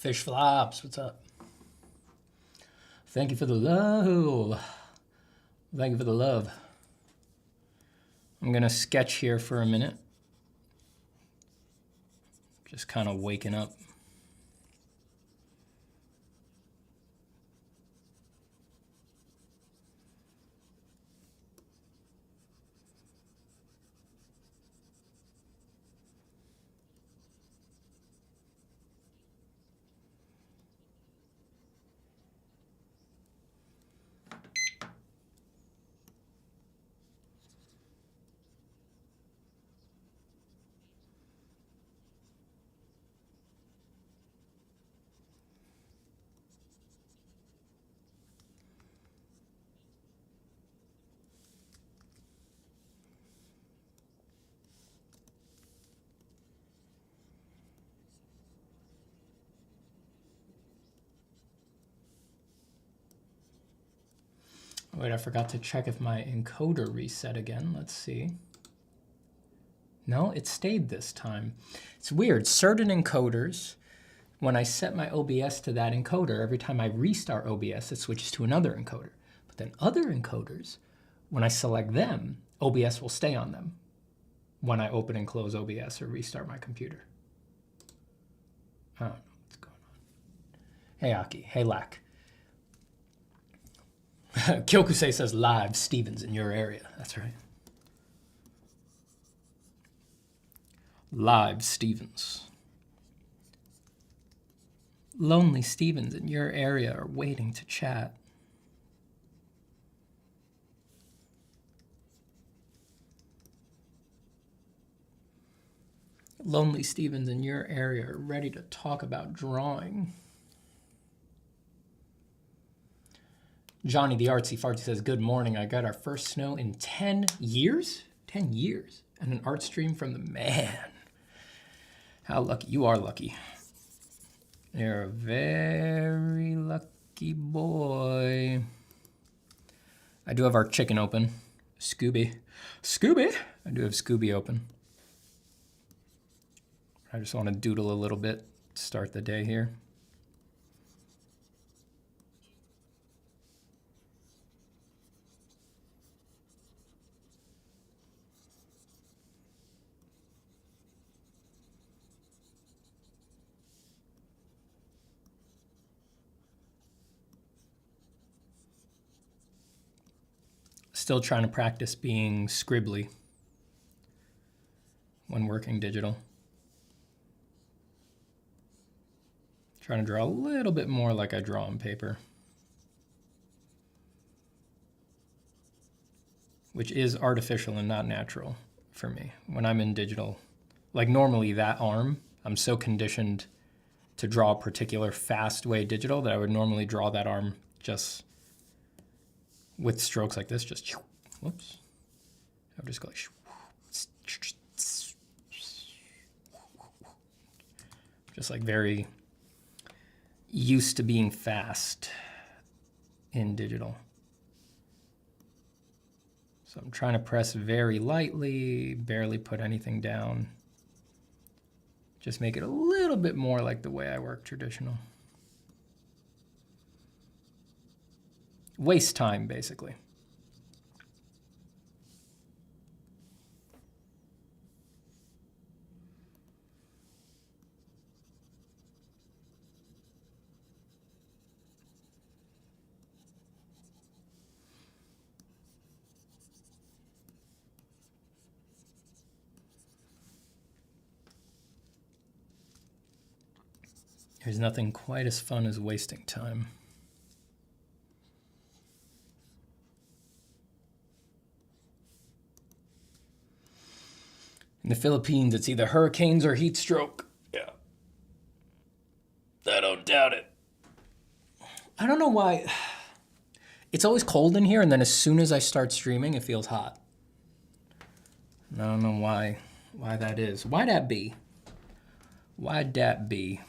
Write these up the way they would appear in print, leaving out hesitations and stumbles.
Fish flops, what's up? Thank you for the love. Thank you for the love. I'm gonna sketch here for a minute. Just kind of waking up. Wait, I forgot to check if my encoder reset again. Let's see. No, it stayed this time. It's weird. Certain encoders, when I set my OBS to that encoder, every time I restart OBS, it switches to another encoder. But then other encoders, when I select them, OBS will stay on them when I open and close OBS or restart my computer. I don't know what's going on. Hey, Aki. Hey, Lack. Kyokusei says live, Stevens in your area. That's right. Live Stevens. Lonely Stevens in your area are waiting to chat. Lonely Stevens in your area are ready to talk about drawing. Johnny the Artsy Fartsy says, good morning. I got our first snow in 10 years? 10 years. And an art stream from the man. How lucky. You are lucky. You're a very lucky boy. I do have our chicken open. Scooby. Scooby! I do have Scooby open. I just want to doodle a little bit to start the day here. Still trying to practice being scribbly when working digital. Trying to draw a little bit more like I draw on paper, which is artificial and not natural for me when I'm in digital. Like normally that arm, I'm so conditioned to draw a particular fast way digital that I would normally draw that arm just with strokes like this, just whoops. I would just go like just like very used to being fast in digital. So I'm trying to press very lightly, barely put anything down. Just make it a little bit more like the way I work traditional. Waste time, basically. There's nothing quite as fun as wasting time. In the Philippines, it's either hurricanes or heat stroke. Yeah. I don't doubt it. I don't know why. It's always cold in here, and then as soon as I start streaming, it feels hot. I don't know why that is. Why'd that be? Why'd that be?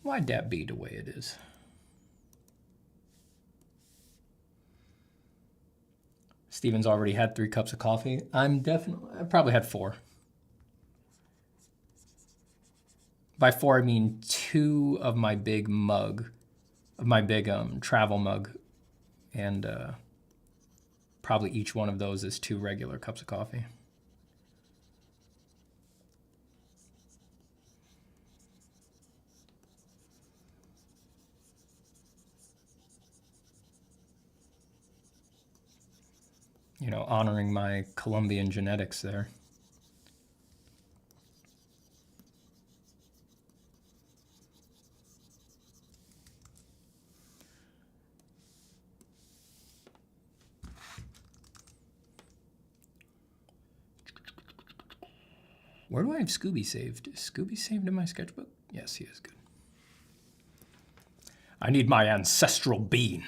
Why'd that be the way it is? Steven's already had 3 cups of coffee. I probably had 4. By 4, I mean 2 of my big travel mug, and probably each one of those is 2 regular cups of coffee. You know, honoring my Colombian genetics there. Where do I have Scooby saved? Is Scooby saved in my sketchbook? Yes, he is. Good. I need my ancestral bean.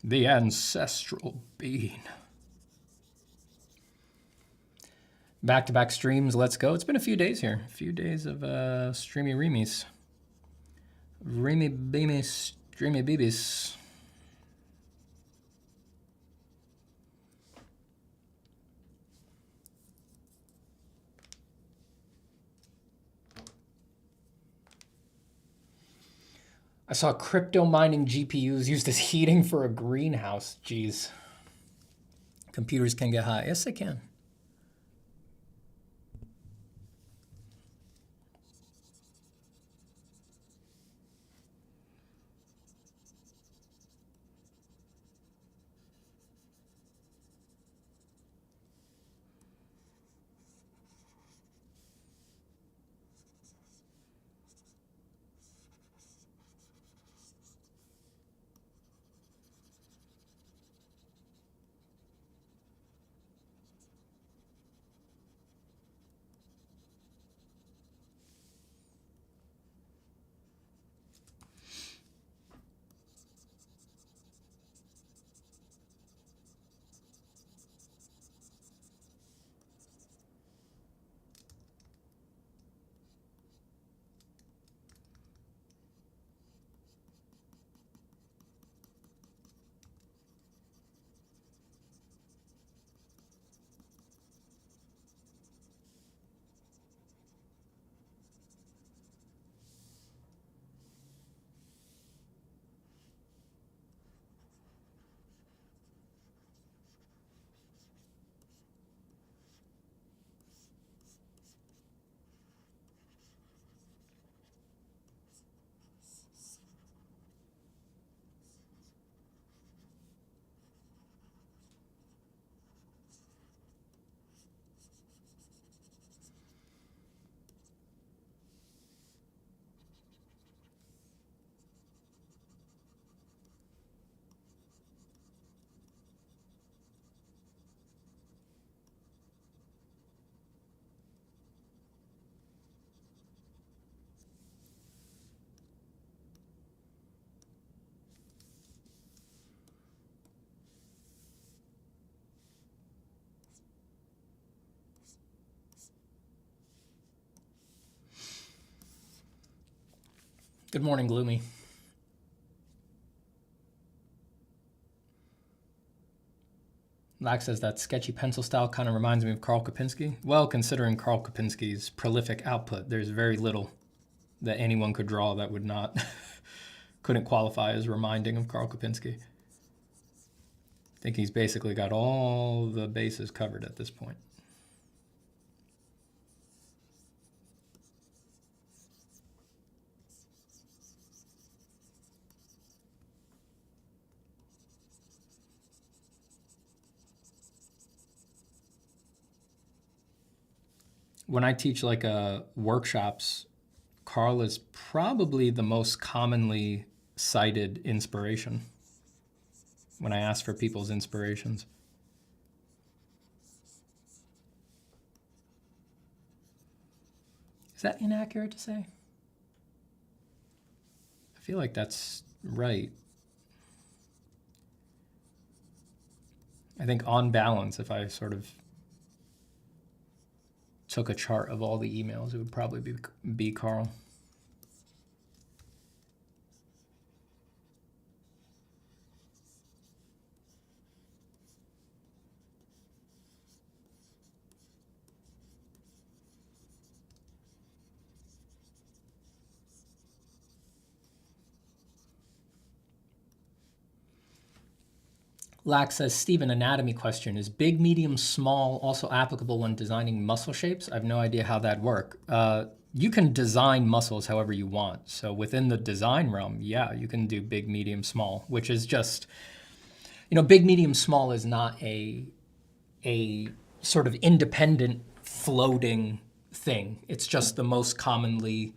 The ancestral bean. Back-to-back streams, let's go. It's been a few days here. A few days of streamy remies. Reamy beamies, streamy beebies. I saw crypto mining GPUs used as heating for a greenhouse. Jeez. Computers can get hot. Yes, they can. Good morning, Gloomy. Lax says that sketchy pencil style kind of reminds me of Karl Kopinski. Well, considering Karl Kopinski's prolific output, there's very little that anyone could draw that would not, couldn't qualify as reminding of Karl Kopinski. I think he's basically got all the bases covered at this point. When I teach like workshops, Karl is probably the most commonly cited inspiration when I ask for people's inspirations. Is that inaccurate to say? I feel like that's right. I think on balance, if I sort of took a chart of all the emails, it would probably be Karl. Lax says, Stephen, anatomy question. Is big, medium, small also applicable when designing muscle shapes? I have no idea how that'd work. You can design muscles however you want. So within the design realm, yeah, you can do big, medium, small, which is just, big, medium, small is not a sort of independent floating thing. It's just the most commonly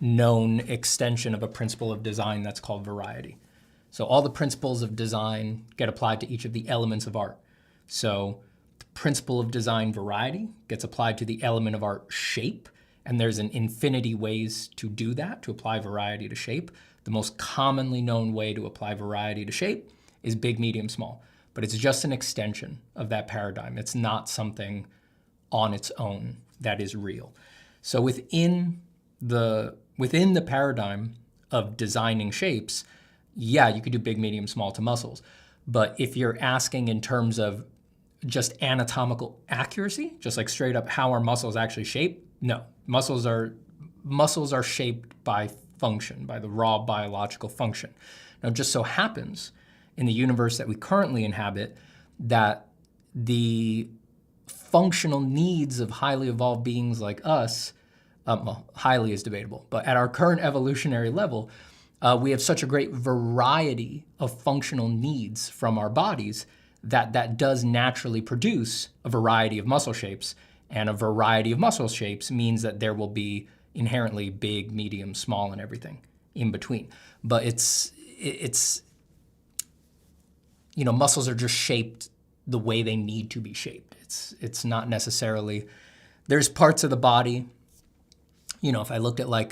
known extension of a principle of design that's called variety. So all the principles of design get applied to each of the elements of art. So the principle of design variety gets applied to the element of art shape, and there's an infinity ways to do that, to apply variety to shape. The most commonly known way to apply variety to shape is big, medium, small. But it's just an extension of that paradigm. It's not something on its own that is real. So within the paradigm of designing shapes, yeah, you could do big, medium, small to muscles. But if you're asking in terms of just anatomical accuracy, just like straight up how are muscles actually shaped? No, muscles are shaped by function, by the raw biological function. Now, it just so happens in the universe that we currently inhabit that the functional needs of highly evolved beings like us, well, highly is debatable, but at our current evolutionary level, we have such a great variety of functional needs from our bodies that does naturally produce a variety of muscle shapes. And a variety of muscle shapes means that there will be inherently big, medium, small, and everything in between. But it's muscles are just shaped the way they need to be shaped. It's not necessarily, there's parts of the body, if I looked at like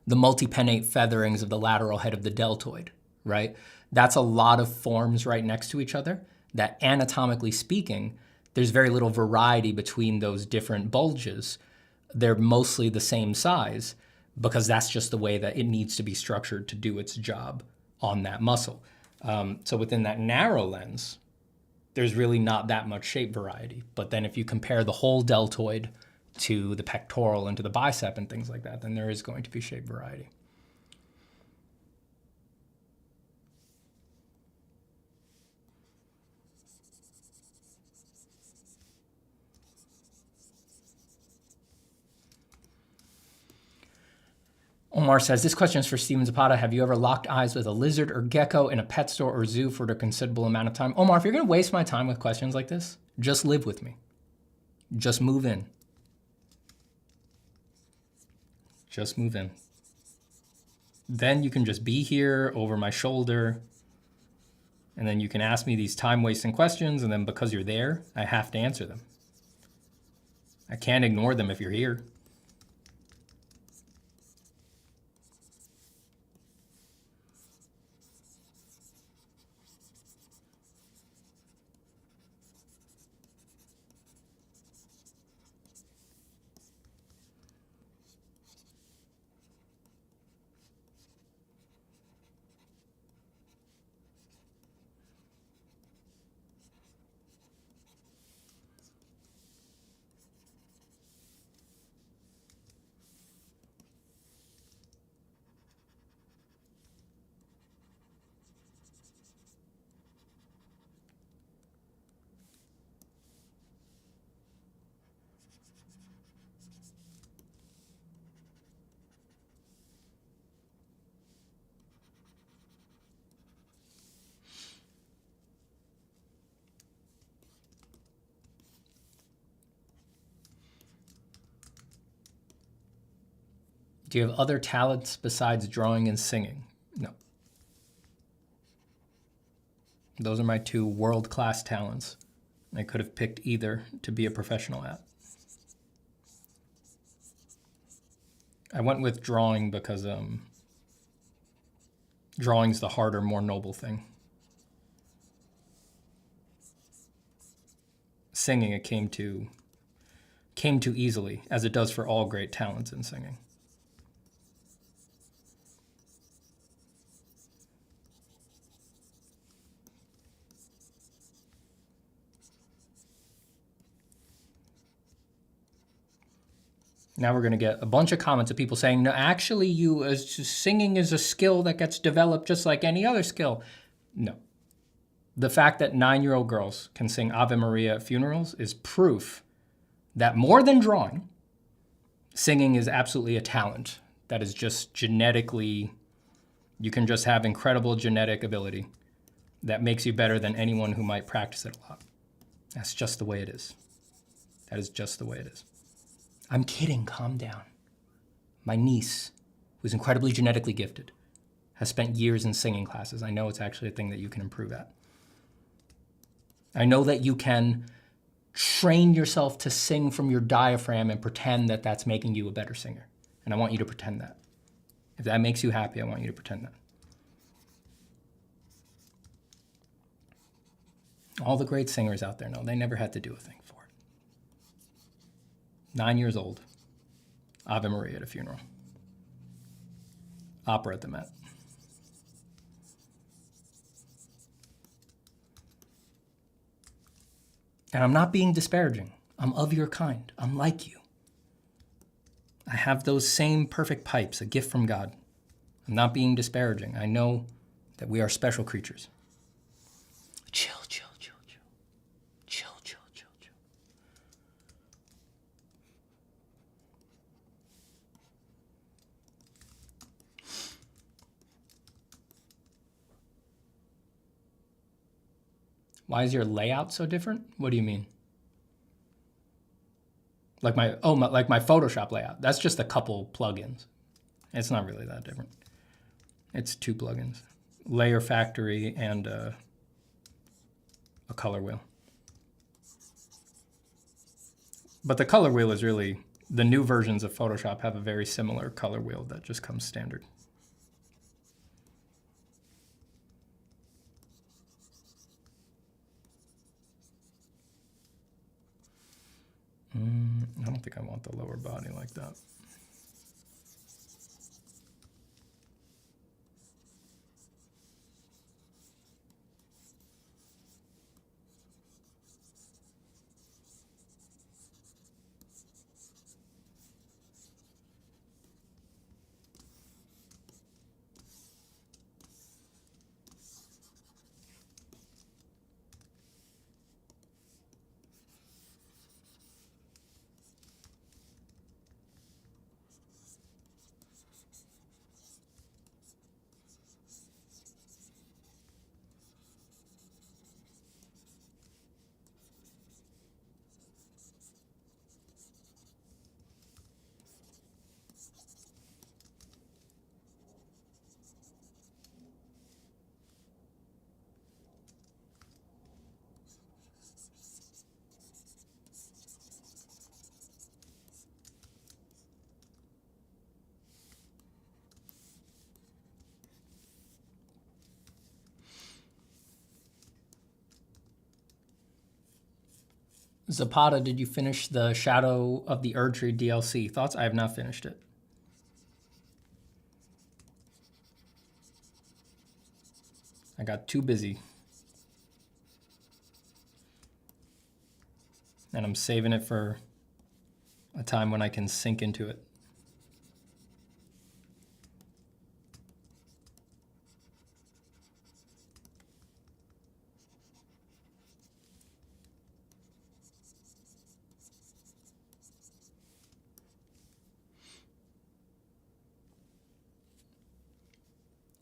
the multipennate featherings of the lateral head of the deltoid, right? That's a lot of forms right next to each other that anatomically speaking, there's very little variety between those different bulges. They're mostly the same size because that's just the way that it needs to be structured to do its job on that muscle. So within that narrow lens, there's really not that much shape variety. But then if you compare the whole deltoid to the pectoral and to the bicep and things like that, then there is going to be shape variety. Omar says, this question is for Steven Zapata. Have you ever locked eyes with a lizard or gecko in a pet store or zoo for a considerable amount of time? Omar, if you're going to waste my time with questions like this, just live with me. Just move in. Just move in. Then you can just be here over my shoulder, and then you can ask me these time-wasting questions, and then because you're there, I have to answer them. I can't ignore them if you're here. Do you have other talents besides drawing and singing? No. Those are my two world-class talents. I could have picked either to be a professional at. I went with drawing because drawing's the harder, more noble thing. Singing, it came to easily, as it does for all great talents in singing. Now we're going to get a bunch of comments of people saying, no, actually, singing is a skill that gets developed just like any other skill. No. The fact that 9-year-old girls can sing Ave Maria at funerals is proof that more than drawing, singing is absolutely a talent that is just genetically, you can just have incredible genetic ability that makes you better than anyone who might practice it a lot. That's just the way it is. That is just the way it is. I'm kidding, calm down. My niece, who's incredibly genetically gifted, has spent years in singing classes. I know it's actually a thing that you can improve at. I know that you can train yourself to sing from your diaphragm and pretend that that's making you a better singer. And I want you to pretend that. If that makes you happy, I want you to pretend that. All the great singers out there know they never had to do a thing for it. 9 years old, Ave Maria at a funeral. Opera at the Met. And I'm not being disparaging. I'm of your kind. I'm like you. I have those same perfect pipes, a gift from God. I'm not being disparaging. I know that we are special creatures. Chill, chill, chill, chill. Chill, chill, chill, chill. Why is your layout so different? What do you mean? Like my Photoshop layout. That's just a couple plugins. It's not really that different. It's 2 plugins. Layer Factory and a color wheel. But the color wheel is really, the new versions of Photoshop have a very similar color wheel that just comes standard. I don't think I want the lower body like that. Zapata, did you finish the Shadow of the Erdtree DLC? Thoughts? I have not finished it. I got too busy. And I'm saving it for a time when I can sink into it.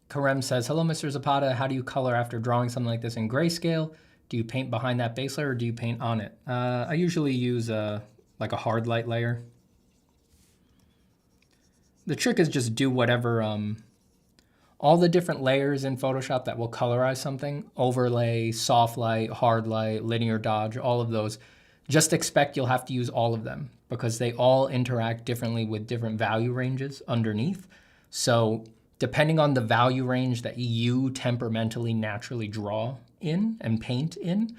Karem says, hello, Mr. Zapata. How do you color after drawing something like this in grayscale? Do you paint behind that base layer or do you paint on it? I usually use like a hard light layer. The trick is just do whatever, all the different layers in Photoshop that will colorize something, overlay, soft light, hard light, linear dodge, all of those. Just expect you'll have to use all of them because they all interact differently with different value ranges underneath. So depending on the value range that you temperamentally naturally draw in and paint in,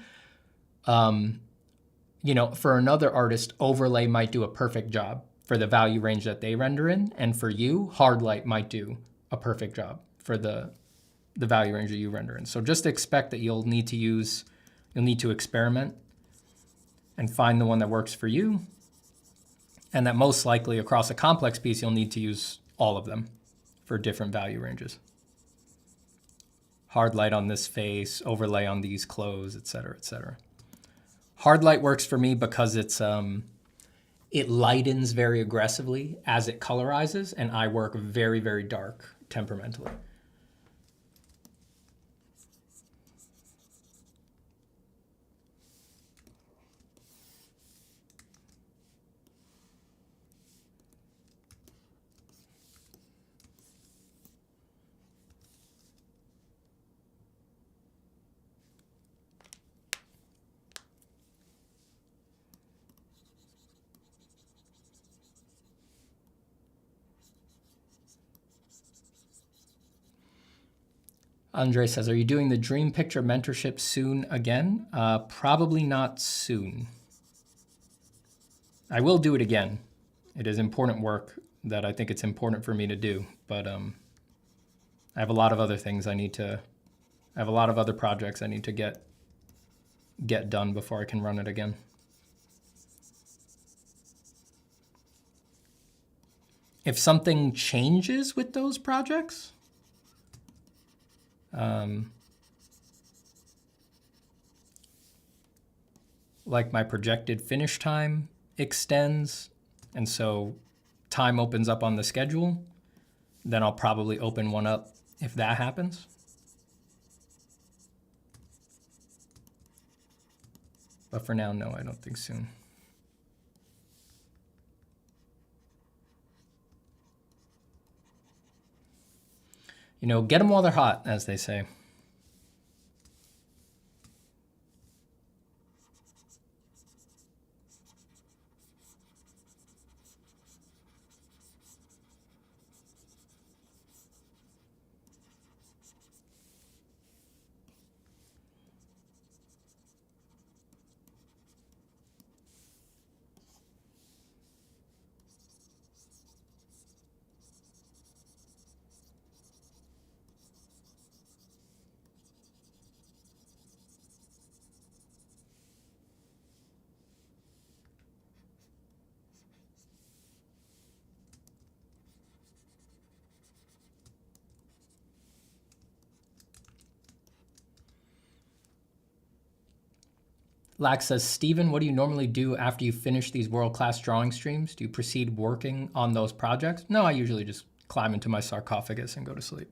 you know, for another artist, overlay might do a perfect job for the value range that they render in. And for you, hard light might do a perfect job for the value range that you render in. So just expect that you'll need to experiment and find the one that works for you. And that most likely across a complex piece, you'll need to use all of them for different value ranges. hard light on this face, overlay on these clothes, etc., etc. Hard light works for me because it lightens very aggressively as it colorizes, and I work very, very dark temperamentally. Andre says, are you doing the Dream Picture Mentorship soon again? Probably not soon. I will do it again. It is important work that I think it's important for me to do, but I have a lot of other things I have a lot of other projects I need to get done before I can run it again. If something changes with those projects, like my projected finish time extends, and so time opens up on the schedule, then I'll probably open one up if that happens. But for now, no, I don't think soon. You know, get them while they're hot, as they say. Lax says, Steven, what do you normally do after you finish these world-class drawing streams? Do you proceed working on those projects? No, I usually just climb into my sarcophagus and go to sleep.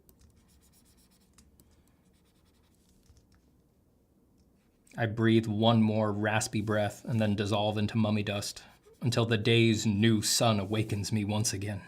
I breathe one more raspy breath and then dissolve into mummy dust until the day's new sun awakens me once again.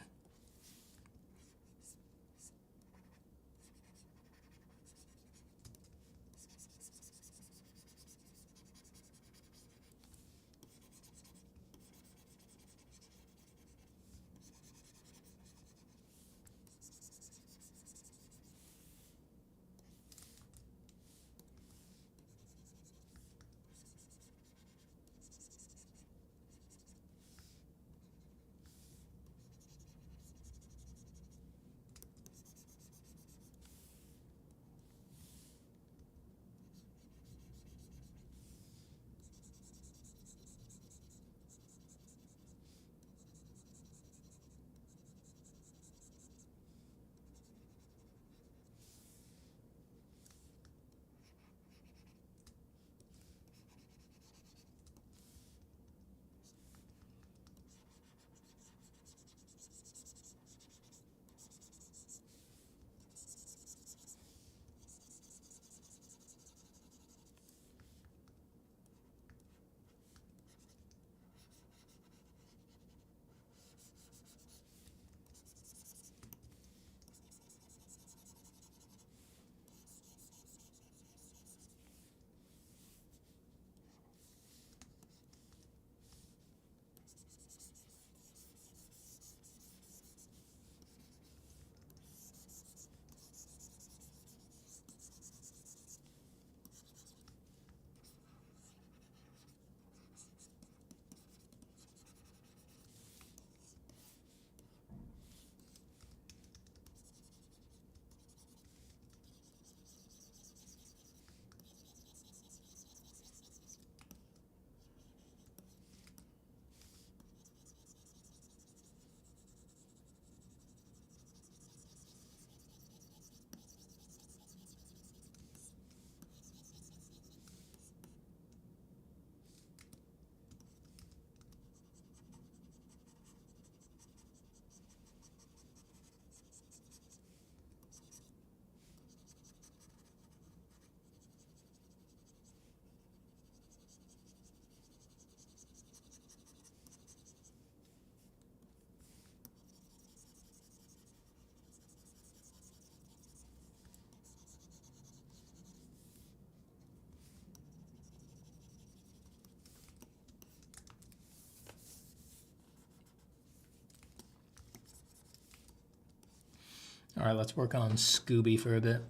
All right, let's work on Scooby for a bit.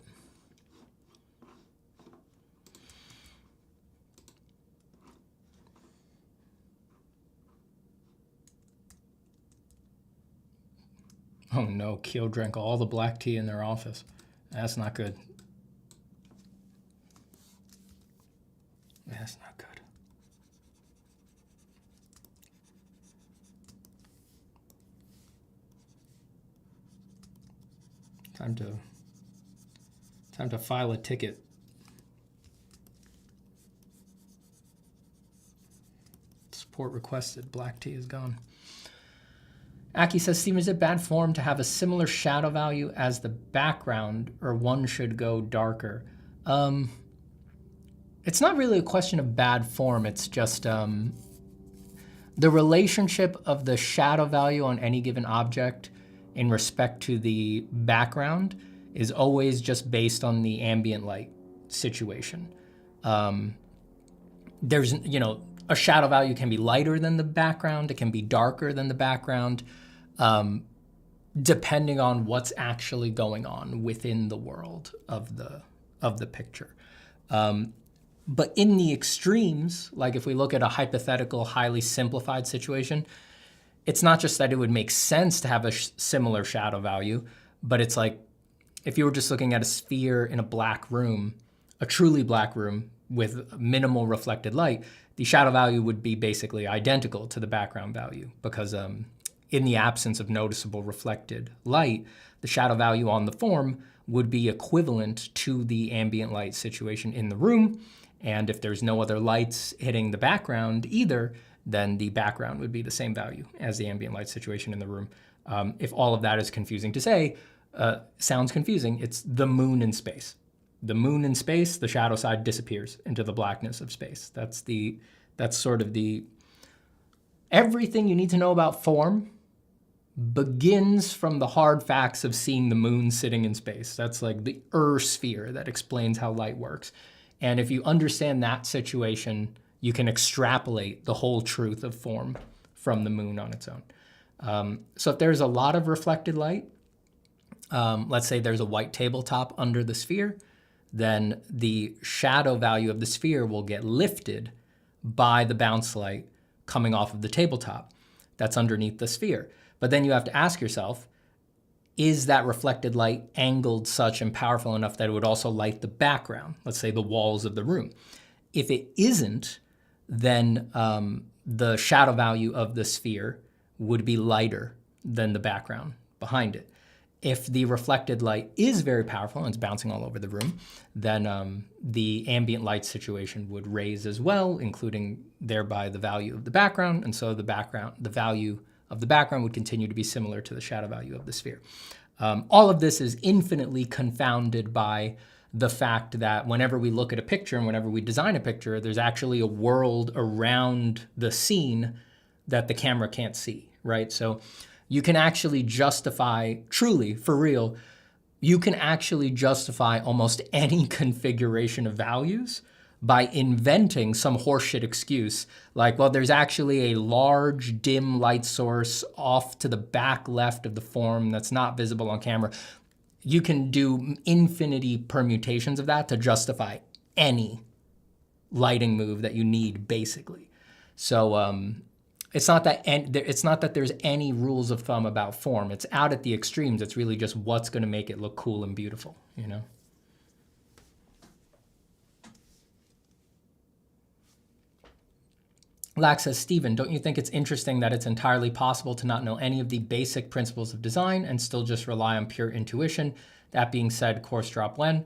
Oh no, Kyo drank all the black tea in their office. That's not good. That's not good. Time to file a ticket. Support requested. Black tea is gone. Aki says, Steven, is it bad form to have a similar shadow value as the background, or one should go darker? It's not really a question of bad form. It's just the relationship of the shadow value on any given object in respect to the background is always just based on the ambient light situation. There's, a shadow value can be lighter than the background. It can be darker than the background, depending on what's actually going on within the world of the picture. But in the extremes, like if we look at a hypothetical, highly simplified situation, it's not just that it would make sense to have a similar shadow value, but it's like if you were just looking at a sphere in a black room, a truly black room with minimal reflected light, the shadow value would be basically identical to the background value because in the absence of noticeable reflected light, the shadow value on the form would be equivalent to the ambient light situation in the room. And if there's no other lights hitting the background either, then the background would be the same value as the ambient light situation in the room. If all of that is confusing to say, sounds confusing, it's the moon in space. The moon in space, the shadow side disappears into the blackness of space. That's sort of everything you need to know about form begins from the hard facts of seeing the moon sitting in space. That's like the sphere that explains how light works. And if you understand that situation, you can extrapolate the whole truth of form from the moon on its own. So if there's a lot of reflected light, let's say there's a white tabletop under the sphere, then the shadow value of the sphere will get lifted by the bounce light coming off of the tabletop that's underneath the sphere. But then you have to ask yourself, is that reflected light angled such and powerful enough that it would also light the background, let's say the walls of the room? If it isn't, then the shadow value of the sphere would be lighter than the background behind it. If the reflected light is very powerful and it's bouncing all over the room, then the ambient light situation would raise as well, including thereby the value of the background. And so the value of the background would continue to be similar to the shadow value of the sphere. All of this is infinitely confounded by the fact that whenever we look at a picture and whenever we design a picture, there's actually a world around the scene that the camera can't see, right? So you can actually justify, truly, for real, you can actually justify almost any configuration of values by inventing some horseshit excuse like, well, there's actually a large dim light source off to the back left of the form that's not visible on camera. You can do infinity permutations of that to justify any lighting move that you need, basically. So it's not that there's any rules of thumb about form. It's out at the extremes. It's really just what's going to make it look cool and beautiful, you know? Lax says, Steven, don't you think it's interesting that it's entirely possible to not know any of the basic principles of design and still just rely on pure intuition? That being said, course drop when?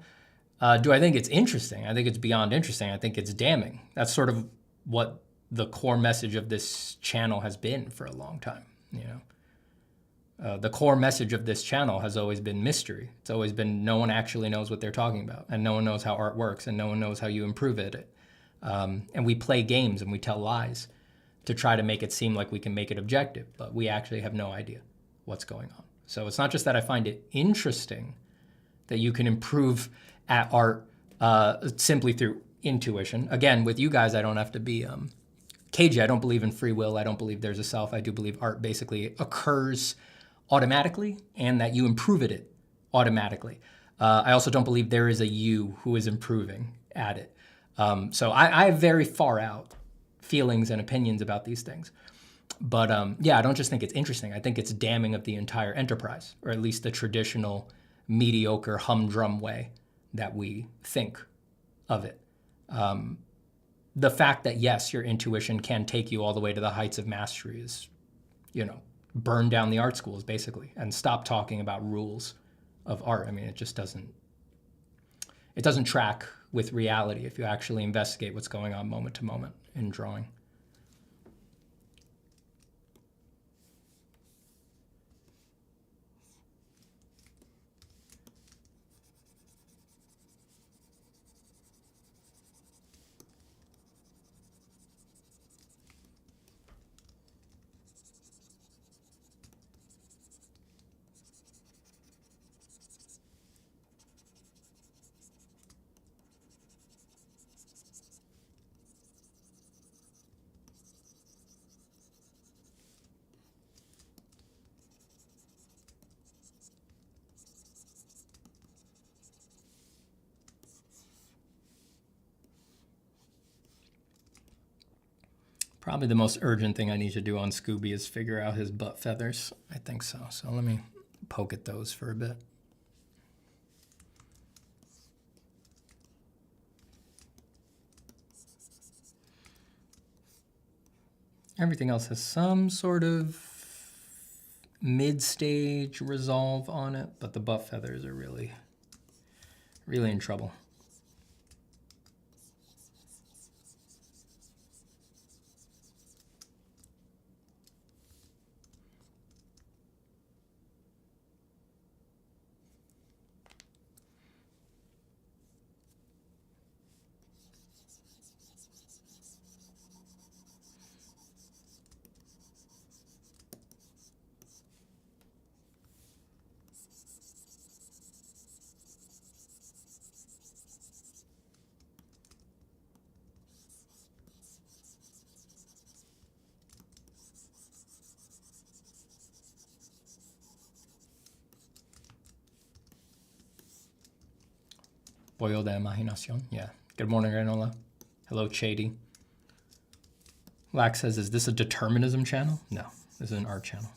Do I think it's interesting? I think it's beyond interesting. I think it's damning. That's sort of what the core message of this channel has been for a long time, you know? The core message of this channel has always been mystery. It's always been no one actually knows what they're talking about, and no one knows how art works, and no one knows how you improve it. And we play games and we tell lies to try to make it seem like we can make it objective, but we actually have no idea what's going on. So it's not just that I find it interesting that you can improve at art simply through intuition. Again, with you guys, I don't have to be cagey. I don't believe in free will. I don't believe there's a self. I do believe art basically occurs automatically and that you improve it automatically. I also don't believe there is a you who is improving at it. So I have very far out feelings and opinions about these things. But yeah, I don't just think it's interesting. I think it's damning of the entire enterprise, or at least the traditional mediocre humdrum way that we think of it. The fact that, yes, your intuition can take you all the way to the heights of mastery is, burn down the art schools, basically, and stop talking about rules of art. I mean, it just doesn't track with reality if you actually investigate what's going on moment to moment in drawing. Probably the most urgent thing I need to do on Scooby is figure out his butt feathers. I think so. So let me poke at those for a bit. Everything else has some sort of mid-stage resolve on it, but the butt feathers are really, really in trouble. Boyo de imaginación. Yeah. Good morning, Granola. Hello, Chady. Lax says, is this a determinism channel? No, this is an art channel.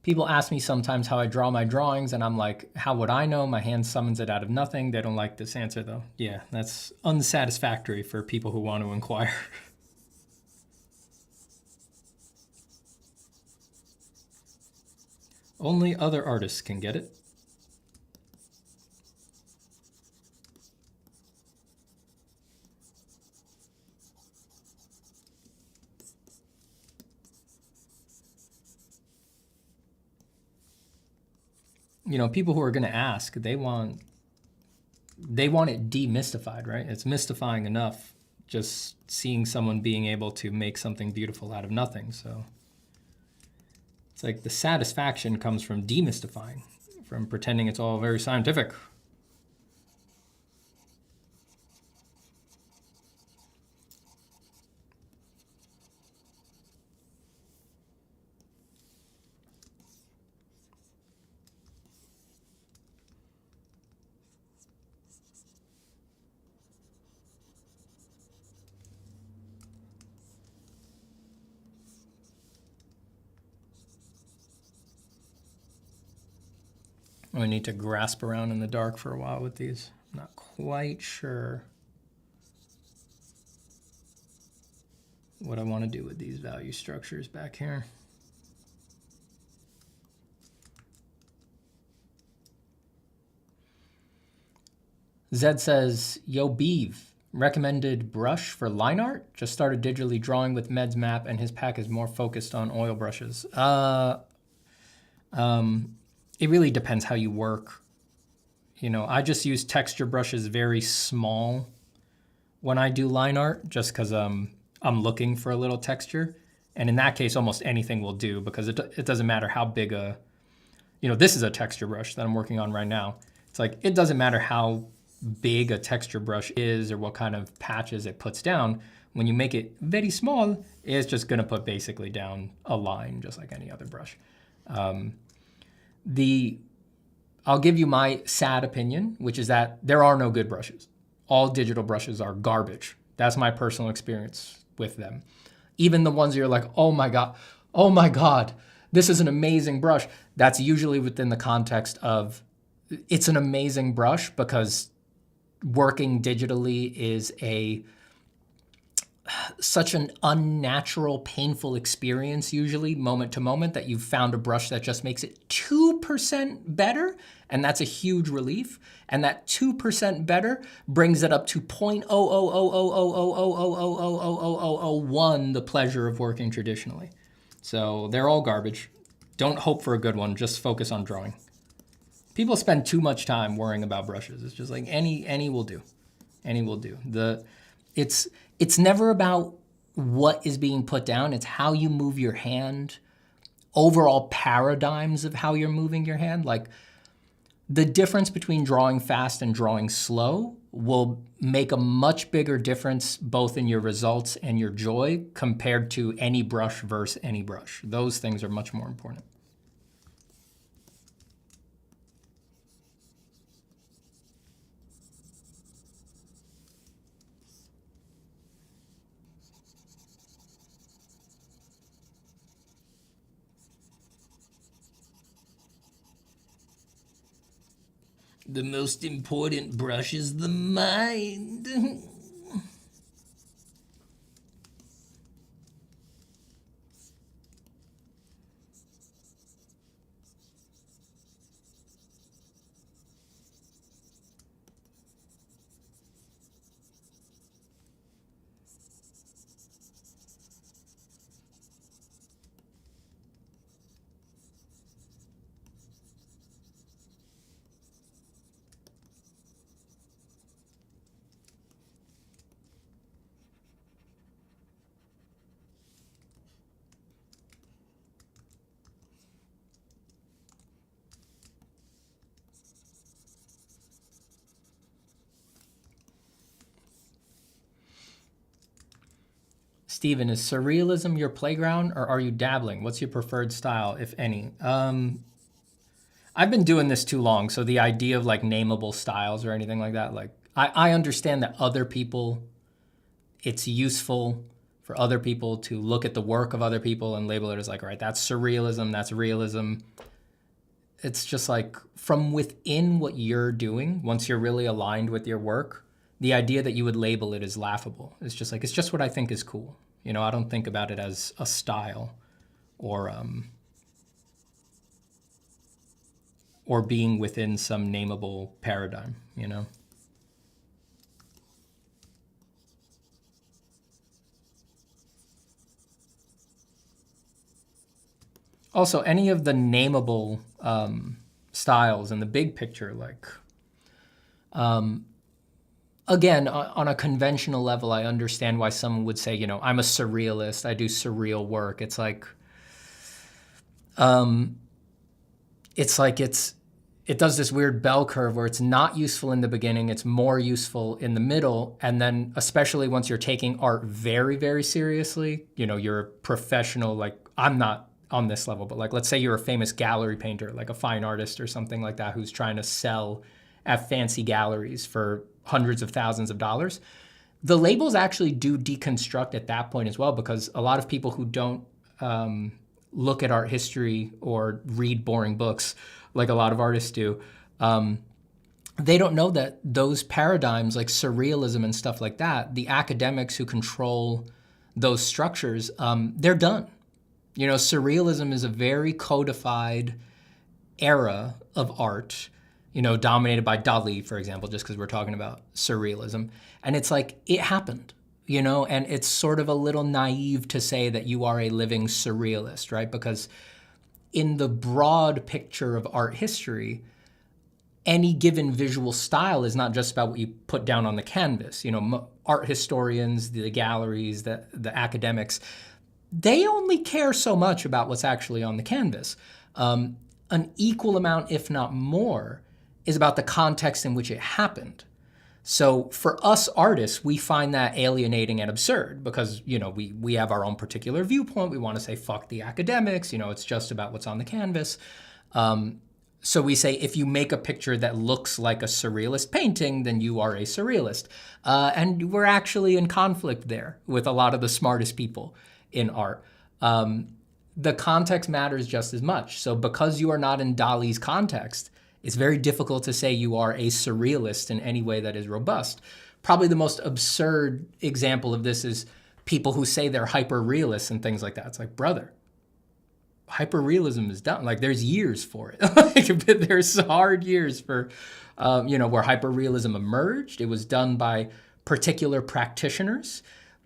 People ask me sometimes how I draw my drawings, and I'm like, how would I know? My hand summons it out of nothing. They don't like this answer, though. Yeah, that's unsatisfactory for people who want to inquire. Only other artists can get it. People who are going to ask, they want it demystified, right? It's mystifying enough just seeing someone being able to make something beautiful out of nothing. So it's like the satisfaction comes from demystifying, from pretending it's all very scientific. I need to grasp around in the dark for a while with these. I'm not quite sure what I want to do with these value structures back here. Zed says, yo, Beeve, recommended brush for line art? Just started digitally drawing with Med's map, and his pack is more focused on oil brushes. It really depends how you work. I just use texture brushes very small when I do line art, just because I'm looking for a little texture. And in that case, almost anything will do, because it doesn't matter how big this is a texture brush that I'm working on right now. It's like, it doesn't matter how big a texture brush is or what kind of patches it puts down. When you make it very small, it's just gonna put basically down a line just like any other brush. I'll give you my sad opinion, which is that there are no good brushes. All digital brushes are garbage. That's my personal experience with them. Even the ones you're like, oh my God, this is an amazing brush. That's usually within the context of, it's an amazing brush because working digitally is such an unnatural, painful experience, usually moment to moment, that you've found a brush that just makes it 2% better. And that's a huge relief. And that 2% better brings it up to 0.0000000000001, the pleasure of working traditionally. So they're all garbage. Don't hope for a good one. Just focus on drawing. People spend too much time worrying about brushes. It's just like any will do. Any will do. It's never about what is being put down. It's how you move your hand, overall paradigms of how you're moving your hand. Like, the difference between drawing fast and drawing slow will make a much bigger difference both in your results and your joy compared to any brush versus any brush. Those things are much more important. The most important brush is the mind. Steven, is surrealism your playground, or are you dabbling? What's your preferred style, if any? I've been doing this too long, so the idea of like nameable styles or anything like that, like I understand that other people, it's useful for other people to look at the work of other people and label it as like, all right, that's surrealism, that's realism. It's just like, from within what you're doing, once you're really aligned with your work, the idea that you would label it is laughable. It's just like, it's just what I think is cool. You know, I don't think about it as a style or being within some nameable paradigm, you know? Also, any of the nameable styles in the big picture, like, again, on a conventional level, I understand why someone would say, you know, I'm a surrealist, I do surreal work. It's like, it does this weird bell curve where it's not useful in the beginning, it's more useful in the middle, and then especially once you're taking art very, very seriously, you know, you're a professional, like, I'm not on this level, but like, let's say you're a famous gallery painter, like a fine artist or something like that, who's trying to sell at fancy galleries for hundreds of thousands of dollars. The labels actually do deconstruct at that point as well, because a lot of people who don't look at art history or read boring books like a lot of artists do, they don't know that those paradigms like surrealism and stuff like that, the academics who control those structures, they're done. You know, surrealism is a very codified era of art, you know, dominated by Dali, for example, just because we're talking about surrealism. And it's like, it happened, you know, and it's sort of a little naive to say that you are a living surrealist, right? Because in the broad picture of art history, any given visual style is not just about what you put down on the canvas. You know, art historians, the galleries, the academics, they only care so much about what's actually on the canvas. An equal amount, if not more, is about the context in which it happened. So for us artists, we find that alienating and absurd because, you know, we have our own particular viewpoint. We want to say, fuck the academics, you know, it's just about what's on the canvas. So we say, if you make a picture that looks like a surrealist painting, then you are a surrealist. And we're actually in conflict there with a lot of the smartest people in art. The context matters just as much. So because you are not in Dali's context, it's very difficult to say you are a surrealist in any way that is robust. Probably the most absurd example of this is people who say they're hyper-realists and things like that. It's like, brother, hyper-realism is done. Like, there's years for it. Like, there's hard years for, you know, where hyper-realism emerged. It was done by particular practitioners.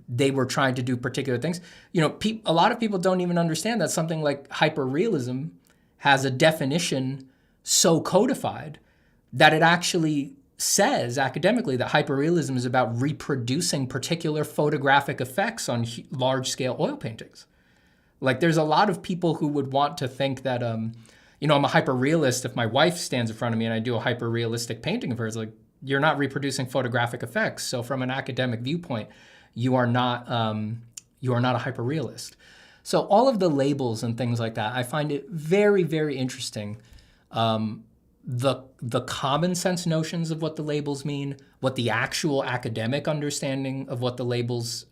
They were trying to do particular things. You know, a lot of people don't even understand that something like hyper-realism has a definition so codified that it actually says academically that hyperrealism is about reproducing particular photographic effects on large-scale oil paintings. Like, there's a lot of people who would want to think that, you know, I'm a hyperrealist if my wife stands in front of me and I do a hyperrealistic painting of her. It's like, you're not reproducing photographic effects. So from an academic viewpoint, you are not a hyperrealist. So all of the labels and things like that, I find it very, very interesting. The common sense notions of what the labels mean, what the actual academic understanding of what the labels,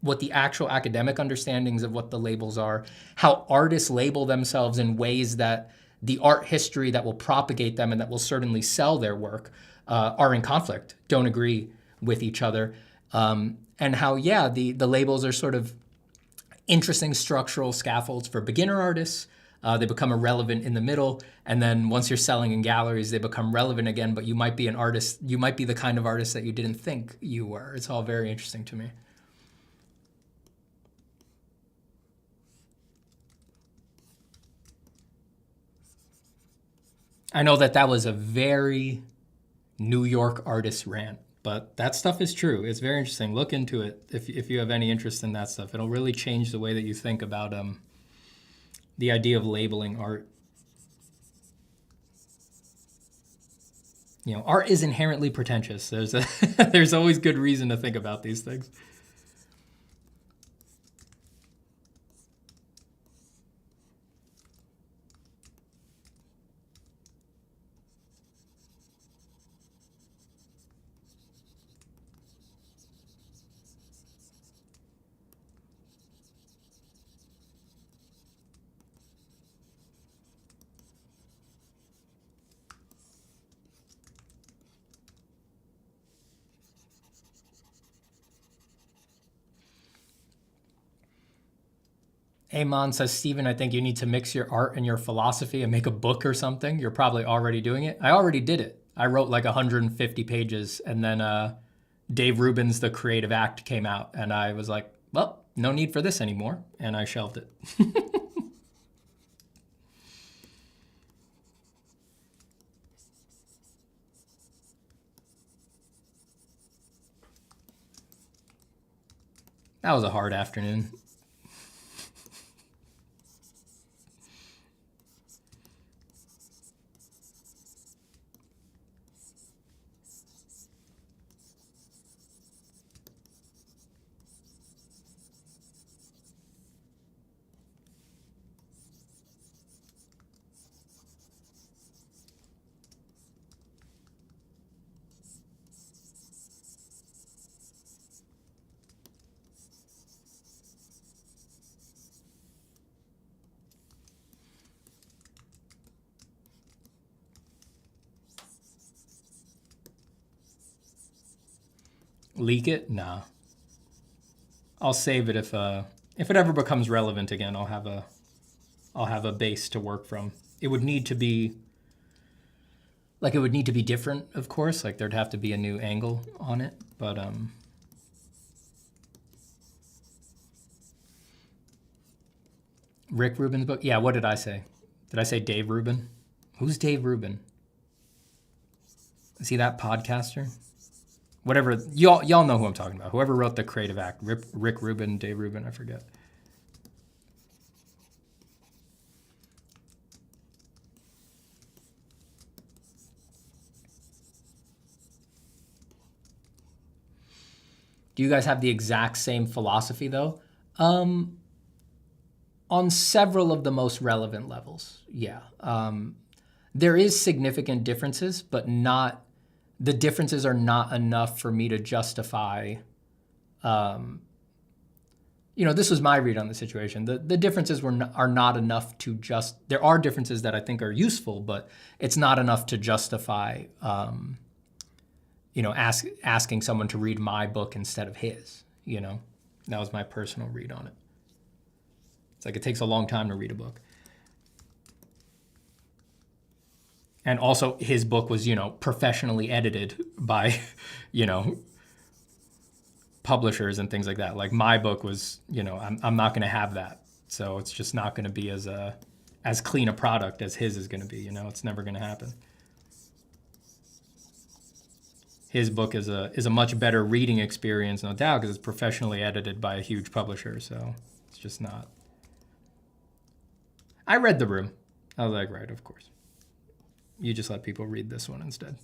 what the actual academic understandings of what the labels are, how artists label themselves in ways that the art history that will propagate them and that will certainly sell their work are in conflict, don't agree with each other. And how, yeah, the labels are sort of interesting structural scaffolds for beginner artists. They become irrelevant in the middle, and then once you're selling in galleries, they become relevant again, but you might be an artist, you might be the kind of artist that you didn't think you were. It's all very interesting to me. I know that was a very New York artist rant, but that stuff is true. It's very interesting. Look into it if you have any interest in that stuff. It'll really change the way that you think about the idea of labeling art. You know, art is inherently pretentious. There's always good reason to think about these things. Amon says, Steven, I think you need to mix your art and your philosophy and make a book or something. You're probably already doing it. I already did it. I wrote like 150 pages, and then Dave Rubin's The Creative Act came out, and I was like, well, no need for this anymore, and I shelved it. That was a hard afternoon. Leak it? Nah. I'll save it if it ever becomes relevant again. I'll have a base to work from. It would need to be different, of course. Like, there'd have to be a new angle on it, but Rick Rubin's book? Yeah, what did I say? Did I say Dave Rubin? Who's Dave Rubin? See that podcaster? Whatever, y'all know who I'm talking about. Whoever wrote The Creative Act, Rick Rubin, Dave Rubin, I forget. Do you guys have the exact same philosophy though? On several of the most relevant levels, yeah. There is significant differences, but the differences are not enough for me to justify. This was my read on the situation. The differences are not enough to there are differences that I think are useful, but it's not enough to justify, asking someone to read my book instead of his, That was my personal read on it. It's like it takes a long time to read a book. And also his book was, professionally edited by, publishers and things like that. Like my book was, I'm not going to have that. So it's just not going to be as clean a product as his is going to be, it's never going to happen. His book is a much better reading experience, no doubt, because it's professionally edited by a huge publisher. So it's just not. I read The Room. I was like, right, of course. You just let people read this one instead.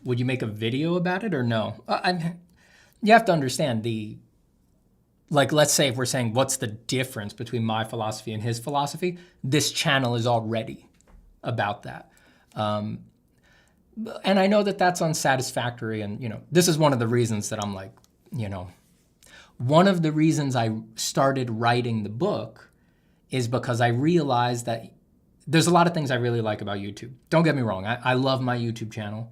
Would you make a video about it or no? You have to understand let's say if we're saying what's the difference between my philosophy and his philosophy, this channel is already about that. And I know that that's unsatisfactory. And, this is one of the reasons that I'm like, one of the reasons I started writing the book is because I realized that there's a lot of things I really like about YouTube. Don't get me wrong. I love my YouTube channel.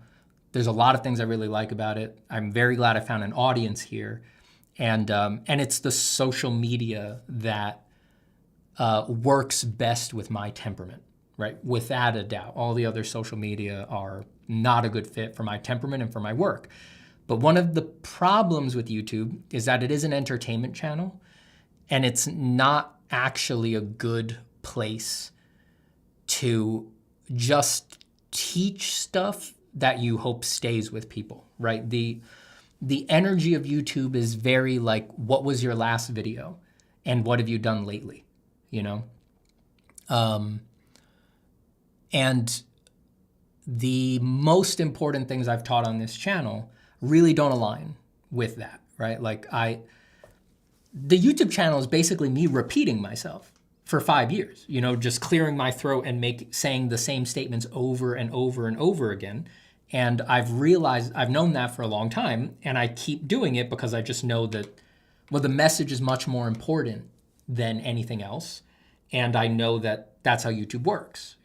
There's a lot of things I really like about it. I'm very glad I found an audience here. And it's the social media that works best with my temperament, right? Without a doubt. All the other social media are not a good fit for my temperament and for my work. But one of the problems with YouTube is that it is an entertainment channel, and it's not actually a good place to just teach stuff that you hope stays with people, right? The energy of YouTube is very like, what was your last video? And what have you done lately? And the most important things I've taught on this channel really don't align with that, right? The YouTube channel is basically me repeating myself for 5 years, just clearing my throat and saying the same statements over and over and over again. And I've known that for a long time, and I keep doing it because I just know that, the message is much more important than anything else. And I know that that's how YouTube works.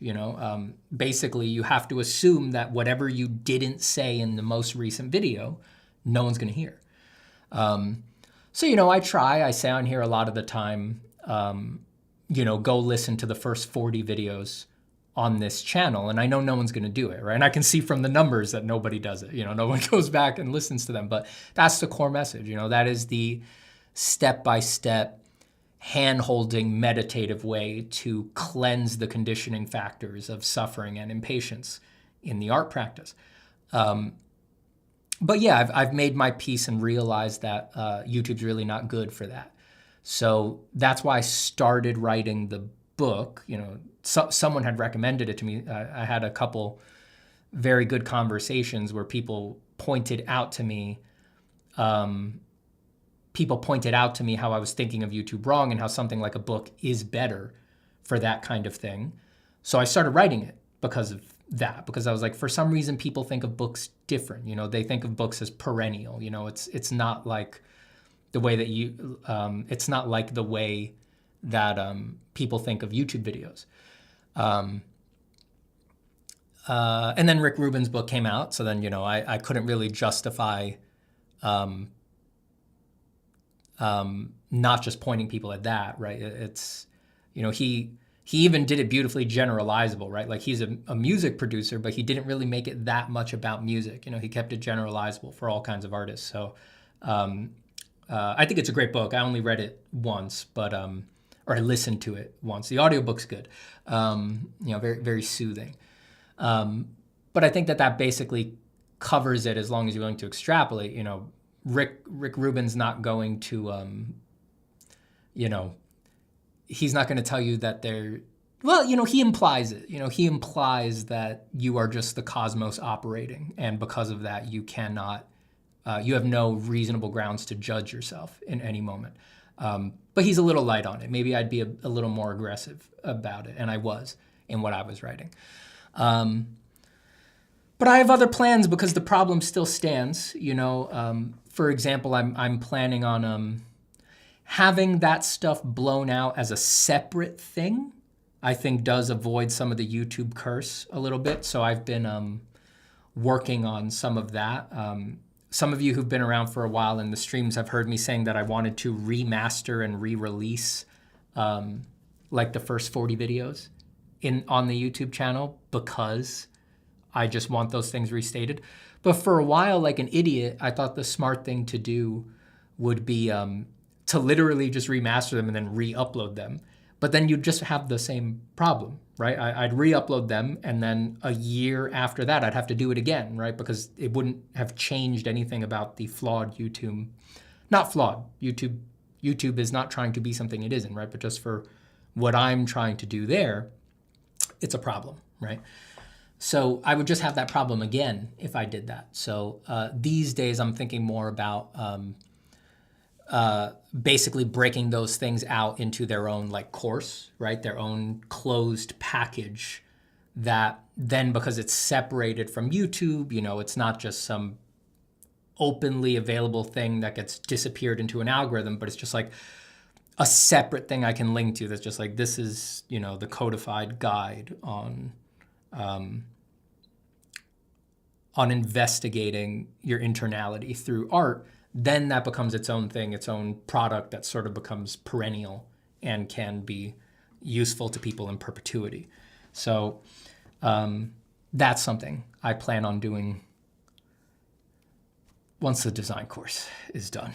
Basically, you have to assume that whatever you didn't say in the most recent video, no one's going to hear. So, I say on here a lot of the time, go listen to the first 40 videos on this channel, and I know no one's going to do it, right? And I can see from the numbers that nobody does it. No one goes back and listens to them, but that's the core message. That is the step-by-step, hand-holding, meditative way to cleanse the conditioning factors of suffering and impatience in the art practice. But yeah, I've made my peace and realized that YouTube's really not good for that. So that's why I started writing the book. Someone had recommended it to me. I had a couple very good conversations where people pointed out to me how I was thinking of YouTube wrong and how something like a book is better for that kind of thing. So I started writing it because of that, because I was like, for some reason, people think of books different. They think of books as perennial. It's not like the way that it's not like the way that people think of YouTube videos. And then Rick Rubin's book came out. So then, I couldn't really justify not just pointing people at that, right? It's, he even did it beautifully generalizable, right? Like he's a music producer, but he didn't really make it that much about music. He kept it generalizable for all kinds of artists. So I think it's a great book. I only read it once, but or I listened to it once. The audiobook's good. Very, very soothing. But I think that basically covers it as long as you're willing to extrapolate. Rick Rubin's not going to, he's not going to tell you that he implies it. He implies that you are just the cosmos operating, and because of that, you cannot, you have no reasonable grounds to judge yourself in any moment. But he's a little light on it. Maybe I'd be a little more aggressive about it, and I was in what I was writing. But I have other plans because the problem still stands. For example, I'm planning on having that stuff blown out as a separate thing. I think does avoid some of the YouTube curse a little bit. So I've been working on some of that. Some of you who've been around for a while in the streams have heard me saying that I wanted to remaster and re-release like the first 40 videos on the YouTube channel because I just want those things restated. But for a while, like an idiot, I thought the smart thing to do would be to literally just remaster them and then re-upload them. But then you'd just have the same problem, right? I'd re-upload them, and then a year after that, I'd have to do it again, right? Because it wouldn't have changed anything about the flawed YouTube. Not flawed. YouTube is not trying to be something it isn't, right? But just for what I'm trying to do there, it's a problem, right? So I would just have that problem again if I did that. So these days I'm thinking more about basically breaking those things out into their own like course, right? Their own closed package that then, because it's separated from YouTube, it's not just some openly available thing that gets disappeared into an algorithm, but it's just like a separate thing I can link to that's just like, this is, the codified guide on investigating your internality through art. Then that becomes its own thing, its own product that sort of becomes perennial and can be useful to people in perpetuity. So that's something I plan on doing once the design course is done.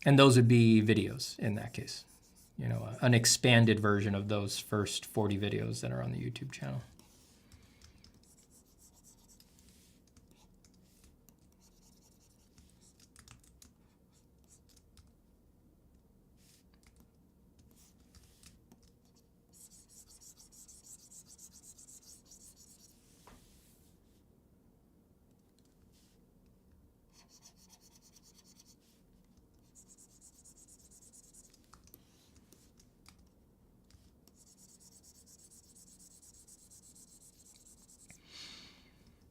And those would be videos in that case. An expanded version of those first 40 videos that are on the YouTube channel.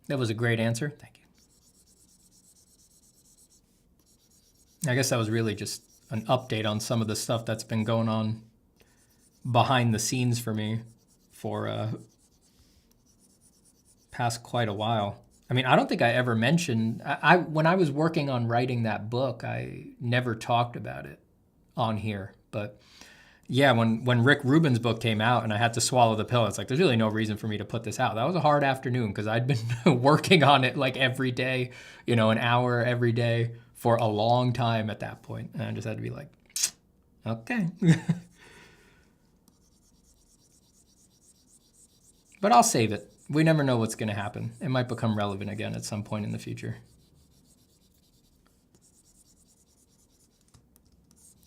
That was a great answer. Thank you. I guess that was really just an update on some of the stuff that's been going on behind the scenes for me for past quite a while. I mean, I don't think I ever mentioned, when I was working on writing that book, I never talked about it on here. But yeah, when Rick Rubin's book came out and I had to swallow the pill, it's like, there's really no reason for me to put this out. That was a hard afternoon because I'd been working on it like every day, an hour every day for a long time at that point. And I just had to be like, okay. But I'll save it. We never know what's going to happen. It might become relevant again at some point in the future.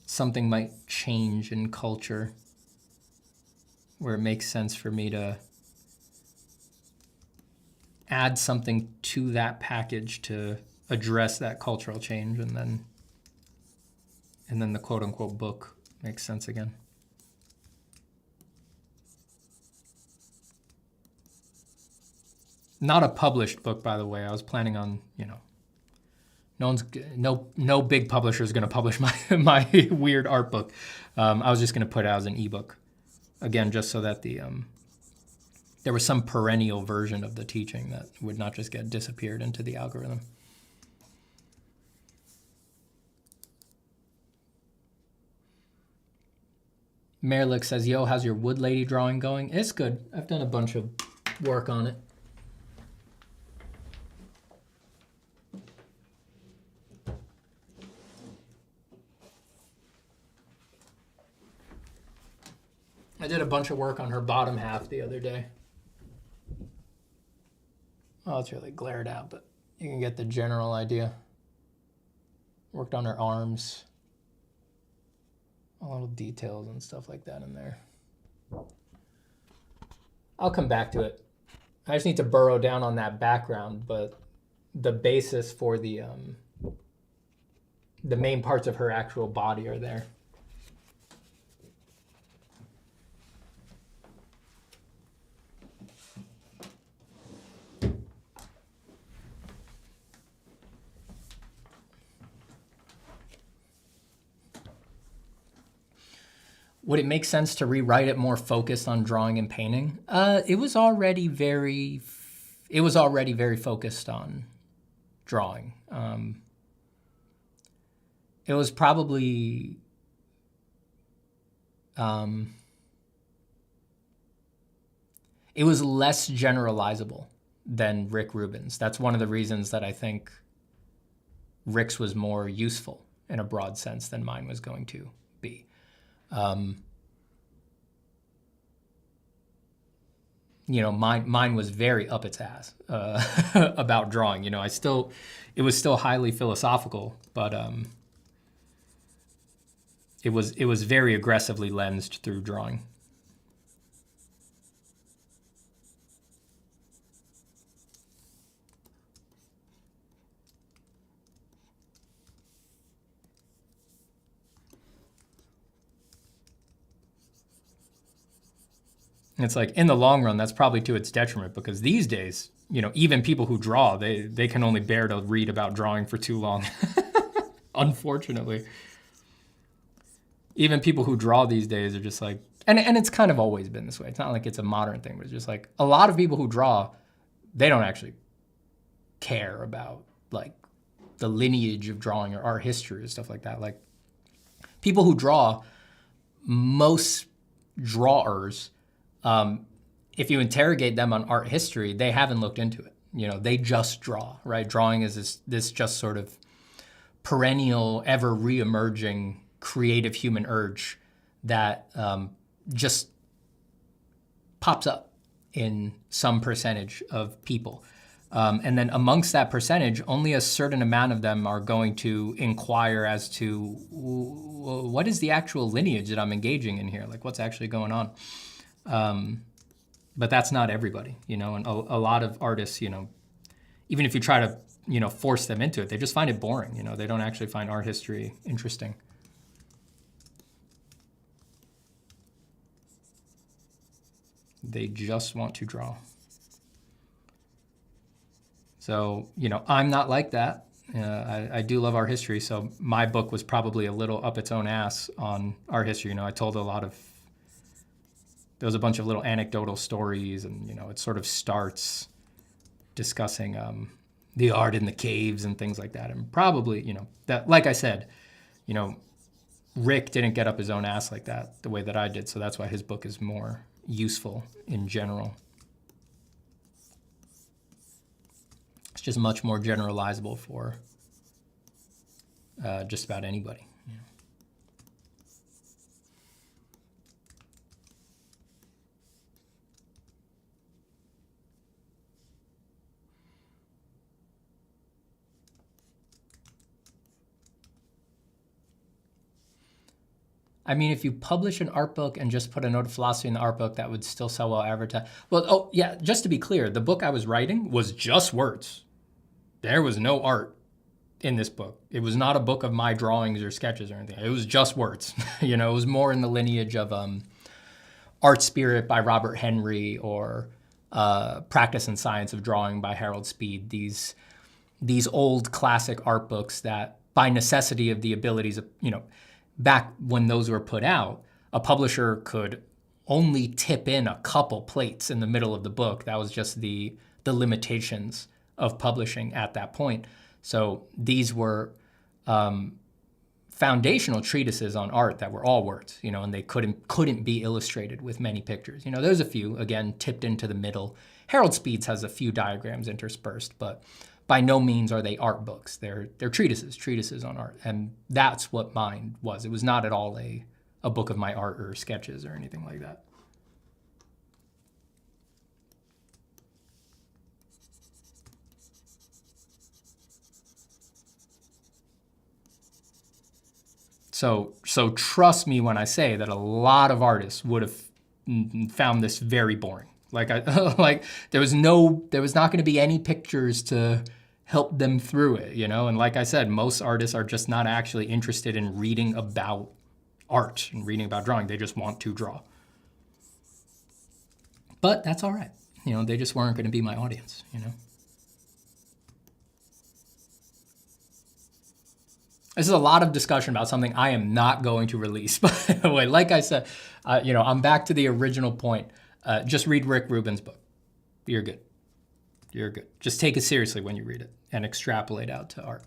Something might change in culture where it makes sense for me to add something to that package to address that cultural change, and then the quote-unquote book makes sense again. Not a published book, by the way. I was planning on, no big publisher is going to publish my weird art book. I was just going to put it out as an ebook, again, just so that there was some perennial version of the teaching that would not just get disappeared into the algorithm. Merlick says, yo, how's your wood lady drawing going? It's good. I've done a bunch of work on it. I did a bunch of work on her bottom half the other day. Oh, it's really glared out, but you can get the general idea. Worked on her arms. All little details and stuff like that in there. I'll come back to it. I just need to burrow down on that background, but the basis for the main parts of her actual body are there. Would it make sense to rewrite it more focused on drawing and painting? It was already very focused on drawing. It was probably it was less generalizable than Rick Rubin's. That's one of the reasons that I think Rick's was more useful in a broad sense than mine was going to be. Mine was very up its ass about drawing. It was still highly philosophical, but it was very aggressively lensed through drawing. It's like in the long run, that's probably to its detriment, because these days, even people who draw, they can only bear to read about drawing for too long. Unfortunately. Even people who draw these days are just like, and it's kind of always been this way. It's not like it's a modern thing, but it's just like a lot of people who draw, they don't actually care about like the lineage of drawing or art history or stuff like that. Like people who draw, most drawers, if you interrogate them on art history, they haven't looked into it. They just draw, right? Drawing is this just sort of perennial, ever re-emerging creative human urge that just pops up in some percentage of people. And then amongst that percentage, only a certain amount of them are going to inquire as to what is the actual lineage that I'm engaging in here? Like what's actually going on? But that's not everybody, and a lot of artists, even if you try to, force them into it, they just find it boring. They don't actually find art history interesting. They just want to draw. So, I'm not like that. I do love art history, so my book was probably a little up its own ass on art history. I told there was a bunch of little anecdotal stories, and it sort of starts discussing the art in the caves and things like that. And probably, that, like I said, Rick didn't get up his own ass like that the way that I did, so that's why his book is more useful in general. It's just much more generalizable for just about anybody. I mean, if you publish an art book and just put a note of philosophy in the art book, that would still sell well advertised. Well, oh yeah, just to be clear, the book I was writing was just words. There was no art in this book. It was not a book of my drawings or sketches or anything. It was just words. It was more in the lineage of Art Spirit by Robert Henry or Practice and Science of Drawing by Harold Speed. These old classic art books that, by necessity of the abilities of, back when those were put out, a publisher could only tip in a couple plates in the middle of the book. That was just the limitations of publishing at that point. So these were foundational treatises on art that were all words, and they couldn't be illustrated with many pictures. There's a few, again, tipped into the middle. Harold Speed's has a few diagrams interspersed, but by no means are they art books. They're treatises on art. And that's what mine was. It was not at all a book of my art or sketches or anything like that. So trust me when I say that a lot of artists would have found this very boring. Like there was not going to be any pictures to help them through it, And like I said, most artists are just not actually interested in reading about art and reading about drawing. They just want to draw. But that's all right. They just weren't going to be my audience, This is a lot of discussion about something I am not going to release, by the way. Like I said, I'm back to the original point. Just read Rick Rubin's book. You're good. You're good. Just take it seriously when you read it and extrapolate out to art.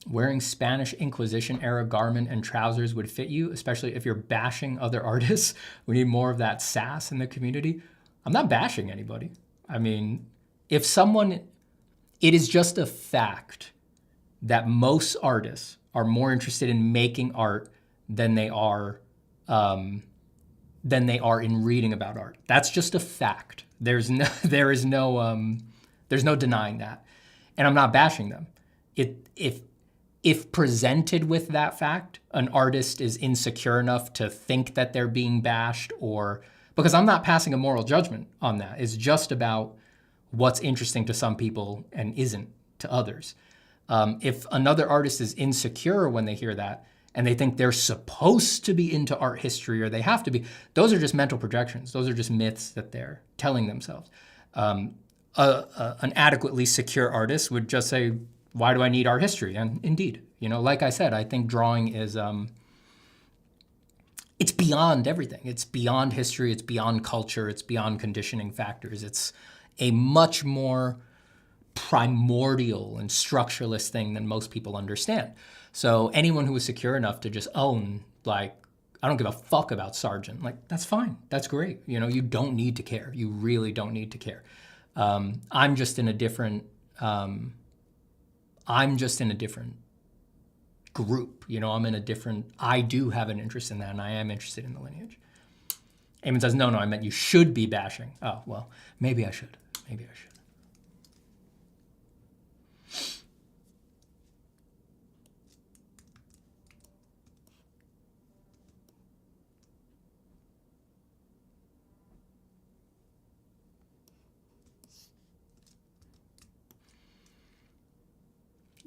Wearing Spanish Inquisition era garment and trousers would fit you, especially if you're bashing other artists. We need more of that sass in the community. I'm not bashing anybody. I mean, it is just a fact that most artists are more interested in making art than they are in reading about art. That's just a fact. There's no denying that. And I'm not bashing them. If presented with that fact, an artist is insecure enough to think that they're being bashed, because I'm not passing a moral judgment on that. It's just about what's interesting to some people and isn't to others. If another artist is insecure when they hear that and they think they're supposed to be into art history or they have to be, those are just mental projections. Those are just myths that they're telling themselves. An adequately secure artist would just say, why do I need art history? And indeed, like I said, I think drawing is, it's beyond everything. It's beyond history. It's beyond culture. It's beyond conditioning factors. It's a much more primordial and structuralist thing than most people understand. So anyone who is secure enough to just own, I don't give a fuck about Sargent, that's fine. That's great. You don't need to care. You really don't need to care. I'm just in a different group. I do have an interest in that, and I am interested in the lineage. Eamon says, no, I meant you should be bashing. Oh, well, maybe I should.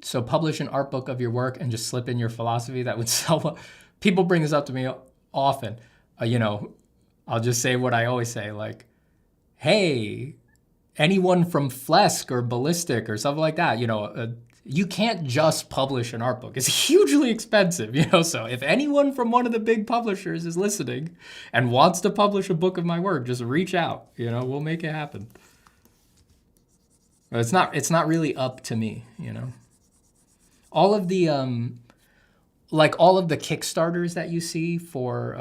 So publish an art book of your work and just slip in your philosophy that would sell well. People bring this up to me often. I'll just say what I always say, hey, anyone from Flesk or Ballistic or something like that, you can't just publish an art book. It's hugely expensive, So if anyone from one of the big publishers is listening and wants to publish a book of my work, just reach out. We'll make it happen. But it's not really up to me, All of the Kickstarters that you see for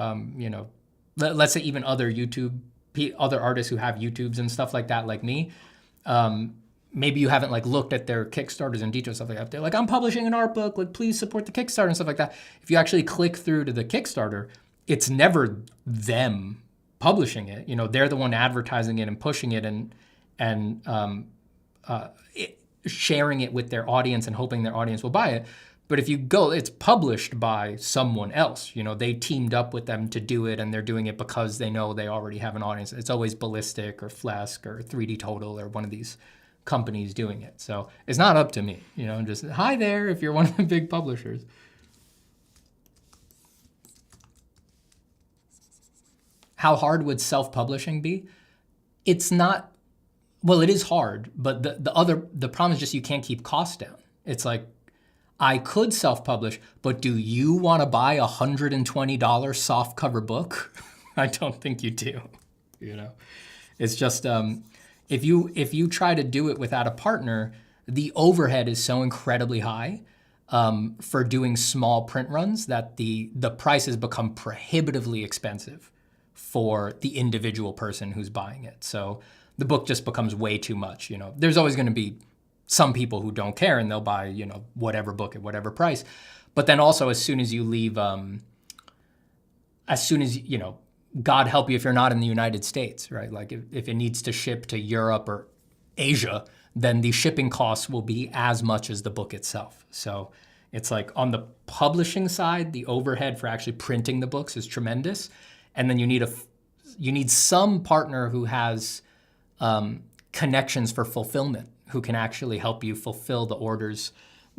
let's say even other artists who have YouTubes and stuff like that, like me, maybe you haven't looked at their Kickstarters in detail, stuff like that. They're like, I'm publishing an art book, please support the Kickstarter and stuff like that. If you actually click through to the Kickstarter, it's never them publishing it. They're the one advertising it and pushing it and sharing it with their audience and hoping their audience will buy it. But if you go, it's published by someone else. They teamed up with them to do it, and they're doing it because they know they already have an audience. It's always Ballistic or Flesk or 3D Total or one of these companies doing it. So it's not up to me. Just hi there if you're one of the big publishers. how hard would self-publishing be? It's not, well, it is hard, but the problem is just you can't keep costs down. It's like, I could self-publish, but do you want to buy a $120 soft cover book? I don't think you do. It's just if you try to do it without a partner, the overhead is so incredibly high for doing small print runs that the prices become prohibitively expensive for the individual person who's buying it. So the book just becomes way too much. There's always going to be some people who don't care and they'll buy whatever book at whatever price. But then also as soon as you leave, God help you if you're not in the United States, right? Like if it needs to ship to Europe or Asia, then the shipping costs will be as much as the book itself. So it's like on the publishing side, the overhead for actually printing the books is tremendous. And then you need some partner who has connections for fulfillment, who can actually help you fulfill the orders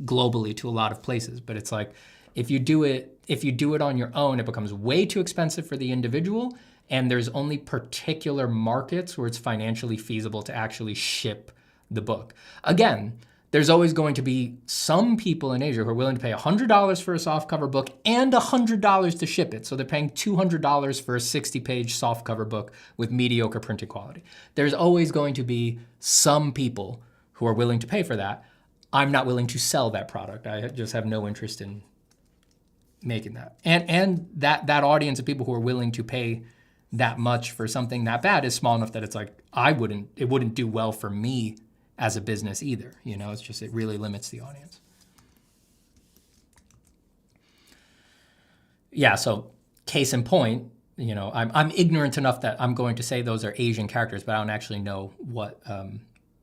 globally to a lot of places. But it's like, if you do it on your own, it becomes way too expensive for the individual, and there's only particular markets where it's financially feasible to actually ship the book. Again, there's always going to be some people in Asia who are willing to pay $100 for a softcover book and $100 to ship it. So they're paying $200 for a 60-page softcover book with mediocre printing quality. There's always going to be some people who are willing to pay for that. I'm not willing to sell that product. I just have no interest in making that. And that audience of people who are willing to pay that much for something that bad is small enough that it's like, it wouldn't do well for me as a business either. It's just, it really limits the audience. Yeah, so case in point, I'm ignorant enough that I'm going to say those are Asian characters, but I don't actually know what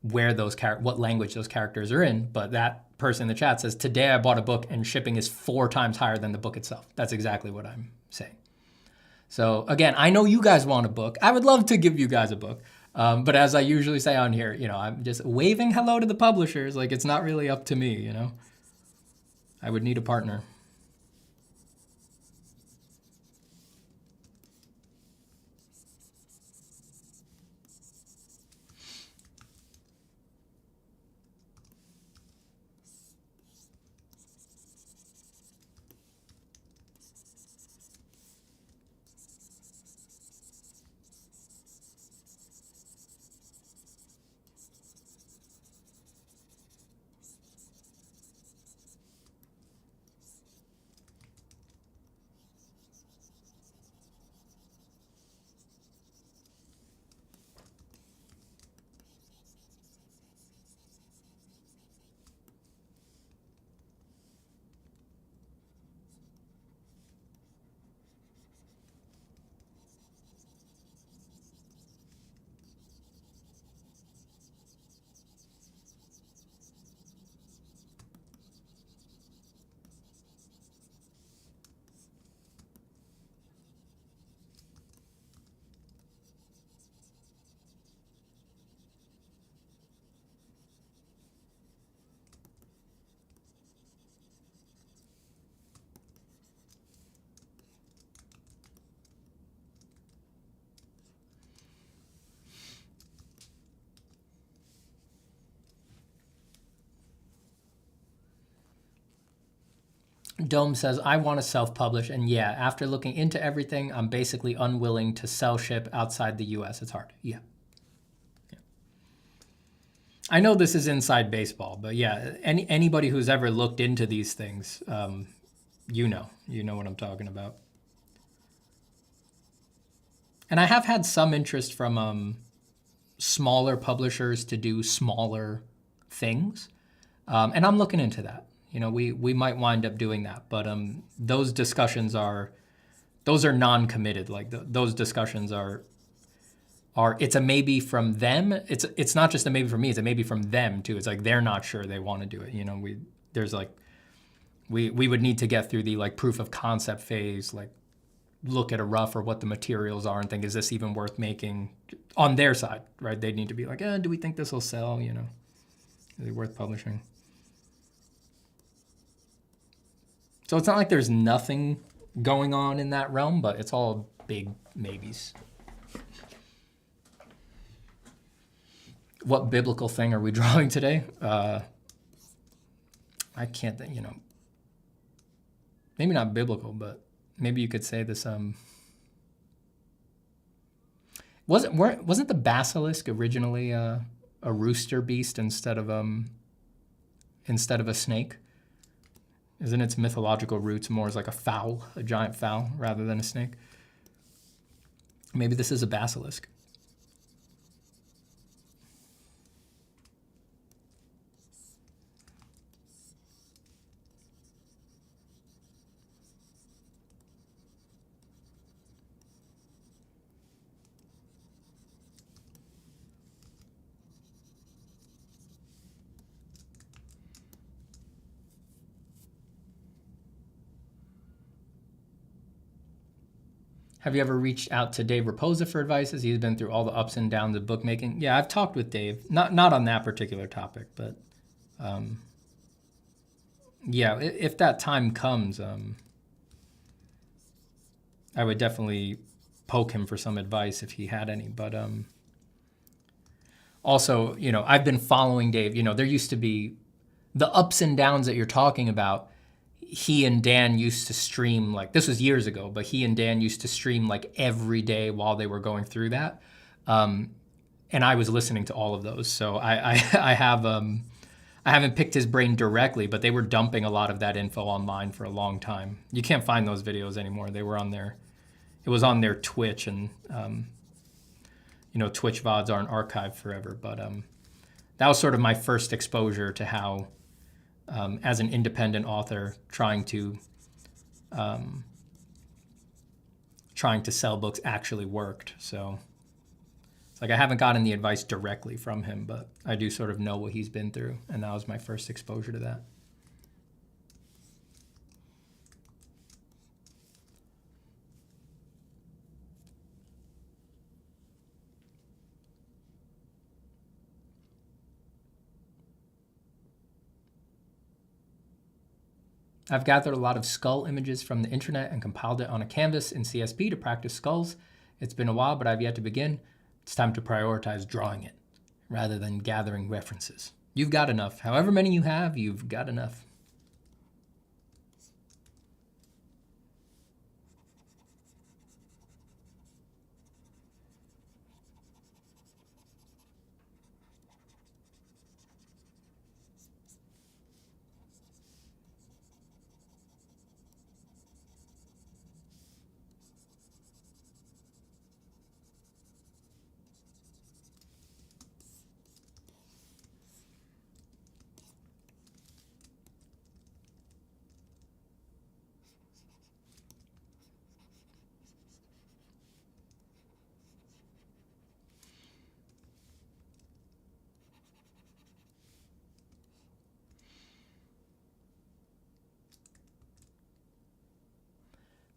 language those characters are in. But that person in the chat says, today I bought a book and shipping is 4 times higher than the book itself. That's exactly what I'm saying. So again, I know you guys want a book. I would love to give you guys a book. But as I usually say on here, I'm just waving hello to the publishers. Like, it's not really up to me, I would need a partner. Dome says, I want to self-publish, and yeah, after looking into everything, I'm basically unwilling to sell ship outside the US. It's hard. Yeah. I know this is inside baseball, but yeah, anybody who's ever looked into these things, you know what I'm talking about. And I have had some interest from smaller publishers to do smaller things, and I'm looking into that. We might wind up doing that, but those discussions are non-committed. Like those discussions are it's a maybe from them. It's not just a maybe from me. It's a maybe from them too. It's like they're not sure they want to do it. We would need to get through the proof of concept phase, look at a rough or what the materials are and think, is this even worth making on their side, right? They'd need to be like, do we think this will sell? Is it worth publishing? So it's not like there's nothing going on in that realm, but it's all big maybes. What biblical thing are we drawing today? I can't think, maybe not biblical, but maybe you could say this. Wasn't the basilisk originally a rooster beast instead of a snake? Isn't its mythological roots more as like a fowl, a giant fowl, rather than a snake? Maybe this is a basilisk. Have you ever reached out to Dave Raposa for advice as he's been through all the ups and downs of bookmaking? Yeah, I've talked with Dave, not on that particular topic, but yeah, if that time comes, I would definitely poke him for some advice if he had any. But also, I've been following Dave. There used to be the ups and downs that you're talking about. He and Dan used to stream, like, this was years ago, but he and Dan used to stream like every day while they were going through that. And I was listening to all of those. So I haven't picked his brain directly, but they were dumping a lot of that info online for a long time. You can't find those videos anymore. They were on their, it was on their Twitch, and Twitch VODs aren't archived forever. But that was sort of my first exposure to how, as an independent author trying to sell books actually worked. So it's like I haven't gotten the advice directly from him, but I do sort of know what he's been through, and that was my first exposure to that. I've gathered a lot of skull images from the internet and compiled it on a canvas in CSP to practice skulls. It's been a while, but I've yet to begin. It's time to prioritize drawing it rather than gathering references. You've got enough. However many you have, you've got enough.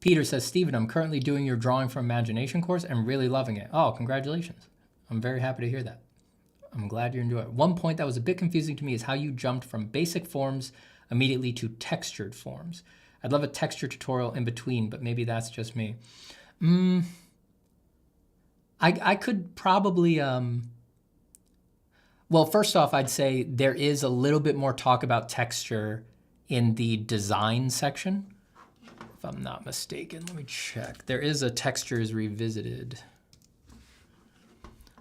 Peter says, Stephen, I'm currently doing your Drawing from Imagination course and really loving it. Oh, congratulations. I'm very happy to hear that. I'm glad you're enjoying it. One point that was a bit confusing to me is how you jumped from basic forms immediately to textured forms. I'd love a texture tutorial in between, but maybe that's just me. I could probably, well, first off, I'd say there is a little bit more talk about texture in the design section. If I'm not mistaken, let me check. There is a Textures Revisited.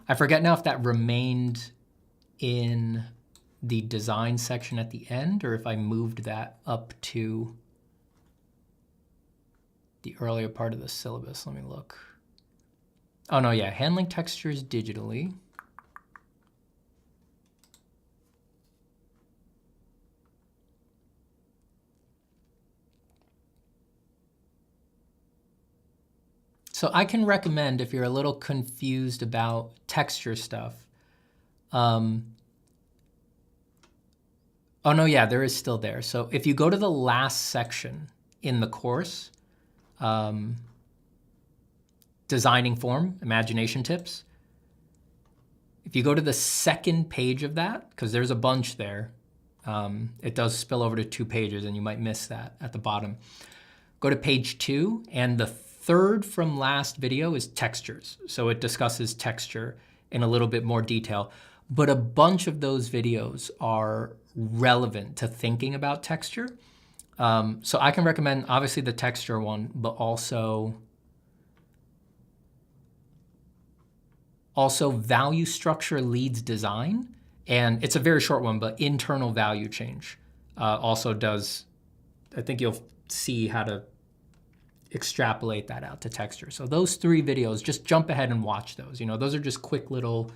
I forget now if that remained in the design section at the end or if I moved that up to the earlier part of the syllabus. Let me look. Oh no, yeah, handling textures digitally. So I can recommend, if you're a little confused about texture stuff, oh no, yeah, there is still there. So if you go to the last section in the course, designing form, imagination tips, if you go to the second page of that, because there's a bunch there, it does spill over to 2 pages and you might miss that at the bottom. Go to page 2 and the third from last video is textures. So it discusses texture in a little bit more detail, but a bunch of those videos are relevant to thinking about texture. So I can recommend obviously the texture one, but also value structure leads design. And it's a very short one, but internal value change also does, I think you'll see how to extrapolate that out to texture. So those 3 videos, just jump ahead and watch those. Those are just quick little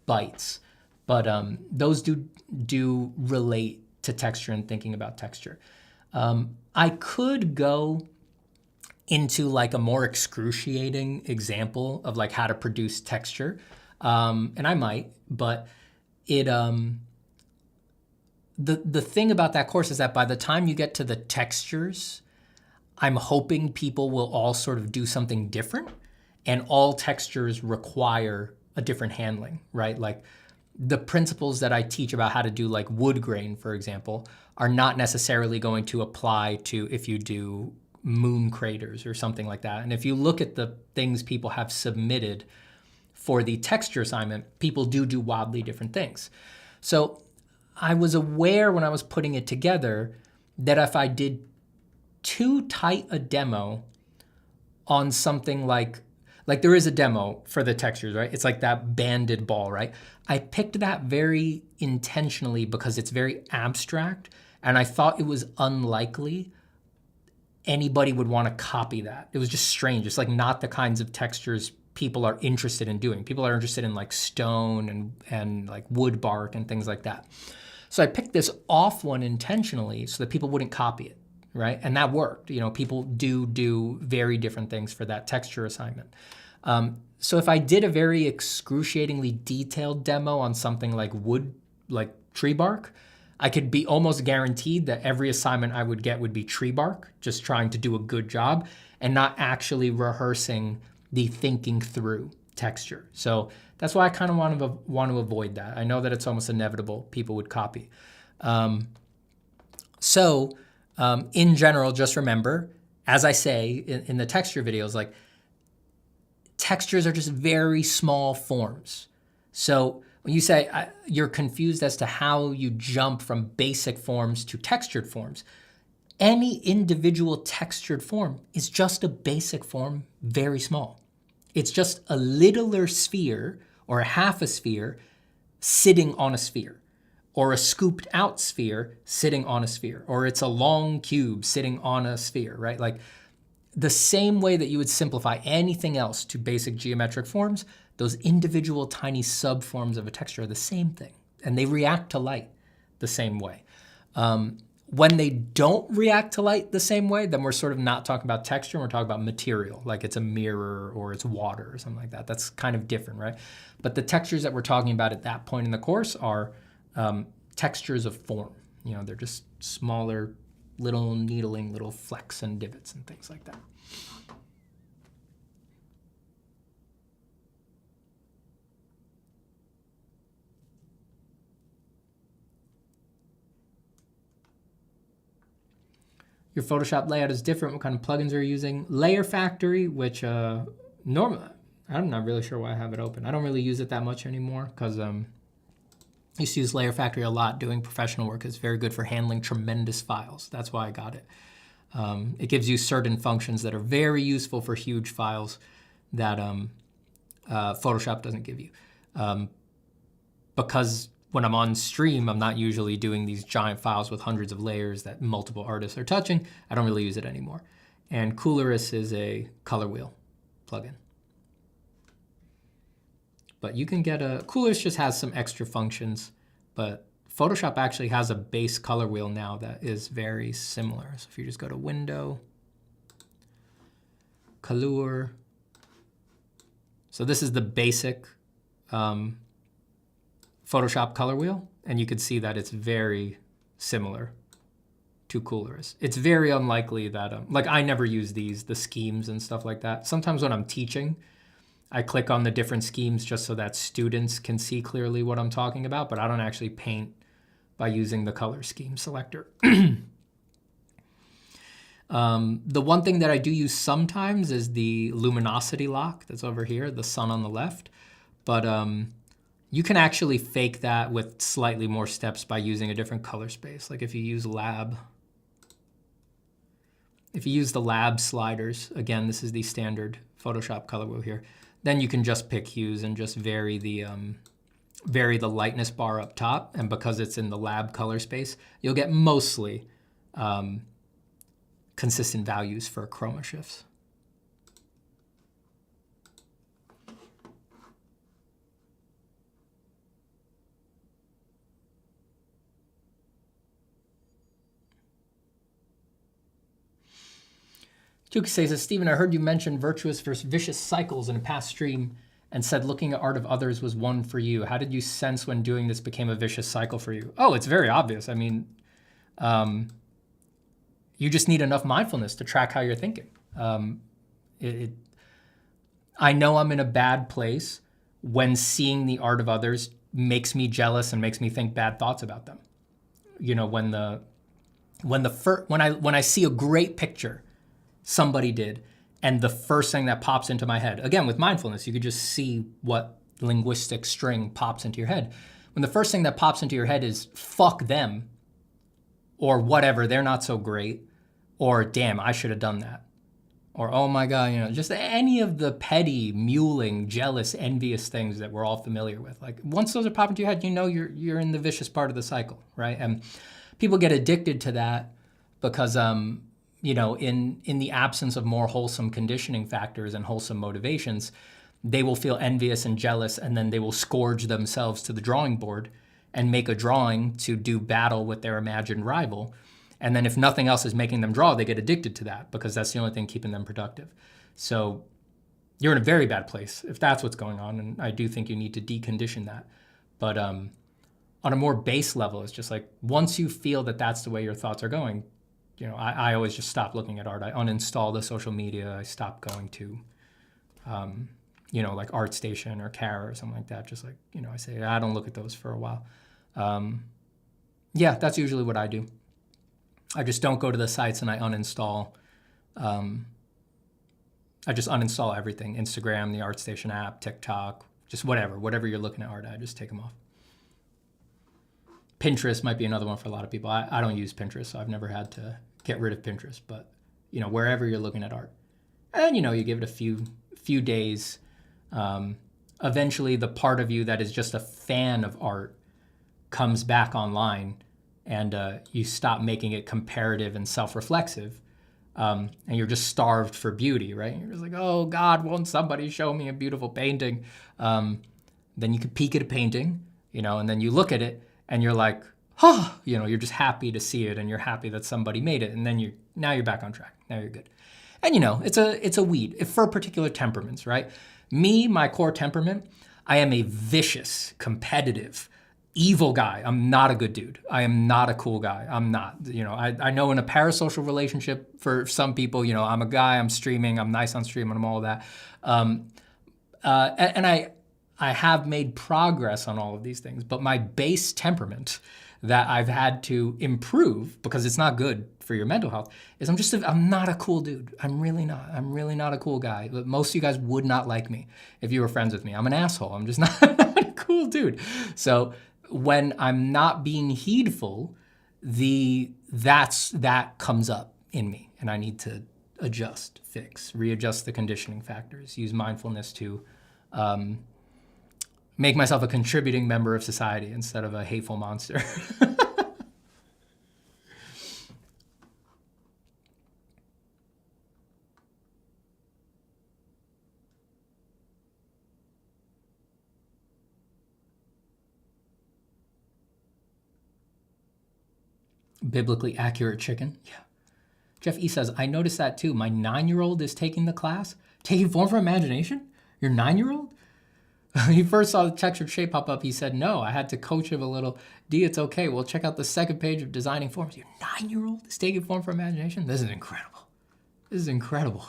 bites, but those do relate to texture and thinking about texture. I could go into like a more excruciating example of like how to produce texture, and I might, but it the thing about that course is that by the time you get to the textures, I'm hoping people will all sort of do something different, and all textures require a different handling, right? Like the principles that I teach about how to do like wood grain, for example, are not necessarily going to apply to if you do moon craters or something like that. And if you look at the things people have submitted for the texture assignment, people do wildly different things. So I was aware when I was putting it together that if I did too tight a demo on something like there is a demo for the textures, right? It's like that banded ball, right? I picked that very intentionally because it's very abstract, and I thought it was unlikely anybody would want to copy that. It was just strange. It's like not the kinds of textures people are interested in doing. People are interested in like stone and like wood bark and things like that. So I picked this off one intentionally so that people wouldn't copy it, right? And that worked. People do very different things for that texture assignment. So if I did a very excruciatingly detailed demo on something like wood, like tree bark, I could be almost guaranteed that every assignment I would get would be tree bark, just trying to do a good job and not actually rehearsing the thinking through texture. So that's why I kind of want to avoid that. I know that it's almost inevitable people would copy. In general, just remember, as I say in the texture videos, like textures are just very small forms. So when you say you're confused as to how you jump from basic forms to textured forms, any individual textured form is just a basic form, very small. It's just a littler sphere or a half a sphere sitting on a sphere, or a scooped out sphere sitting on a sphere, or it's a long cube sitting on a sphere, right? Like the same way that you would simplify anything else to basic geometric forms, those individual tiny subforms of a texture are the same thing, and they react to light the same way. When they don't react to light the same way, then we're sort of not talking about texture, we're talking about material, like it's a mirror or it's water or something like that. That's kind of different, right? But the textures that we're talking about at that point in the course are textures of form. They're just smaller, little needling, little flecks and divots and things like that. Your Photoshop layout is different. What kind of plugins are you using? Layer Factory, which normally, I'm not really sure why I have it open. I don't really use it that much anymore because I used to use Layer Factory a lot doing professional work. It's very good for handling tremendous files. That's why I got it. It gives you certain functions that are very useful for huge files that Photoshop doesn't give you. Because when I'm on stream, I'm not usually doing these giant files with hundreds of layers that multiple artists are touching. I don't really use it anymore. And Cooleris is a color wheel plugin. But you can get Cooleris just has some extra functions, but Photoshop actually has a base color wheel now that is very similar. So if you just go to Window, Color. So this is the basic Photoshop color wheel, and you can see that it's very similar to Cooleris. It's very unlikely that, like I never use the schemes and stuff like that. Sometimes when I'm teaching, I click on the different schemes just so that students can see clearly what I'm talking about, but I don't actually paint by using the color scheme selector. The one thing that I do use sometimes is the luminosity lock that's over here, the sun on the left. But you can actually fake that with slightly more steps by using a different color space. Like if you use the lab sliders, again, this is the standard Photoshop color wheel here, then you can just pick hues and just vary the lightness bar up top. And because it's in the lab color space, you'll get mostly consistent values for chroma shifts. Juki says, Stephen, I heard you mention virtuous versus vicious cycles in a past stream and said looking at art of others was one for you. How did you sense when doing this became a vicious cycle for you? Oh, it's very obvious. I mean, you just need enough mindfulness to track how you're thinking. I know I'm in a bad place when seeing the art of others makes me jealous and makes me think bad thoughts about them. You know, when I see a great picture somebody did, and the first thing that pops into my head, again, with mindfulness, you could just see what linguistic string pops into your head. When the first thing that pops into your head is fuck them, or whatever, they're not so great, or damn, I should have done that, or oh my God, you know, just any of the petty, mewling, jealous, envious things that we're all familiar with. Like once those are popping into your head, you know you're in the vicious part of the cycle, right? And people get addicted to that because you know, in the absence of more wholesome conditioning factors and wholesome motivations, they will feel envious and jealous, and then they will scourge themselves to the drawing board and make a drawing to do battle with their imagined rival. And then if nothing else is making them draw, they get addicted to that because that's the only thing keeping them productive. So you're in a very bad place if that's what's going on, and I do think you need to decondition that. But on a more base level, it's just like once you feel that that's the way your thoughts are going, you know, I always just stop looking at art. I uninstall the social media. I stop going to, you know, like ArtStation or Cara or something like that. Just like, you know, I say, I don't look at those for a while. Yeah, that's usually what I do. I just don't go to the sites and I uninstall. I just uninstall everything. Instagram, the ArtStation app, TikTok, just whatever you're looking at art, I just take them off. Pinterest might be another one for a lot of people. I don't use Pinterest, so I've never had to get rid of Pinterest, but you know, wherever you're looking at art. And you know, you give it a few days. Eventually the part of you that is just a fan of art comes back online, and you stop making it comparative and self-reflexive. And you're just starved for beauty, right? You're just like, oh God, won't somebody show me a beautiful painting? Then you could peek at a painting, you know, and then you look at it and you're like, oh, you know, you're just happy to see it and you're happy that somebody made it. And then now you're back on track. Now you're good. And you know, it's a weed for particular temperaments, right? Me, my core temperament, I am a vicious, competitive, evil guy. I'm not a good dude. I am not a cool guy. I'm not, you know, I know in a parasocial relationship for some people, you know, I'm a guy, I'm streaming, I'm nice on stream, and I'm all that. And I have made progress on all of these things, but my base temperament that I've had to improve because it's not good for your mental health is I'm not a cool dude. I'm really not a cool guy. Most of you guys would not like me if you were friends with me. I'm an asshole. I'm just not a cool dude. So when I'm not being heedful, that comes up in me, and I need to adjust, fix, readjust the conditioning factors, use mindfulness to make myself a contributing member of society instead of a hateful monster. Biblically accurate chicken. Yeah. Jeff E says, I noticed that too. My 9-year-old is taking the class. Taking form for imagination? Your 9-year-old? He first saw the textured shape pop up. He said, no, I had to coach him a little. D, it's okay. Well, check out the second page of designing forms. Your 9-year-old is taking form for imagination? This is incredible. This is incredible.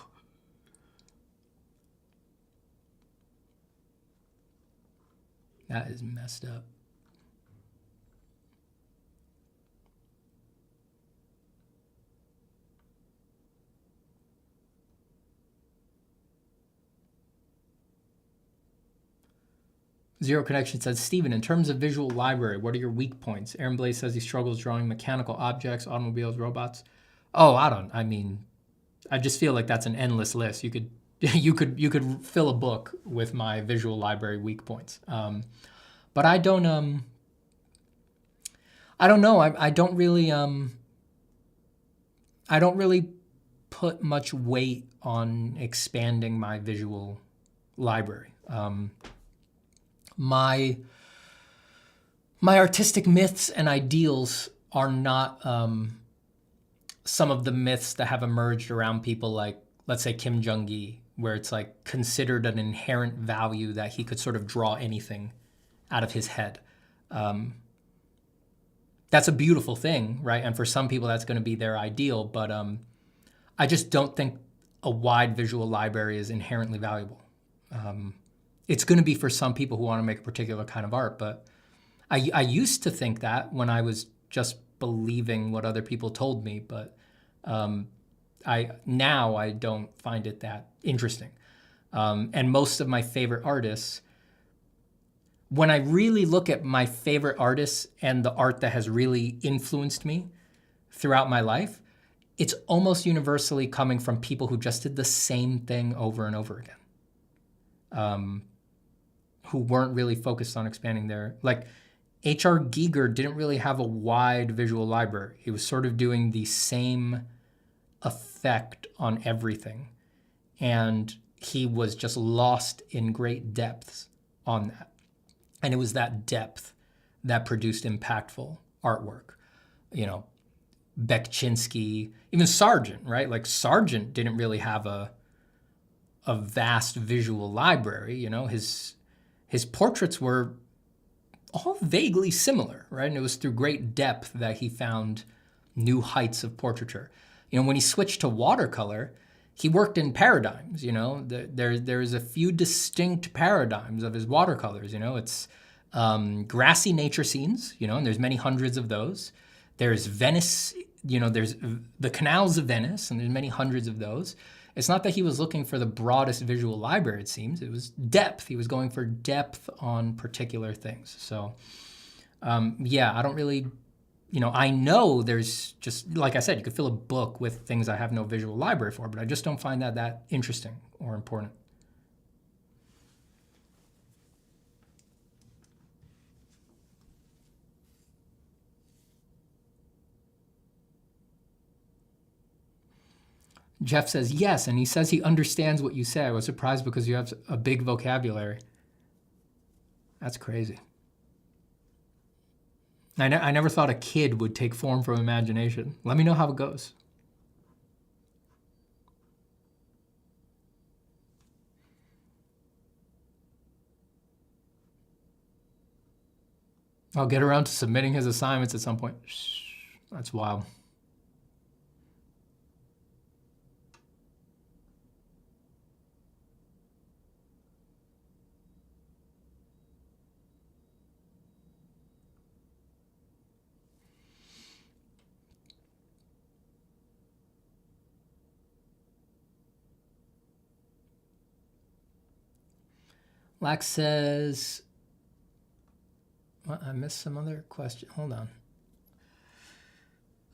That is messed up. Zero Connection says, Steven, in terms of visual library, what are your weak points? Aaron Blaze says he struggles drawing mechanical objects, automobiles, robots. Oh, I just feel like that's an endless list. You could you could fill a book with my visual library weak points. But I don't know. I don't really put much weight on expanding my visual library. My artistic myths and ideals are not some of the myths that have emerged around people like, let's say, Kim Jong-il, where it's like considered an inherent value that he could sort of draw anything out of his head. That's a beautiful thing, right? And for some people, that's going to be their ideal. But I just don't think a wide visual library is inherently valuable. It's going to be for some people who want to make a particular kind of art. But I used to think that when I was just believing what other people told me. But I don't find it that interesting. And most of my favorite artists, when I really look at my favorite artists and the art that has really influenced me throughout my life, it's almost universally coming from people who just did the same thing over and over again, who weren't really focused on expanding their, like H.R. Giger didn't really have a wide visual library. He was sort of doing the same effect on everything. And he was just lost in great depths on that. And it was that depth that produced impactful artwork. You know, Bekchinsky, even Sargent, right? Like Sargent didn't really have a vast visual library. You know, his portraits were all vaguely similar, right? And it was through great depth that he found new heights of portraiture. You know, when he switched to watercolor, he worked in paradigms, you know. There's a few distinct paradigms of his watercolors, you know. It's grassy nature scenes, you know, and there's many hundreds of those. There's Venice, you know, there's the canals of Venice, and there's many hundreds of those. It's not that he was looking for the broadest visual library, it seems. It was depth. He was going for depth on particular things. So, yeah, I don't really... You know, I know there's just, like I said, you could fill a book with things I have no visual library for, but I just don't find that interesting or important. Jeff says, yes, and he says he understands what you say. I was surprised because you have a big vocabulary. That's crazy. I never thought a kid would take form from imagination. Let me know how it goes. I'll get around to submitting his assignments at some point. That's wild. Lax says, well, I missed some other question. Hold on.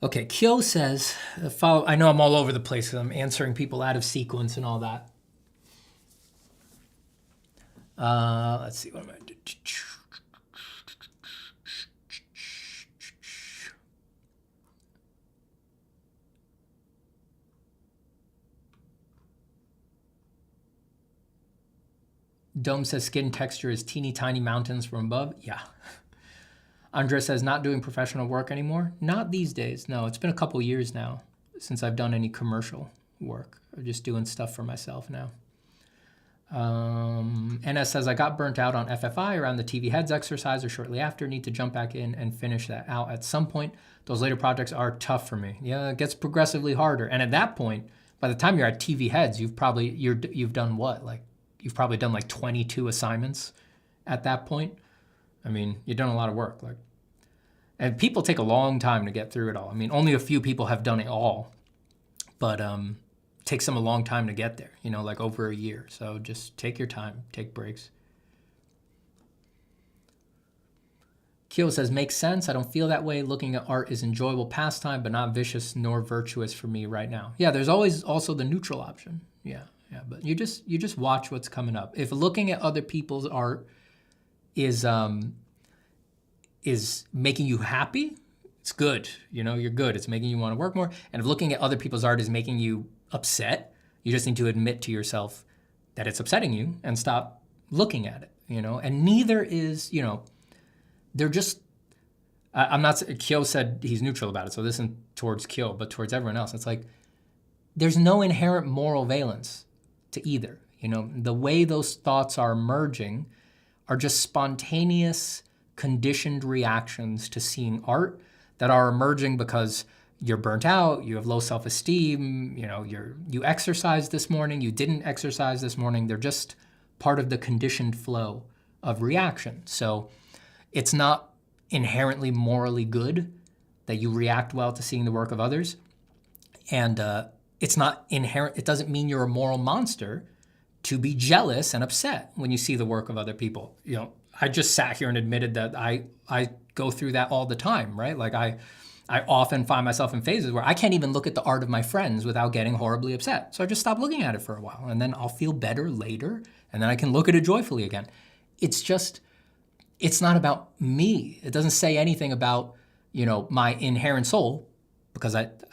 Okay, Kyo says, I know I'm all over the place because I'm answering people out of sequence and all that. Let's see, what am I doing? Dome says skin texture is teeny tiny mountains from above. Yeah. Andrea says not doing professional work anymore. Not these days. No, it's been a couple years now since I've done any commercial work. I'm just doing stuff for myself now. NS says I got burnt out on FFI around the TV heads exercise or shortly after. Need to jump back in and finish that out at some point. Those later projects are tough for me. Yeah, it gets progressively harder. And at that point, by the time you're at TV heads, you've done what? Like, you've probably done like 22 assignments at that point. I mean, you've done a lot of work. Like, and people take a long time to get through it all. I mean, only a few people have done it all, but it takes them a long time to get there, you know, like over a year. So just take your time, take breaks. Kyo says, makes sense. I don't feel that way. Looking at art is enjoyable pastime, but not vicious nor virtuous for me right now. Yeah, there's always also the neutral option. Yeah, but you just watch what's coming up. If looking at other people's art is making you happy, it's good. You're good. It's making you want to work more. And if looking at other people's art is making you upset, you just need to admit to yourself that it's upsetting you and stop looking at it, And neither is, they're just, I'm not, Kyo said he's neutral about it, so this isn't towards Kyo, but towards everyone else. It's like, there's no inherent moral valence to either. The way those thoughts are emerging are just spontaneous, conditioned reactions to seeing art that are emerging because you're burnt out, you have low self-esteem, you exercised this morning, you didn't exercise this morning. They're just part of the conditioned flow of reaction. So it's not inherently morally good that you react well to seeing the work of others. And it's not inherent, it doesn't mean you're a moral monster to be jealous and upset when you see the work of other people. I just sat here and admitted that I go through that all the time, right? Like I often find myself in phases where I can't even look at the art of my friends without getting horribly upset. So I just stop looking at it for a while, and then I'll feel better later, and then I can look at it joyfully again. It's not about me. It doesn't say anything about, my inherent soul, because it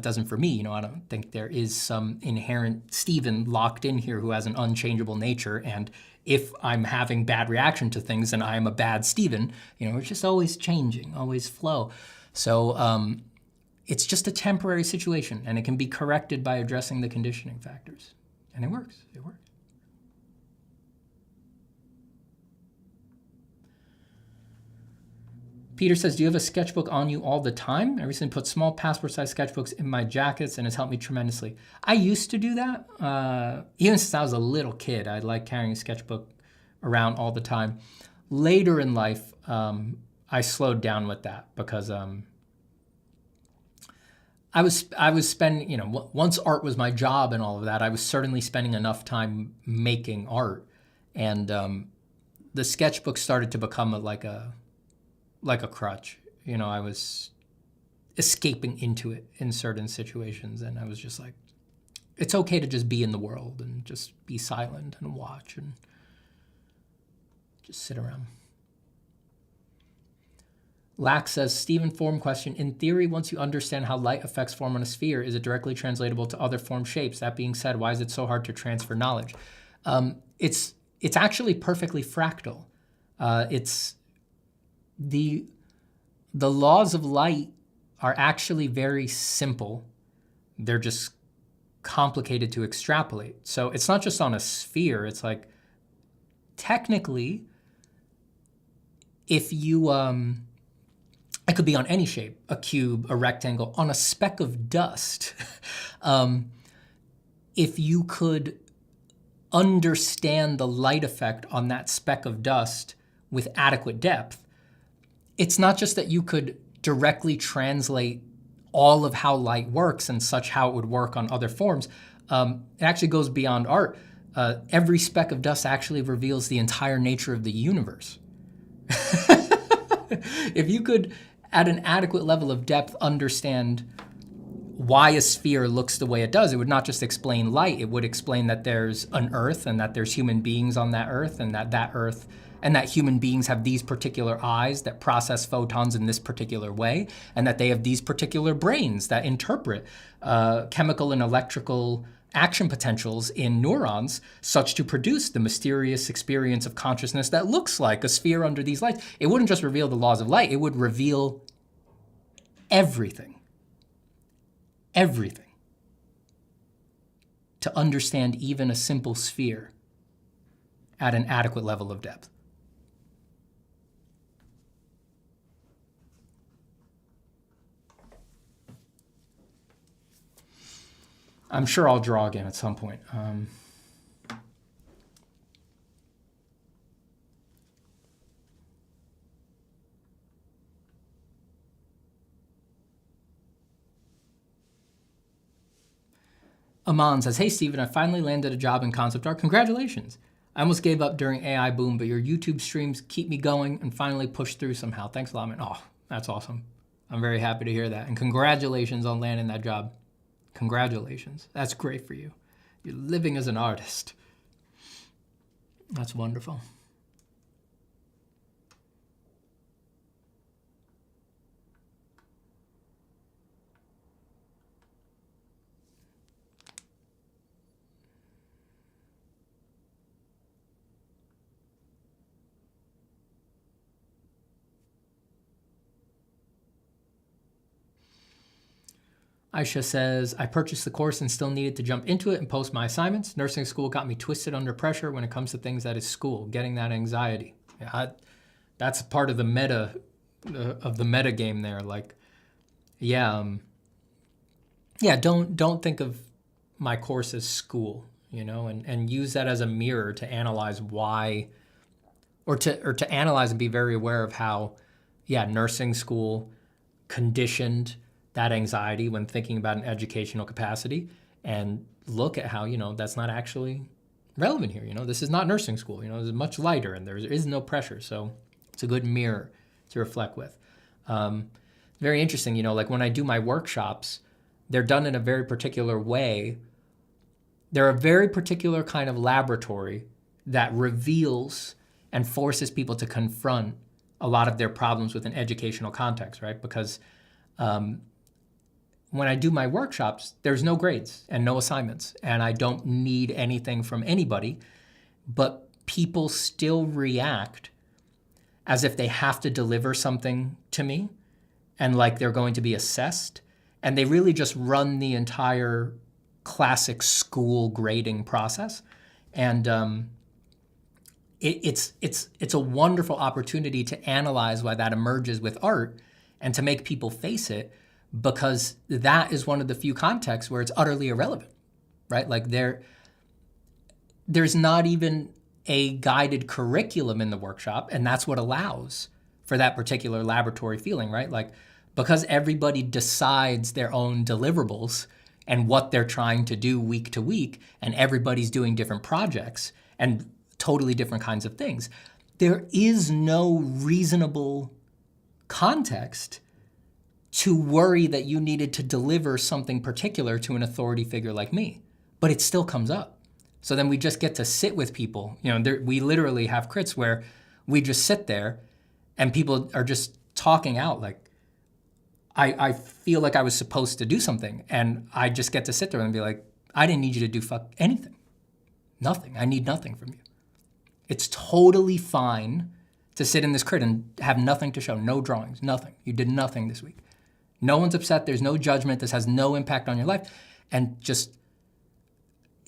doesn't for me. I don't think there is some inherent Stephen locked in here who has an unchangeable nature, and if I'm having bad reaction to things, then I am a bad Stephen. It's just always changing, always flow. So it's just a temporary situation, and it can be corrected by addressing the conditioning factors. And it works. It works. Peter says, do you have a sketchbook on you all the time? I recently put small passport-sized sketchbooks in my jackets, and it's helped me tremendously. I used to do that. Even since I was a little kid, I liked carrying a sketchbook around all the time. Later in life, I slowed down with that because I was spending, once art was my job and all of that, I was certainly spending enough time making art. And the sketchbook started to become like a crutch. I was escaping into it in certain situations, and I was just like, it's okay to just be in the world and just be silent and watch and just sit around. Lack says, Stephen, form question. In theory, once you understand how light affects form on a sphere, is it directly translatable to other form shapes? That being said, why is it so hard to transfer knowledge? It's actually perfectly fractal. It's the laws of light are actually very simple. They're just complicated to extrapolate. So it's not just on a sphere. It's like, technically, if you, it could be on any shape, a cube, a rectangle, on a speck of dust. If you could understand the light effect on that speck of dust with adequate depth, it's not just that you could directly translate all of how light works and such how it would work on other forms. It actually goes beyond art. Every speck of dust actually reveals the entire nature of the universe. If you could, at an adequate level of depth, understand why a sphere looks the way it does, it would not just explain light. It would explain that there's an Earth and that there's human beings on that Earth, and that Earth and that human beings have these particular eyes that process photons in this particular way, and that they have these particular brains that interpret chemical and electrical action potentials in neurons such to produce the mysterious experience of consciousness that looks like a sphere under these lights. It wouldn't just reveal the laws of light, it would reveal everything. Everything. To understand even a simple sphere at an adequate level of depth. I'm sure I'll draw again at some point. Aman says, hey, Stephen, I finally landed a job in concept art. Congratulations. I almost gave up during AI boom, but your YouTube streams keep me going and finally push through somehow. Thanks a lot, man. Oh, that's awesome. I'm very happy to hear that. And congratulations on landing that job. Congratulations. That's great for you. You're living as an artist. That's wonderful. Aisha says, I purchased the course and still needed to jump into it and post my assignments. Nursing school got me twisted under pressure when it comes to things that is school, getting that anxiety. Yeah, that's part of the meta game there. Like, don't think of my course as school, and use that as a mirror to analyze why, or to analyze and be very aware of how, nursing school conditioned that anxiety when thinking about an educational capacity, and look at how, that's not actually relevant here. This is not nursing school. It's much lighter and there is no pressure. So it's a good mirror to reflect with. Very interesting, like when I do my workshops, they're done in a very particular way. They're a very particular kind of laboratory that reveals and forces people to confront a lot of their problems with an educational context, right? Because when I do my workshops, there's no grades and no assignments, and I don't need anything from anybody, but people still react as if they have to deliver something to me and like they're going to be assessed, and they really just run the entire classic school grading process. And it's a wonderful opportunity to analyze why that emerges with art and to make people face it, because that is one of the few contexts where it's utterly irrelevant, right? Like there's not even a guided curriculum in the workshop, and that's what allows for that particular laboratory feeling, right? Like, because everybody decides their own deliverables and what they're trying to do week to week, and everybody's doing different projects and totally different kinds of things, there is no reasonable context to worry that you needed to deliver something particular to an authority figure like me. But it still comes up. So then we just get to sit with people. We literally have crits where we just sit there and people are just talking out like, I feel like I was supposed to do something, and I just get to sit there and be like, I didn't need you to do fuck anything. Nothing. I need nothing from you. It's totally fine to sit in this crit and have nothing to show, no drawings, nothing. You did nothing this week. No one's upset. There's no judgment. This has no impact on your life. And just,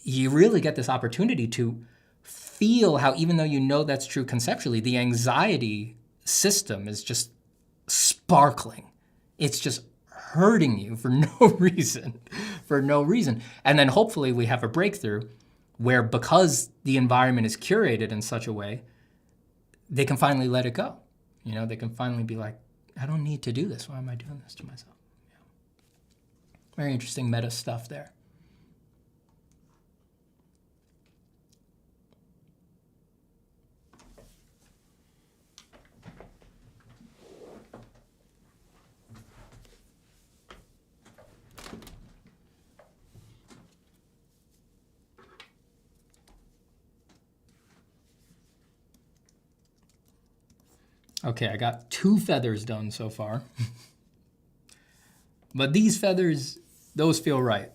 you really get this opportunity to feel how, even though that's true conceptually, the anxiety system is just sparkling. It's just hurting you for no reason. And then hopefully we have a breakthrough where, because the environment is curated in such a way, they can finally let it go. They can finally be like, I don't need to do this. Why am I doing this to myself? Very interesting meta stuff there. Okay, I got 2 feathers done so far. But these feathers, those feel right.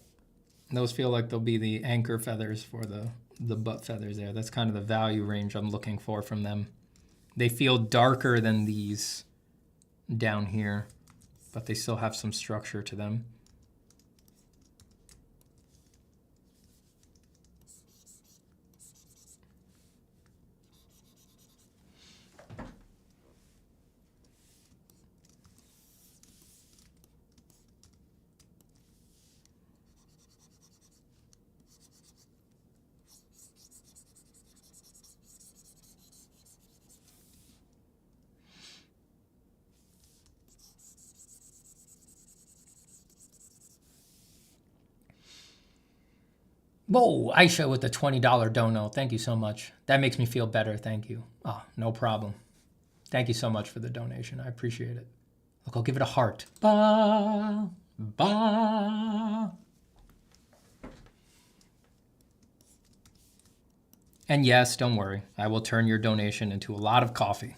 Those feel like they'll be the anchor feathers for the butt feathers there. That's kind of the value range I'm looking for from them. They feel darker than these down here, but they still have some structure to them. Whoa, Aisha with the $20 dono. Thank you so much. That makes me feel better. Thank you. Oh, no problem. Thank you so much for the donation. I appreciate it. Look, I'll give it a heart. Ba, ba. And yes, don't worry. I will turn your donation into a lot of coffee.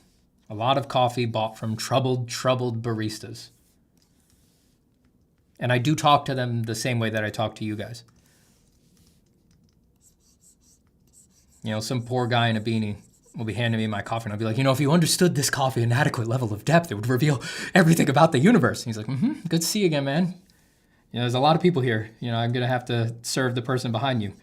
A lot of coffee bought from troubled baristas. And I do talk to them the same way that I talk to you guys. You know, some poor guy in a beanie will be handing me my coffee, and I'll be like, if you understood this coffee in adequate level of depth, it would reveal everything about the universe. And he's like, good to see you again, man. There's a lot of people here. I'm going to have to serve the person behind you.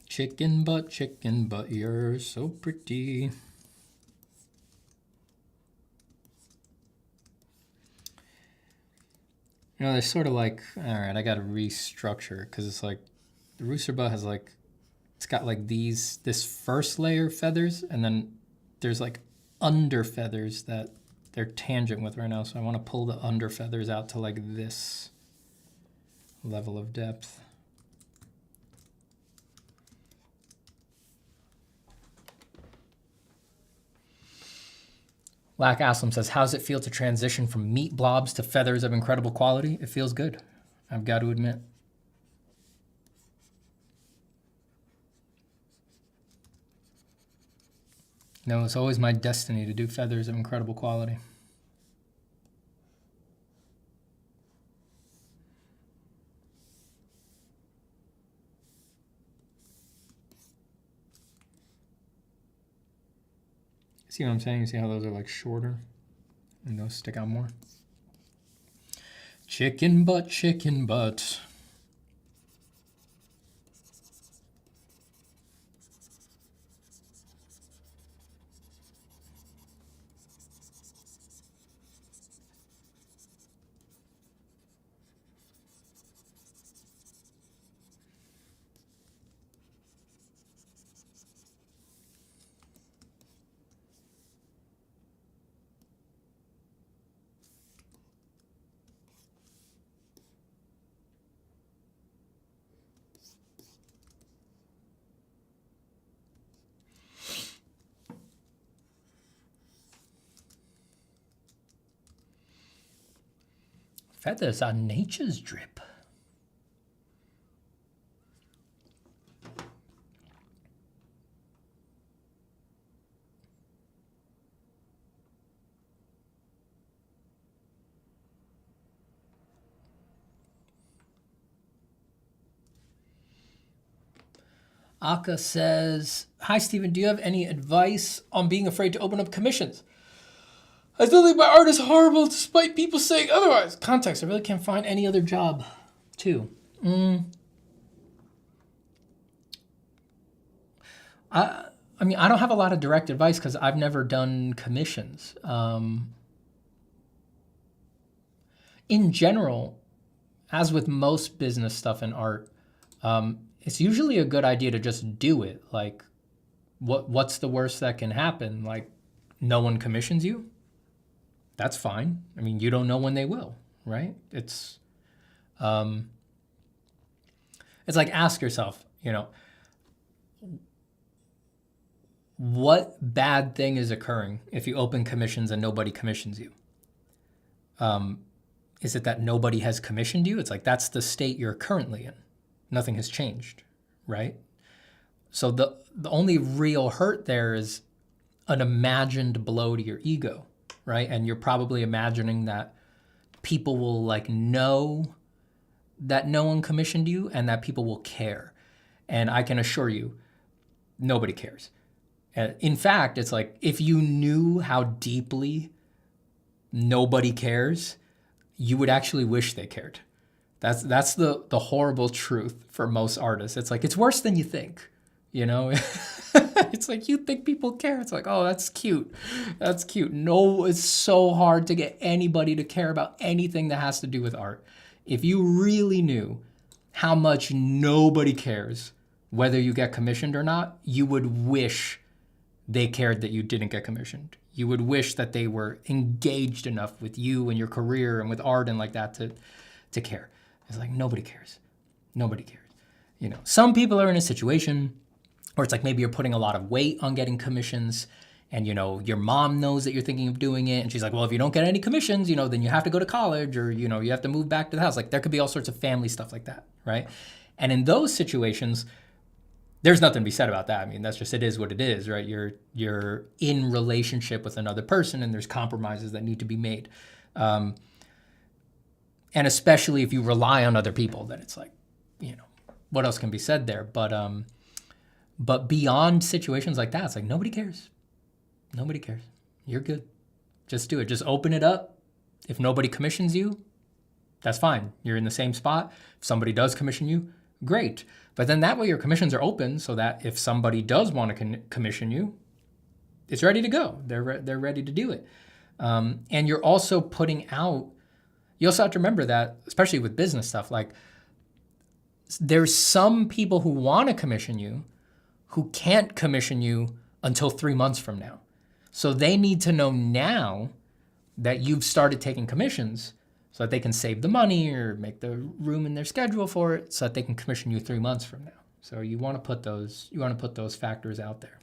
Chicken butt, you're so pretty. They're sort of like, all right, I got to restructure because it's like the rooster butt has like, it's got like this first layer of feathers, and then there's like under feathers that they're tangent with right now. So I want to pull the under feathers out to like this level of depth. Lack Aslam says, how's it feel to transition from meat blobs to feathers of incredible quality? It feels good, I've got to admit. No, it's always my destiny to do feathers of incredible quality. See what I'm saying? You see how those are like shorter and those stick out more? Chicken butt, chicken butt. Feathers are nature's drip. Aka says, hi, Stephen, do you have any advice on being afraid to open up commissions? I still think my art is horrible despite people saying otherwise. Context, I really can't find any other job, too. I mean, I don't have a lot of direct advice because I've never done commissions. In general, as with most business stuff in art, it's usually a good idea to just do it. Like, what's the worst that can happen? Like, no one commissions you? That's fine. I mean, you don't know when they will, right? It's like, ask yourself, what bad thing is occurring if you open commissions and nobody commissions you? Is it that nobody has commissioned you? It's like, that's the state you're currently in. Nothing has changed, right? So the only real hurt there is an imagined blow to your ego, right? And you're probably imagining that people will like know that no one commissioned you and that people will care. And I can assure you, nobody cares. In fact, it's like if you knew how deeply nobody cares, you would actually wish they cared. That's the horrible truth for most artists. It's like, it's worse than you think, you know? It's like, you think people care. It's like, oh, that's cute. That's cute. No, it's so hard to get anybody to care about anything that has to do with art. If you really knew how much nobody cares, whether you get commissioned or not, you would wish they cared that you didn't get commissioned. You would wish that they were engaged enough with you and your career and with art and like that to care. It's like, nobody cares. Nobody cares. You know, some people are in a situation where it's like maybe you're putting a lot of weight on getting commissions and, you know, your mom knows that you're thinking of doing it. And she's like, well, if you don't get any commissions, you know, then you have to go to college or, you know, you have to move back to the house. Like there could be all sorts of family stuff like that, right? And in those situations, there's nothing to be said about that. I mean, that's just, it is what it is, right? You're in relationship with another person and there's compromises that need to be made. And especially if you rely on other people, then it's like, you know, what else can be said there? But beyond situations like that, it's like, nobody cares. Nobody cares. You're good. Just do it. Just open it up. If nobody commissions you, that's fine. You're in the same spot. If somebody does commission you, great. But then that way your commissions are open so that if somebody does want to commission you, it's ready to go. They're ready to do it. And you're also putting out, you also have to remember that, especially with business stuff, like there's some people who want to commission you who can't commission you until 3 months from now. So they need to know now that you've started taking commissions so that they can save the money or make the room in their schedule for it so that they can commission you 3 months from now. So you want to put those factors out there.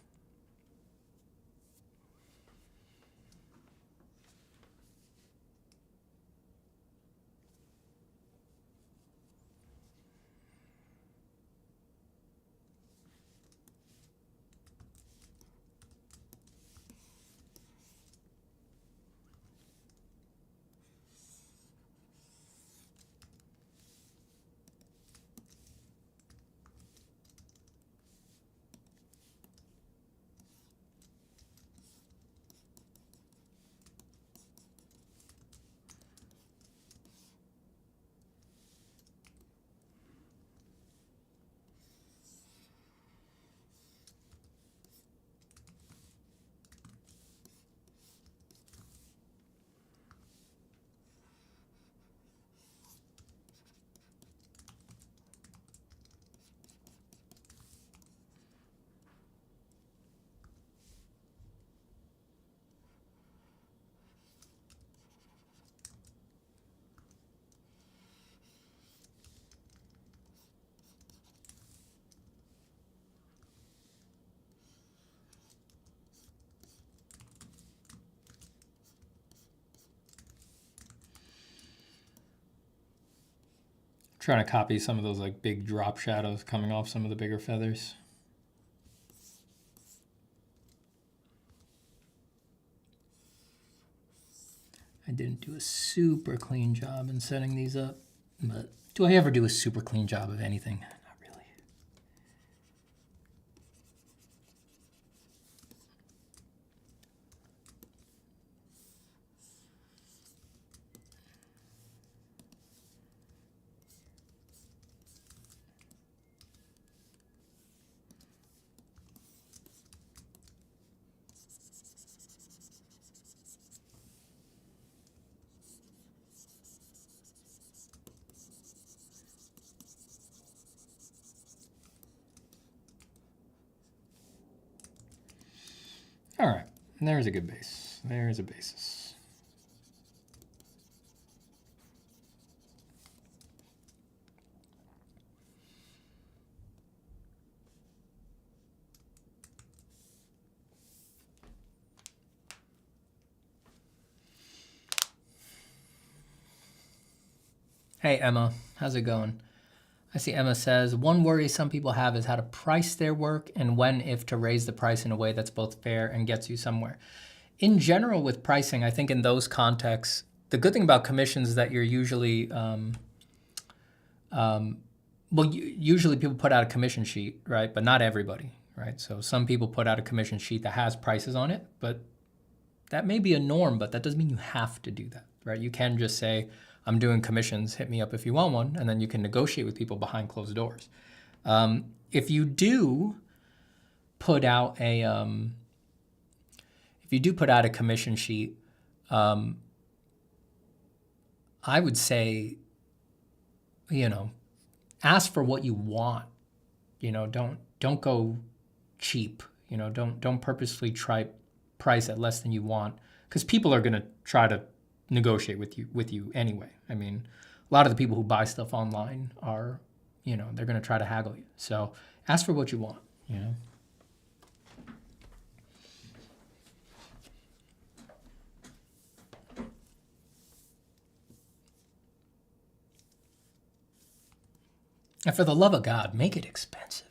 Trying to copy some of those like big drop shadows coming off some of the bigger feathers. I didn't do a super clean job in setting these up, but do I ever do a super clean job of anything? Not really. All right, there's a good base. There's a basis. Hey, Emma, how's it going? I see Emma says, one worry some people have is how to price their work and when, if to raise the price in a way that's both fair and gets you somewhere. In general, with pricing, I think in those contexts, the good thing about commissions is that you're usually, usually people put out a commission sheet, right? But not everybody, right? So some people put out a commission sheet that has prices on it, but that may be a norm, but that doesn't mean you have to do that, right? You can just say, I'm doing commissions, hit me up if you want one, and then you can negotiate with people behind closed doors. If you do put out a commission sheet, I would say, ask for what you want. Don't go cheap. Don't purposely try price at less than you want, because people are going to try to negotiate with you anyway. I mean, a lot of the people who buy stuff online are, they're going to try to haggle you. So ask for what you want. And for the love of God, make it expensive.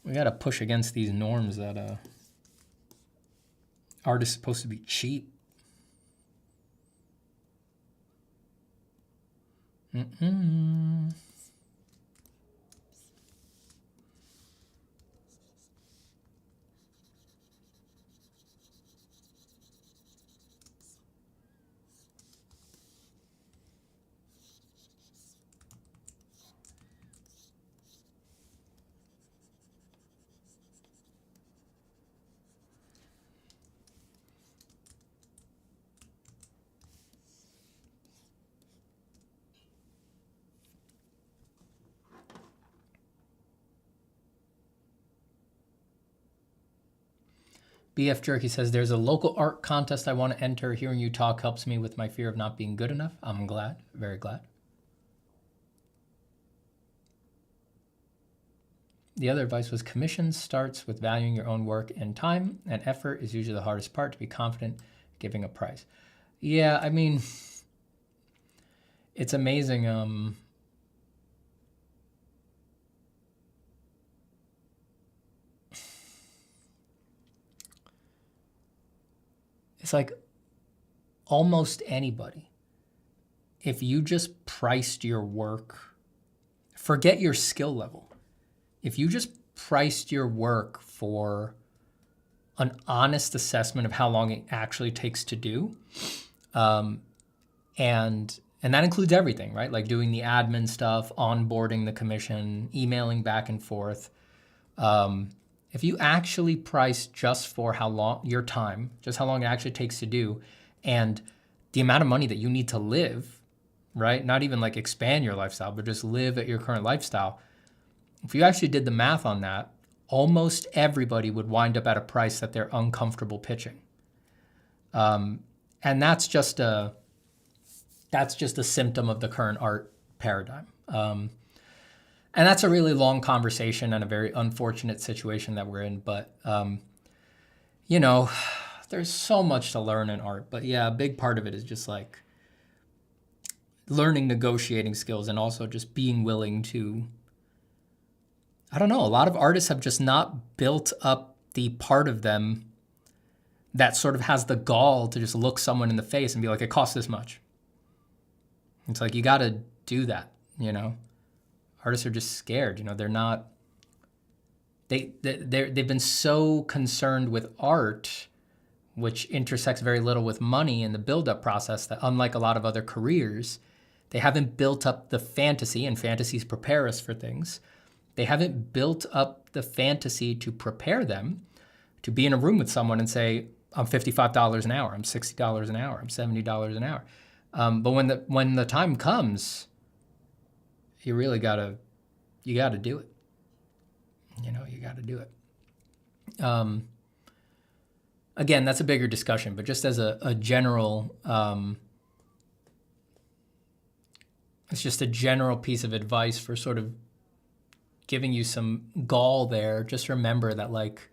We got to push against these norms that art is supposed to be cheap. BF Jerky says, there's a local art contest I want to enter. Hearing you talk helps me with my fear of not being good enough. I'm glad, very glad. The other advice was commission starts with valuing your own work, and time and effort is usually the hardest part, to be confident giving a price. Yeah, I mean, it's amazing. It's like almost anybody, if you just priced your work, forget your skill level. If you just priced your work for an honest assessment of how long it actually takes to do, and that includes everything, right? Like doing the admin stuff, onboarding the commission, emailing back and forth. If you actually price just for how long your time, just how long it actually takes to do, and the amount of money that you need to live, right? Not even like expand your lifestyle, but just live at your current lifestyle. If you actually did the math on that, almost everybody would wind up at a price that they're uncomfortable pitching. And that's just a symptom of the current art paradigm. And that's a really long conversation and a very unfortunate situation that we're in. But, there's so much to learn in art. But yeah, a big part of it is just like learning negotiating skills, and also just being willing to, I don't know, a lot of artists have just not built up the part of them that sort of has the gall to just look someone in the face and be like, it costs this much. It's like, you got to do that, Artists are just scared, they're not, they've been so concerned with art, which intersects very little with money in the build-up process, that unlike a lot of other careers, they haven't built up the fantasy, and fantasies prepare us for things. They haven't built up the fantasy to prepare them to be in a room with someone and say, I'm $55 an hour, I'm $60 an hour, I'm $70 an hour. But when the time comes, you really gotta do it. You gotta do it. Again, that's a bigger discussion, but just as a general, it's just a general piece of advice for sort of giving you some gall there, just remember that like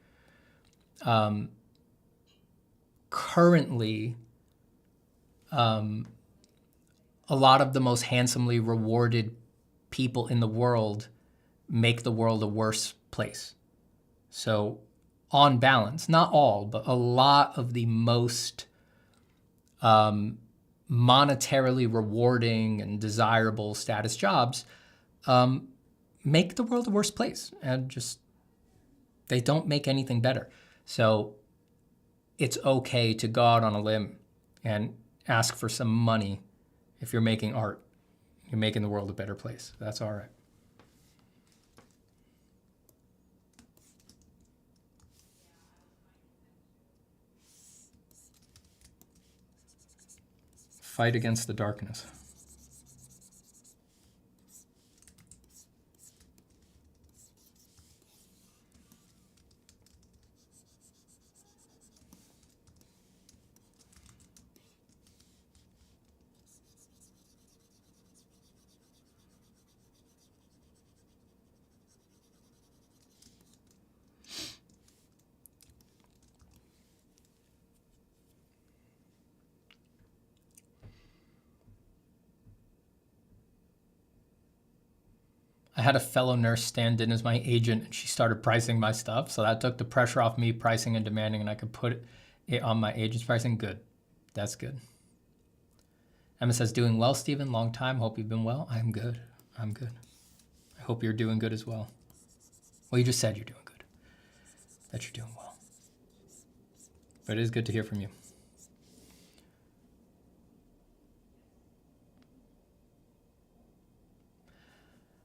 currently a lot of the most handsomely rewarded people in the world make the world a worse place. So on balance, not all, but a lot of the most monetarily rewarding and desirable status jobs make the world a worse place, and just they don't make anything better. So it's okay to go out on a limb and ask for some money. If you're making art, you're making the world a better place. That's all right. Fight against the darkness. I had a fellow nurse stand in as my agent, and she started pricing my stuff. So that took the pressure off me pricing and demanding, and I could put it on my agent's pricing. Good. That's good. Emma says, doing well, Stephen. Long time. Hope you've been well. I'm good. I'm good. I hope you're doing good as well. Well, you just said you're doing good. That you're doing well. But it is good to hear from you.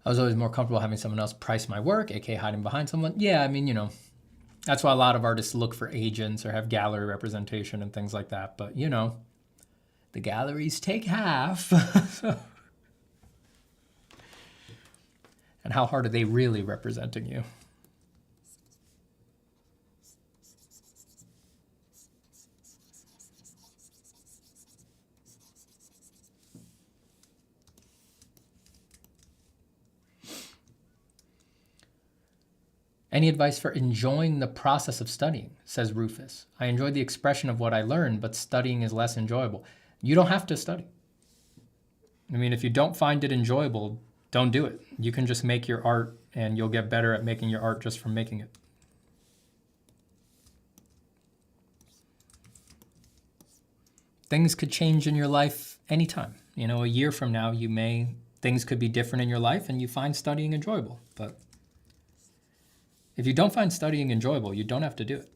I was always more comfortable having someone else price my work, aka hiding behind someone. Yeah, I mean, that's why a lot of artists look for agents or have gallery representation and things like that. But, the galleries take half. And how hard are they really representing you? Any advice for enjoying the process of studying, says Rufus. I enjoy the expression of what I learned, but studying is less enjoyable. You don't have to study. I mean, if you don't find it enjoyable, don't do it. You can just make your art, and you'll get better at making your art just from making it. Things could change in your life anytime. A year from now, things could be different in your life, and you find studying enjoyable. But if you don't find studying enjoyable, you don't have to do it.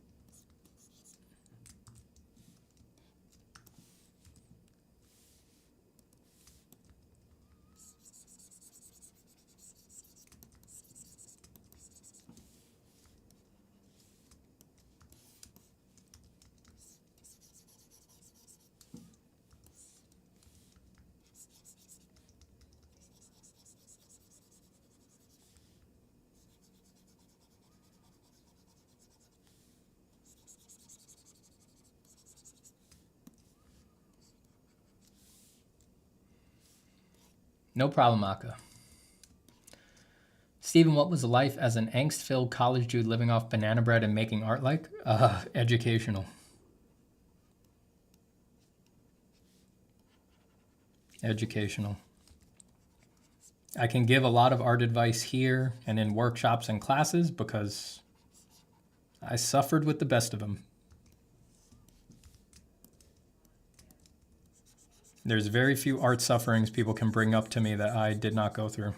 No problem, Aka. Stephen, what was life as an angst-filled college dude living off banana bread and making art like? Educational. Educational. I can give a lot of art advice here and in workshops and classes because I suffered with the best of them. There's very few art sufferings people can bring up to me that I did not go through.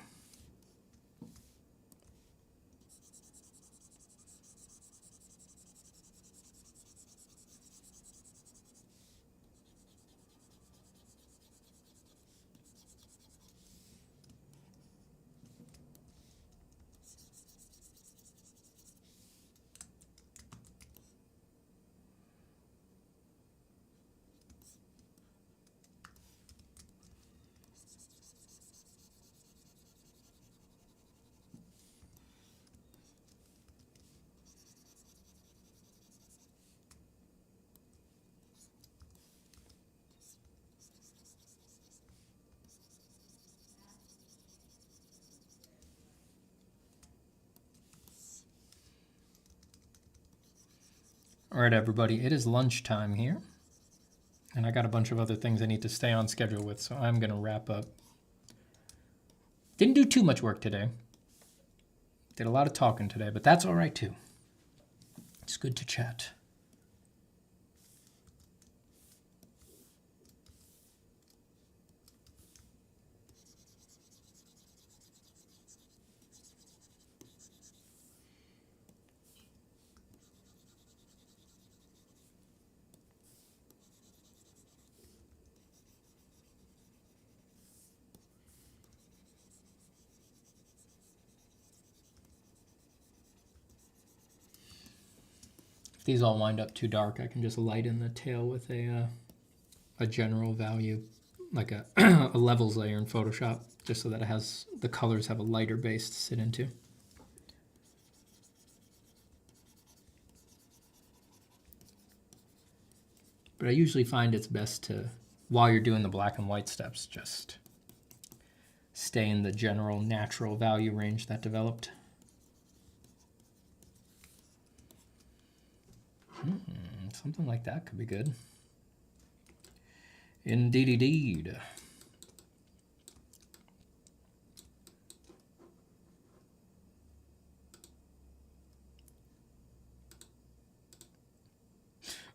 All right, everybody, it is lunchtime here. And I got a bunch of other things I need to stay on schedule with, so I'm going to wrap up. Didn't do too much work today. Did a lot of talking today, but that's all right too. It's good to chat. If these all wind up too dark, I can just lighten the tail with a general value, like a, a levels layer in Photoshop, just so that it has, the colors have a lighter base to sit into. But I usually find it's best to, while you're doing the black and white steps, just stay in the general natural value range that developed. Something like that could be good. Indeed.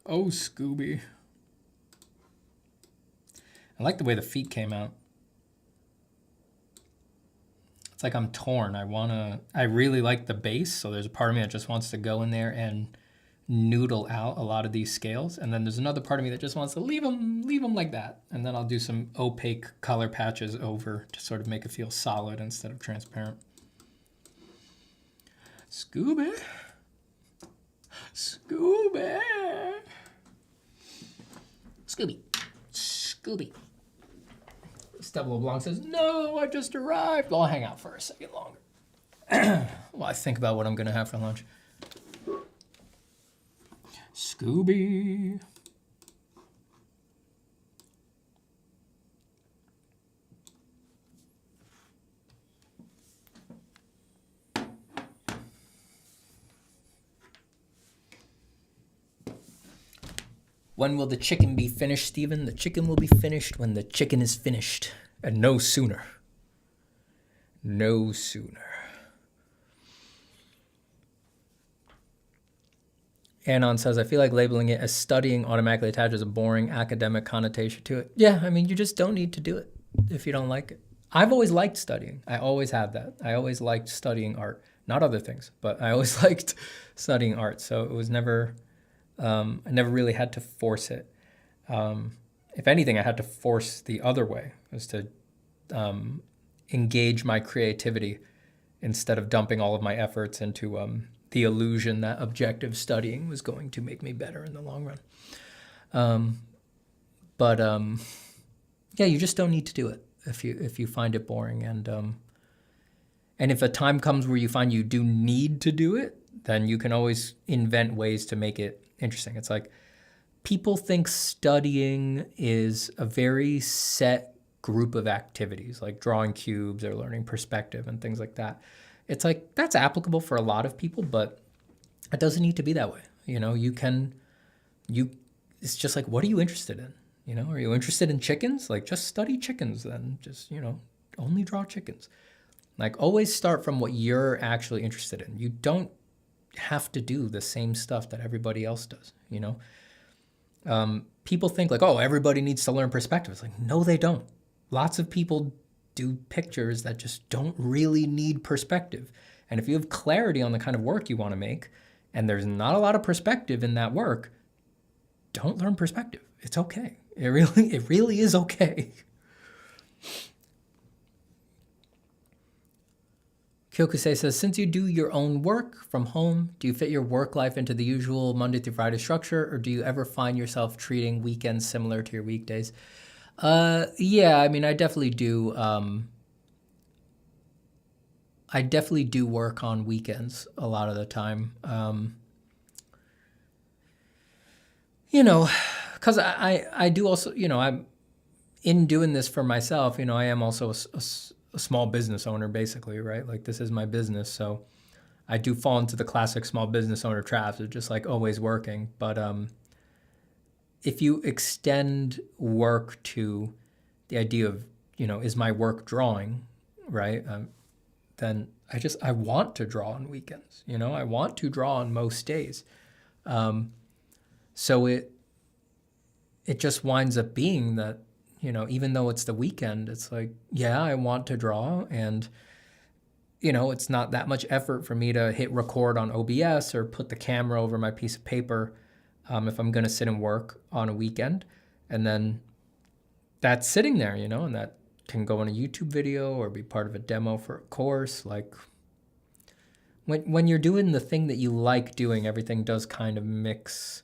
Oh, Scooby. I like the way the feet came out. It's like I'm torn. I really like the base, so there's a part of me that just wants to go in there and noodle out a lot of these scales, and then there's another part of me that just wants to leave them like that, and then I'll do some opaque color patches over to sort of make it feel solid instead of transparent. Scooby, Scooby, Scooby, Scooby. Stubble LeBlanc says, "No, I just arrived." Well, I'll hang out for a second longer while I think about what I'm gonna have for lunch. Scooby. When will the chicken be finished, Stephen? The chicken will be finished when the chicken is finished, and no sooner. No sooner. Anon says, I feel like labeling it as studying automatically attaches a boring academic connotation to it. Yeah, I mean, you just don't need to do it if you don't like it. I've always liked studying. I always have that. I always liked studying art. Not other things, but I always liked studying art. So it was never, I never really had to force it. If anything, I had to force the other way, was to engage my creativity instead of dumping all of my efforts into the illusion that objective studying was going to make me better in the long run. Yeah, you just don't need to do it if you find it boring. And if a time comes where you find you do need to do it, then you can always invent ways to make it interesting. It's like people think studying is a very set group of activities, like drawing cubes or learning perspective and things like that. It's like, that's applicable for a lot of people, but it doesn't need to be that way. You know, it's just like, what are you interested in? You know, are you interested in chickens? Like, just study chickens then. Just, you know, only draw chickens. Like, always start from what you're actually interested in. You don't have to do the same stuff that everybody else does, you know? People think like, oh, everybody needs to learn perspective. It's like, no, they don't. Lots of people do pictures that just don't really need perspective. And if you have clarity on the kind of work you want to make, and there's not a lot of perspective in that work, don't learn perspective. It's okay. It really is okay. Kyokusei says, since you do your own work from home, do you fit your work life into the usual Monday through Friday structure, or do you ever find yourself treating weekends similar to your weekdays? Yeah, I mean, I definitely do. I definitely do work on weekends a lot of the time. You know, because I do also, you know, I'm in doing this for myself, you know, I am also a small business owner, basically, right? Like, this is my business. So I do fall into the classic small business owner traps of just like always working. But if you extend work to the idea of, is my work drawing, right? Then I want to draw on weekends. I want to draw on most days. So it just winds up being that, even though it's the weekend, it's like, yeah, I want to draw, and it's not that much effort for me to hit record on OBS or put the camera over my piece of paper if I'm going to sit and work on a weekend. And then that's sitting there, and that can go in a YouTube video or be part of a demo for a course. Like when you're doing the thing that you like doing, everything does kind of mix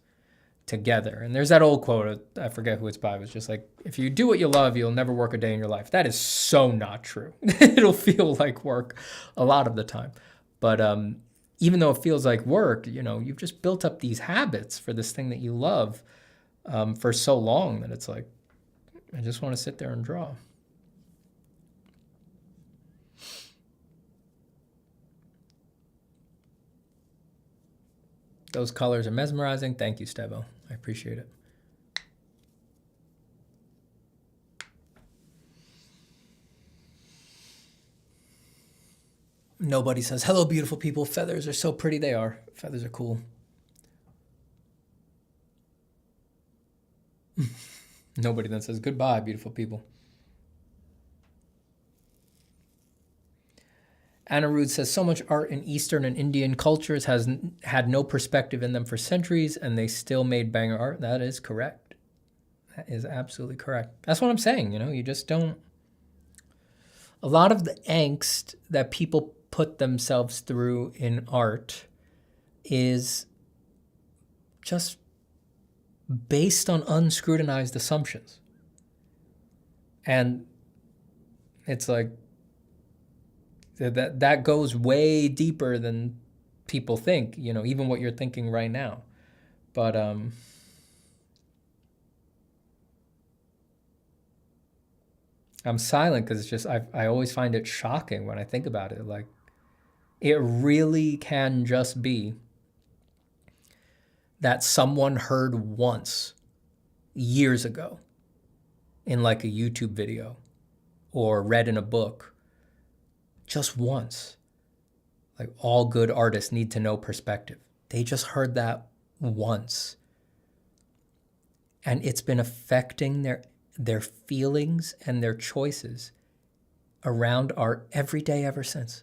together. And there's that old quote, I forget who it's by, it was just like, if you do what you love, you'll never work a day in your life. That is so not true. It'll feel like work a lot of the time. But even though it feels like work, you've just built up these habits for this thing that you love for so long that it's like, I just want to sit there and draw. Those colors are mesmerizing. Thank you, Stevo. I appreciate it. Nobody says, hello, beautiful people. Feathers are so pretty. They are. Feathers are cool. Nobody then says, goodbye, beautiful people. Anna Rude says, so much art in Eastern and Indian cultures has had no perspective in them for centuries, and they still made banger art. That is correct. That is absolutely correct. That's what I'm saying, you just don't. A lot of the angst that people put themselves through in art is just based on unscrutinized assumptions. And it's like, that goes way deeper than people think, even what you're thinking right now. But I'm silent because it's just, I always find it shocking when I think about it. Like, it really can just be that someone heard once years ago in like a YouTube video or read in a book just once. Like, all good artists need to know perspective. They just heard that once. And it's been affecting their feelings and their choices around art every day ever since.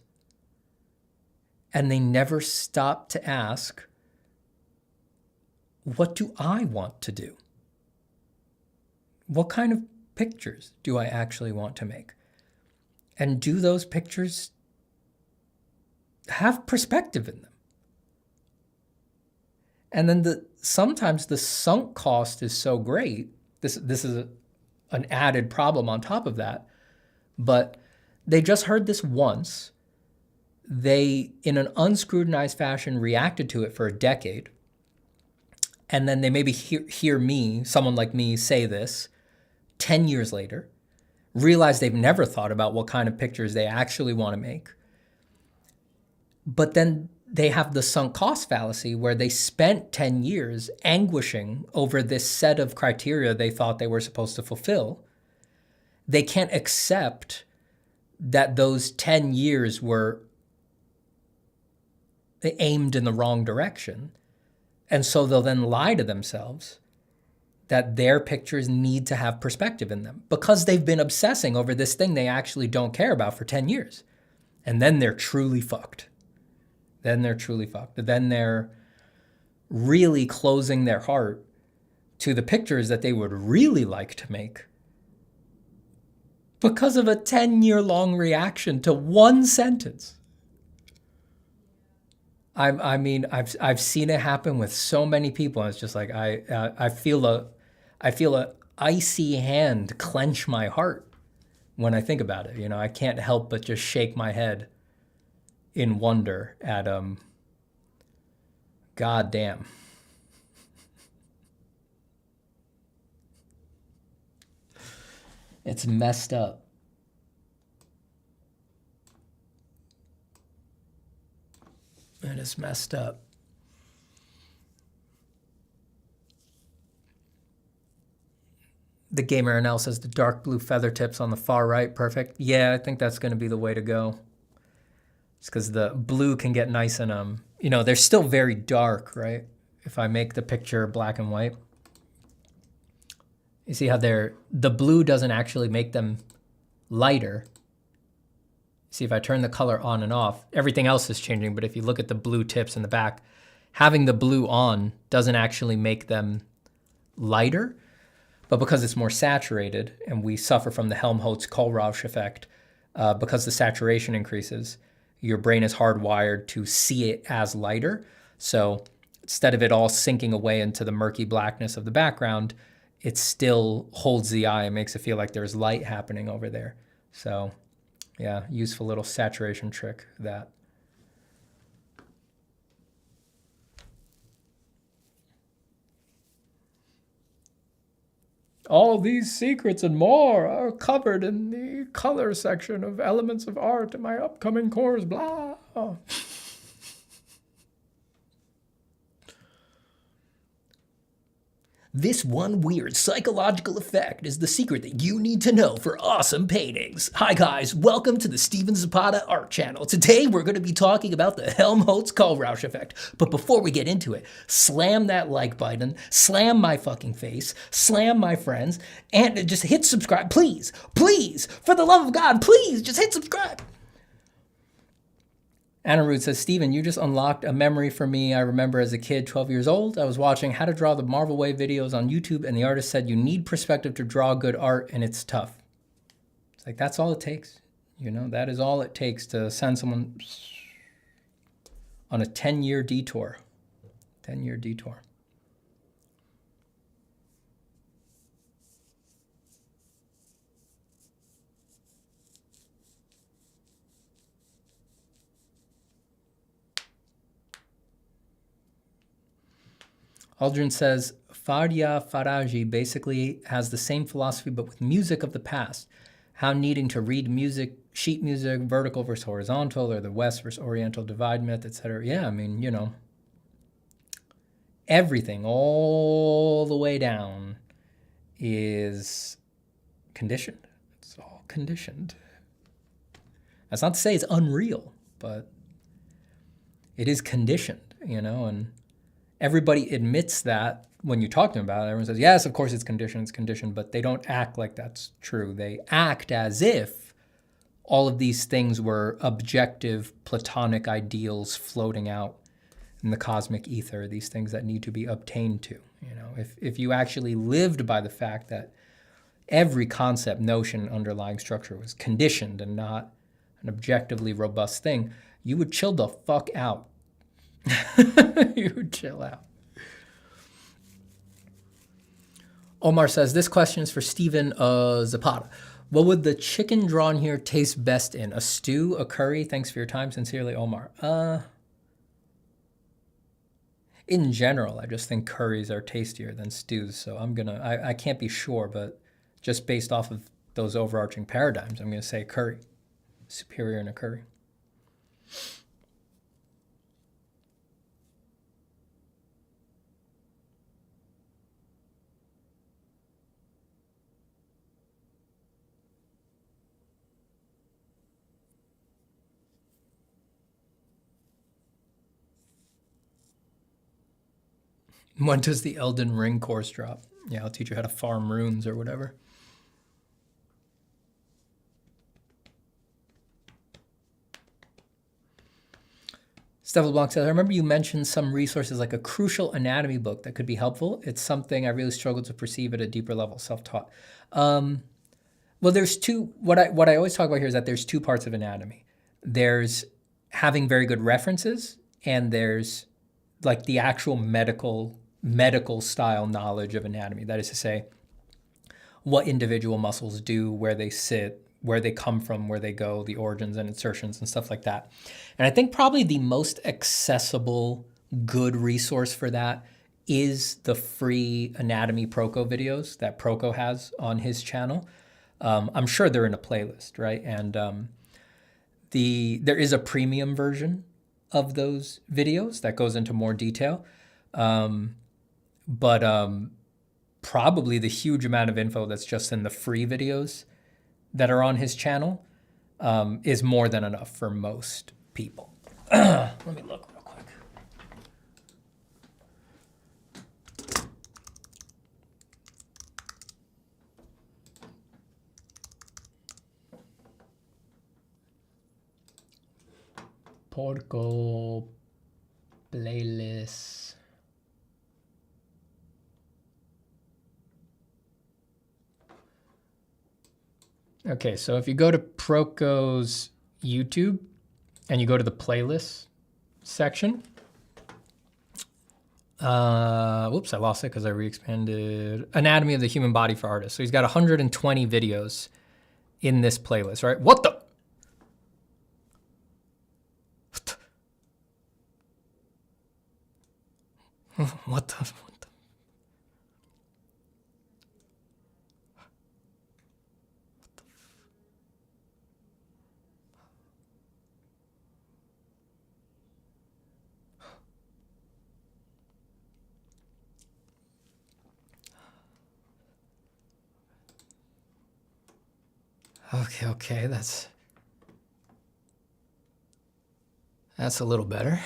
And they never stop to ask, what do I want to do? What kind of pictures do I actually want to make? And do those pictures have perspective in them? And then sometimes the sunk cost is so great. This is an added problem on top of that. But they just heard this once. They, in an unscrutinized fashion, reacted to it for a decade. And then they maybe hear me, someone like me, say this 10 years later, realize they've never thought about what kind of pictures they actually want to make. But then they have the sunk cost fallacy where they spent 10 years anguishing over this set of criteria they thought they were supposed to fulfill. They can't accept that those 10 years were aimed in the wrong direction. And so they'll then lie to themselves that their pictures need to have perspective in them because they've been obsessing over this thing they actually don't care about for 10 years. And then they're truly fucked. Then they're really closing their heart to the pictures that they would really like to make because of a 10-year-long reaction to one sentence. I mean, I've seen it happen with so many people, and it's just like I feel a icy hand clench my heart when I think about it. I can't help but just shake my head in wonder at God damn. It's messed up. That is messed up. The Gamer NL says the dark blue feather tips on the far right, perfect. Yeah, I think that's going to be the way to go. It's because the blue can get nice and, you know, they're still very dark, right? If I make the picture black and white. You see how the blue doesn't actually make them lighter. See, if I turn the color on and off, everything else is changing, but if you look at the blue tips in the back, having the blue on doesn't actually make them lighter. But because it's more saturated, and we suffer from the Helmholtz-Kohlrausch effect, because the saturation increases, your brain is hardwired to see it as lighter. So instead of it all sinking away into the murky blackness of the background, it still holds the eye and makes it feel like there's light happening over there. So yeah, useful little saturation trick, that. All these secrets and more are covered in the color section of Elements of Art in my upcoming course, blah. This one weird psychological effect is the secret that you need to know for awesome paintings. Hi guys, welcome to the Steven Zapata Art Channel. Today we're going to be talking about the Helmholtz-Kohlrausch effect. But before we get into it, slam that like button, slam my fucking face, slam my friends, and just hit subscribe. Please, please, for the love of God, please just hit subscribe. Anna Root says, Steven, you just unlocked a memory for me. I remember as a kid, 12 years old, I was watching How to Draw the Marvel Way videos on YouTube, and the artist said you need perspective to draw good art, and it's tough. It's like, that's all it takes. You know, that is all it takes to send someone on a 10-year detour. 10-year detour. Aldrin says, Fardia Faraji basically has the same philosophy but with music of the past. How needing to read music, sheet music, vertical versus horizontal, or the West versus Oriental divide myth, etc. Yeah, I mean, you know, everything all the way down is conditioned. It's all conditioned. That's not to say it's unreal, but it is conditioned, you know, and everybody admits that when you talk to them about it. Everyone says, yes, of course it's conditioned, but they don't act like that's true. They act as if all of these things were objective, platonic ideals floating out in the cosmic ether, these things that need to be obtained to. You know, if you actually lived by the fact that every concept, notion, underlying structure was conditioned and not an objectively robust thing, you would chill the fuck out. You would chill out. Omar says, this question is for Steven Zapata. What would the chicken drawn here taste best in? A stew, a curry? Thanks for your time. Sincerely, Omar. In general, I just think curries are tastier than stews. So I can't be sure, but just based off of those overarching paradigms, I'm going to say curry. Superior in a curry. When does the Elden Ring course drop? Yeah, I'll teach you how to farm runes or whatever. Steve LeBlanc says, I remember you mentioned some resources like a crucial anatomy book that could be helpful. It's something I really struggle to perceive at a deeper level, self-taught. Well, there's two, what I always talk about here is that there's two parts of anatomy. There's having very good references, and there's like the actual medical style knowledge of anatomy. That is to say, what individual muscles do, where they sit, where they come from, where they go, the origins and insertions and stuff like that. And I think probably the most accessible, good resource for that is the free Anatomy Proco videos that Proco has on his channel. I'm sure they're in a playlist, right? And there is a premium version of those videos that goes into more detail. But probably the huge amount of info that's just in the free videos that are on his channel is more than enough for most people. Let me look real quick. Porco playlist. Okay, so if you go to Proco's YouTube and you go to the playlist section, whoops, I lost it because I re-expanded. Anatomy of the Human Body for Artists. So he's got 120 videos in this playlist, right? What the? What the? Okay, that's a little better.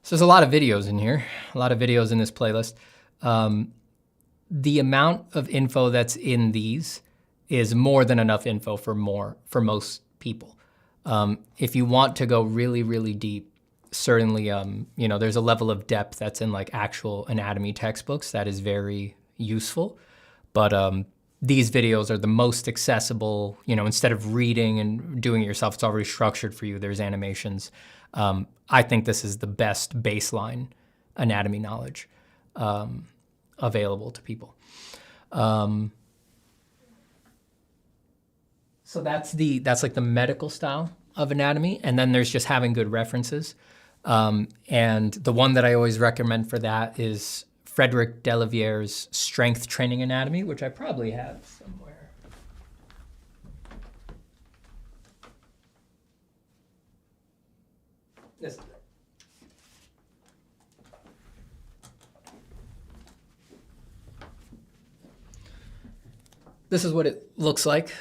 So there's a lot of videos in here, a lot of videos in this playlist. The amount of info that's in these is more than enough info for most people. If you want to go really, really deep, certainly, there's a level of depth that's in like actual anatomy textbooks that is very useful. But these videos are the most accessible, instead of reading and doing it yourself, it's already structured for you. There's animations. I think this is the best baseline anatomy knowledge available to people. So that's like the medical style of anatomy. And then there's just having good references. And the one that I always recommend for that is Frederick Delaviere's Strength Training Anatomy, which I probably have somewhere. This is what it looks like.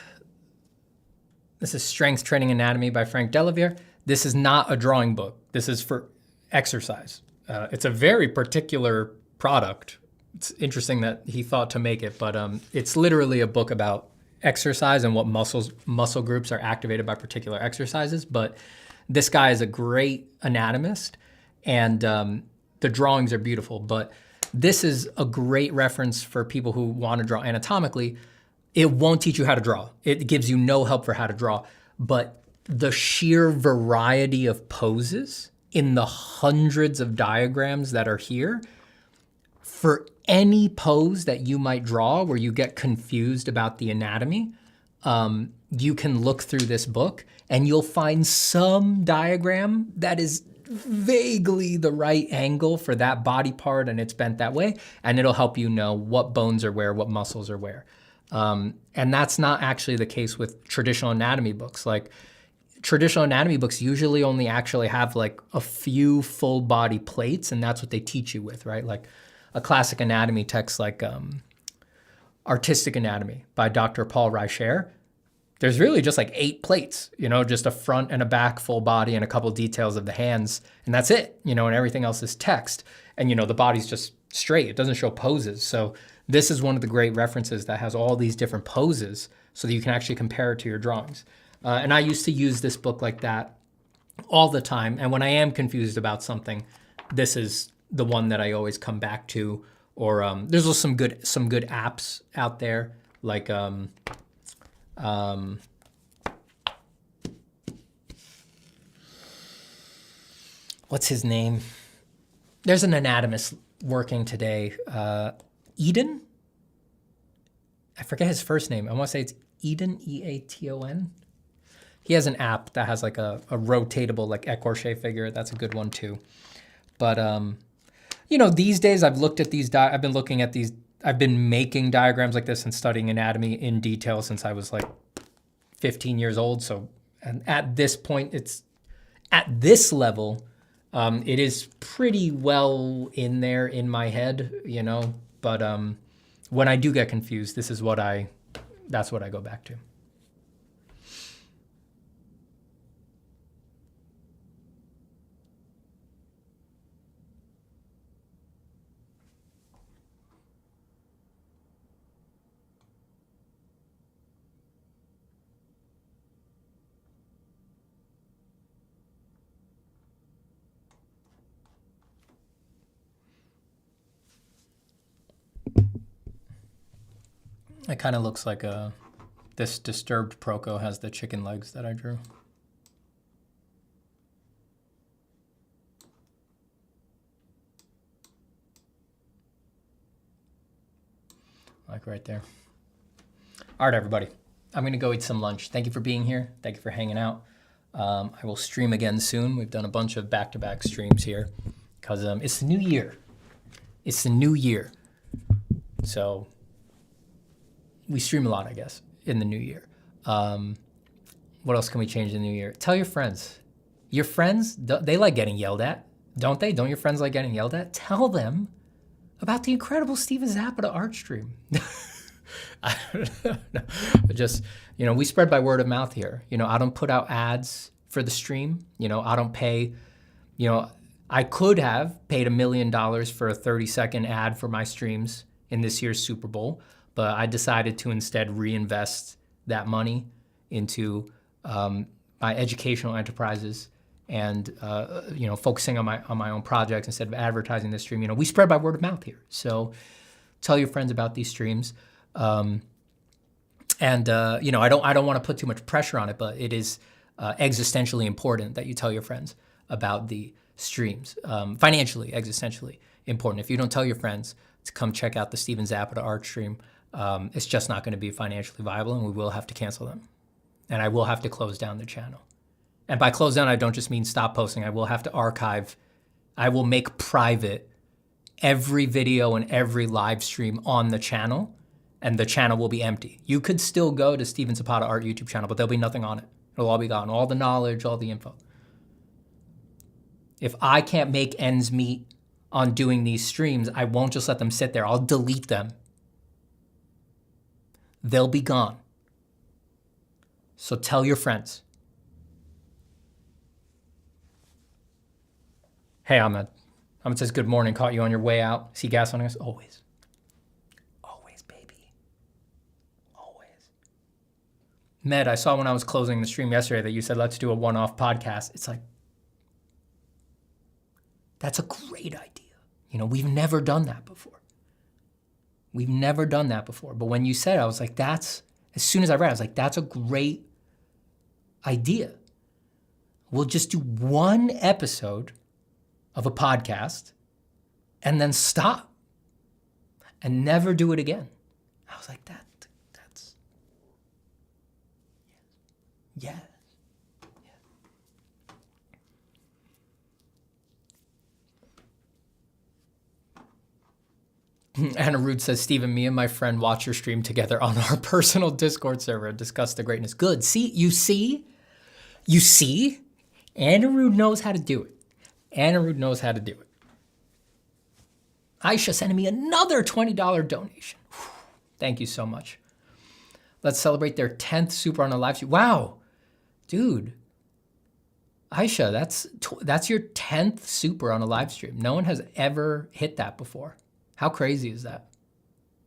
This is Strength Training Anatomy by Frank Delaviere. This is not a drawing book. This is for exercise. It's a very particular product. It's interesting that he thought to make it, but it's literally a book about exercise and what muscle groups are activated by particular exercises. But this guy is a great anatomist, and the drawings are beautiful. But this is a great reference for people who want to draw anatomically. It won't teach you how to draw. It gives you no help for how to draw. But the sheer variety of poses in the hundreds of diagrams that are here, for any pose that you might draw where you get confused about the anatomy, you can look through this book and you'll find some diagram that is vaguely the right angle for that body part and it's bent that way, and it'll help you know what bones are where, what muscles are where. And that's not actually the case with traditional anatomy books. Like, traditional anatomy books usually only actually have like a few full body plates, and that's what they teach you with, right? Like a classic anatomy text like Artistic Anatomy by Dr. Paul Reicher, there's really just like 8 plates, just a front and a back full body and a couple details of the hands, and that's it, and everything else is text. And, the body's just straight. It doesn't show poses. So this is one of the great references that has all these different poses so that you can actually compare it to your drawings. And I used to use this book like that all the time. And when I am confused about something, this is the one that I always come back to. Or there's also some good apps out there, like what's his name? There's an anatomist working today, Eden? I forget his first name. I want to say it's Eden, E-A-T-O-N. He has an app that has like a rotatable like écorché figure. That's a good one too. But these days I've looked at these. I've been looking at these. I've been making diagrams like this and studying anatomy in detail since I was like 15 years old. So And at this point, it's at this level, it is pretty well in there in my head, you know, but when I do get confused, that's what I go back to. It kind of looks like this disturbed Proco has the chicken legs that I drew. Like right there. All right, everybody. I'm going to go eat some lunch. Thank you for being here. Thank you for hanging out. I will stream again soon. We've done a bunch of back-to-back streams here because it's the new year. It's the new year. So we stream a lot, I guess, in the new year. What else can we change in the new year? Tell your friends. Your friends, they like getting yelled at, don't they? Don't your friends like getting yelled at? Tell them about the incredible Steven Zapata art stream. I don't know. Just, you know, we spread by word of mouth here. You know, I don't put out ads for the stream. You know, I don't pay, you know, I could have paid $1 million for a 30-second ad for my streams in this year's Super Bowl, but I decided to instead reinvest that money into my educational enterprises and you know, focusing on my own projects instead of advertising this stream. You know, we spread by word of mouth here. So tell your friends about these streams. You know, I don't want to put too much pressure on it, but it is existentially important that you tell your friends about the streams. Financially, existentially important. If you don't tell your friends to come check out the Steven Zapata art stream, it's just not going to be financially viable, and we will have to cancel them. And I will have to close down the channel. And by close down, I don't just mean stop posting. I will have to archive. I will make private every video and every live stream on the channel, and the channel will be empty. You could still go to Steven Zapata Art YouTube channel, but there'll be nothing on it. It'll all be gone. All the knowledge, all the info. If I can't make ends meet on doing these streams, I won't just let them sit there. I'll delete them. They'll be gone. So tell your friends. Hey, Ahmed. Ahmed says, good morning. Caught you on your way out. See gas on us? Always. Always, baby. Always. Med, I saw when I was closing the stream yesterday that you said, let's do a one-off podcast. It's like, that's a great idea. You know, we've never done that before. We've never done that before. But when you said it, I was like, as soon as I read it, I was like, that's a great idea. We'll just do one episode of a podcast and then stop and never do it again. I was like, that's, yes. Anna Root says, Stephen, me and my friend watch your stream together on our personal Discord server and discuss the greatness. Good. See, you see? Anna Root knows how to do it. Anna Root knows how to do it. Aisha sending me another $20 donation. Whew. Thank you so much. Let's celebrate their 10th super on a live stream. Wow. Dude. Aisha, that's your 10th super on a live stream. No one has ever hit that before. How crazy is that?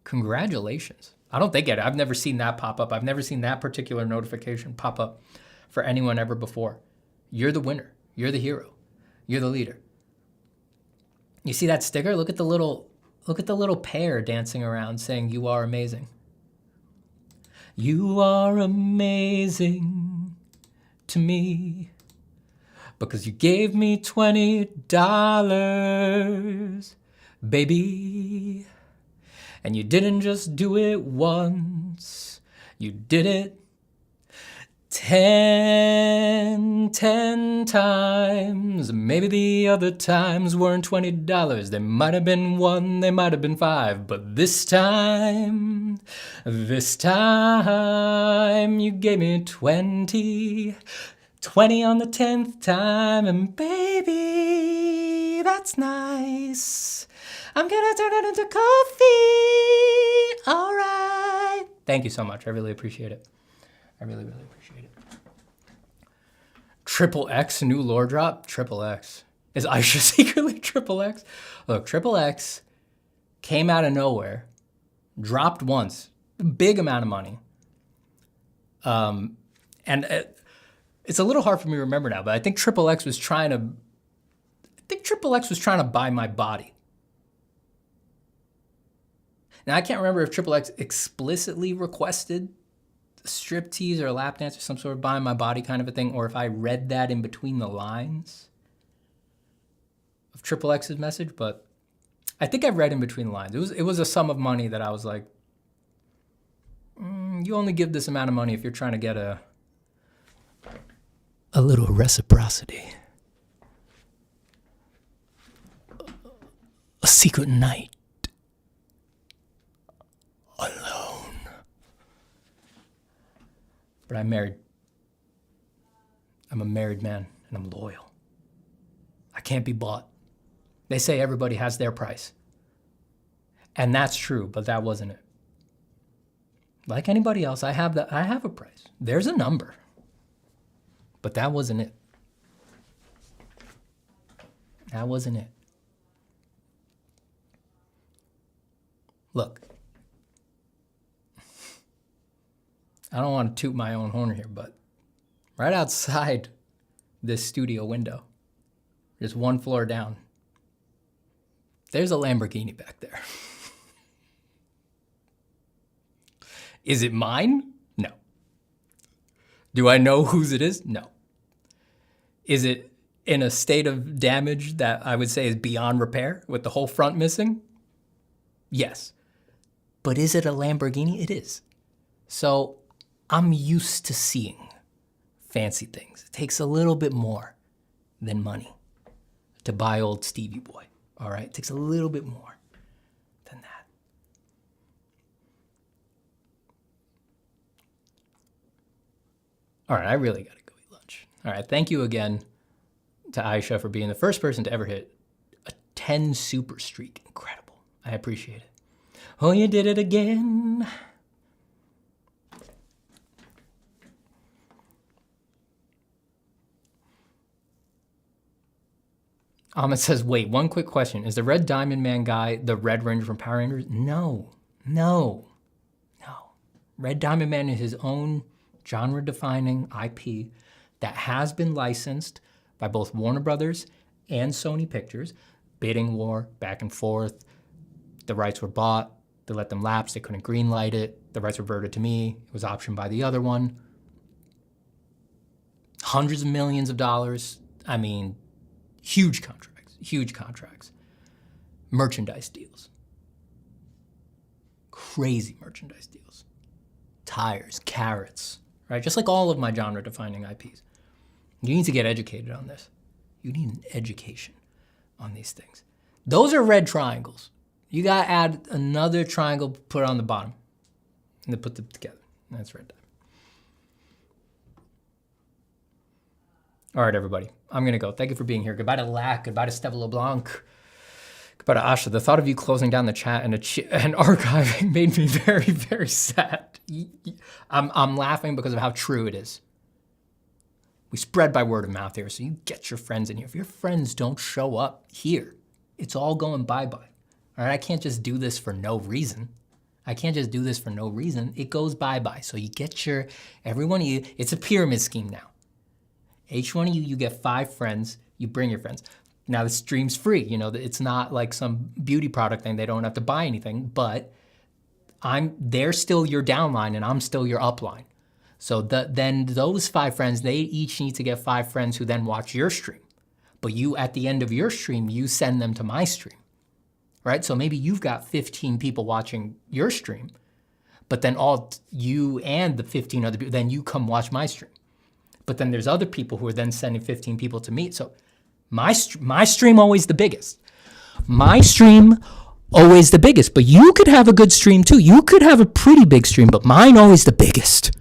Congratulations. I don't think it. I've never seen that pop up. I've never seen that particular notification pop up for anyone ever before. You're the winner. You're the hero. You're the leader. You see that sticker? Look at the little pair dancing around saying, you are amazing. You are amazing to me because you gave me $20. Baby, and you didn't just do it once, you did it 10 been 10 times. Maybe the other times weren't $20. They might have been 1, they might have been 5. But this time you gave me 20. 20 on the 10th time, and baby, that's nice. I'm gonna turn it into coffee. All right. Thank you so much. I really appreciate it. I really, really appreciate it. Triple X, new lore drop? Triple X. Is Aisha secretly Triple X? Look, Triple X came out of nowhere, dropped once, big amount of money. It's a little hard for me to remember now, but I think Triple X was trying to buy my body. Now, I can't remember if Triple X explicitly requested striptease or a lap dance or some sort of buy my body kind of a thing, or if I read that in between the lines of Triple X's message, but I think I read in between the lines. It was a sum of money that I was like, you only give this amount of money if you're trying to get a little reciprocity. A secret night. Alone. But I'm married. I'm a married man, and I'm loyal. I can't be bought. They say everybody has their price. And that's true, but that wasn't it. Like anybody else, I have a price. There's a number. But that wasn't it. That wasn't it. Look, I don't want to toot my own horn here, but right outside this studio window, just one floor down, there's a Lamborghini back there. Is it mine? No. Do I know whose it is? No. Is it in a state of damage that I would say is beyond repair with the whole front missing? Yes. But is it a Lamborghini? It is. So I'm used to seeing fancy things. It takes a little bit more than money to buy old Stevie Boy, all right? It takes a little bit more than that. All right, I really gotta go eat lunch. All right, thank you again to Aisha for being the first person to ever hit a 10 super streak. Incredible. I appreciate it. Oh, you did it again. Ahmed says, wait, one quick question. Is the Red Diamond Man guy the Red Ranger from Power Rangers? No. Red Diamond Man is his own genre-defining IP that has been licensed by both Warner Brothers and Sony Pictures. Bidding war, back and forth. The rights were bought. They let them lapse. They couldn't greenlight it. The rights reverted to me. It was optioned by the other one. Hundreds of millions of dollars. I mean, huge contracts. Merchandise deals. Crazy merchandise deals. Tires, carrots, right? Just like all of my genre-defining IPs. You need to get educated on this. You need an education on these things. Those are red triangles. You gotta add another triangle, put it on the bottom, and then put them together. That's red diamond. All right, everybody. I'm gonna go. Thank you for being here. Goodbye to Lack. Goodbye to Steve LeBlanc. Goodbye to Asha. The thought of you closing down the chat and archiving made me very, very sad. I'm laughing because of how true it is. We spread by word of mouth here, so you get your friends in here. If your friends don't show up here, it's all going bye-bye. All right, I can't just do this for no reason. It goes bye-bye. So you get every one of you, it's a pyramid scheme now. Each one of you get 5 friends, you bring your friends. Now the stream's free, it's not like some beauty product thing, they don't have to buy anything, but they're still your downline and I'm still your upline. So then those 5 friends, they each need to get 5 friends who then watch your stream. But you, at the end of your stream, you send them to my stream, right? So maybe you've got 15 people watching your stream, but then all you and the 15 other people, then you come watch my stream. But then there's other people who are then sending 15 people to meet. So my stream always the biggest. My stream always the biggest. But you could have a good stream too. You could have a pretty big stream, but mine always the biggest.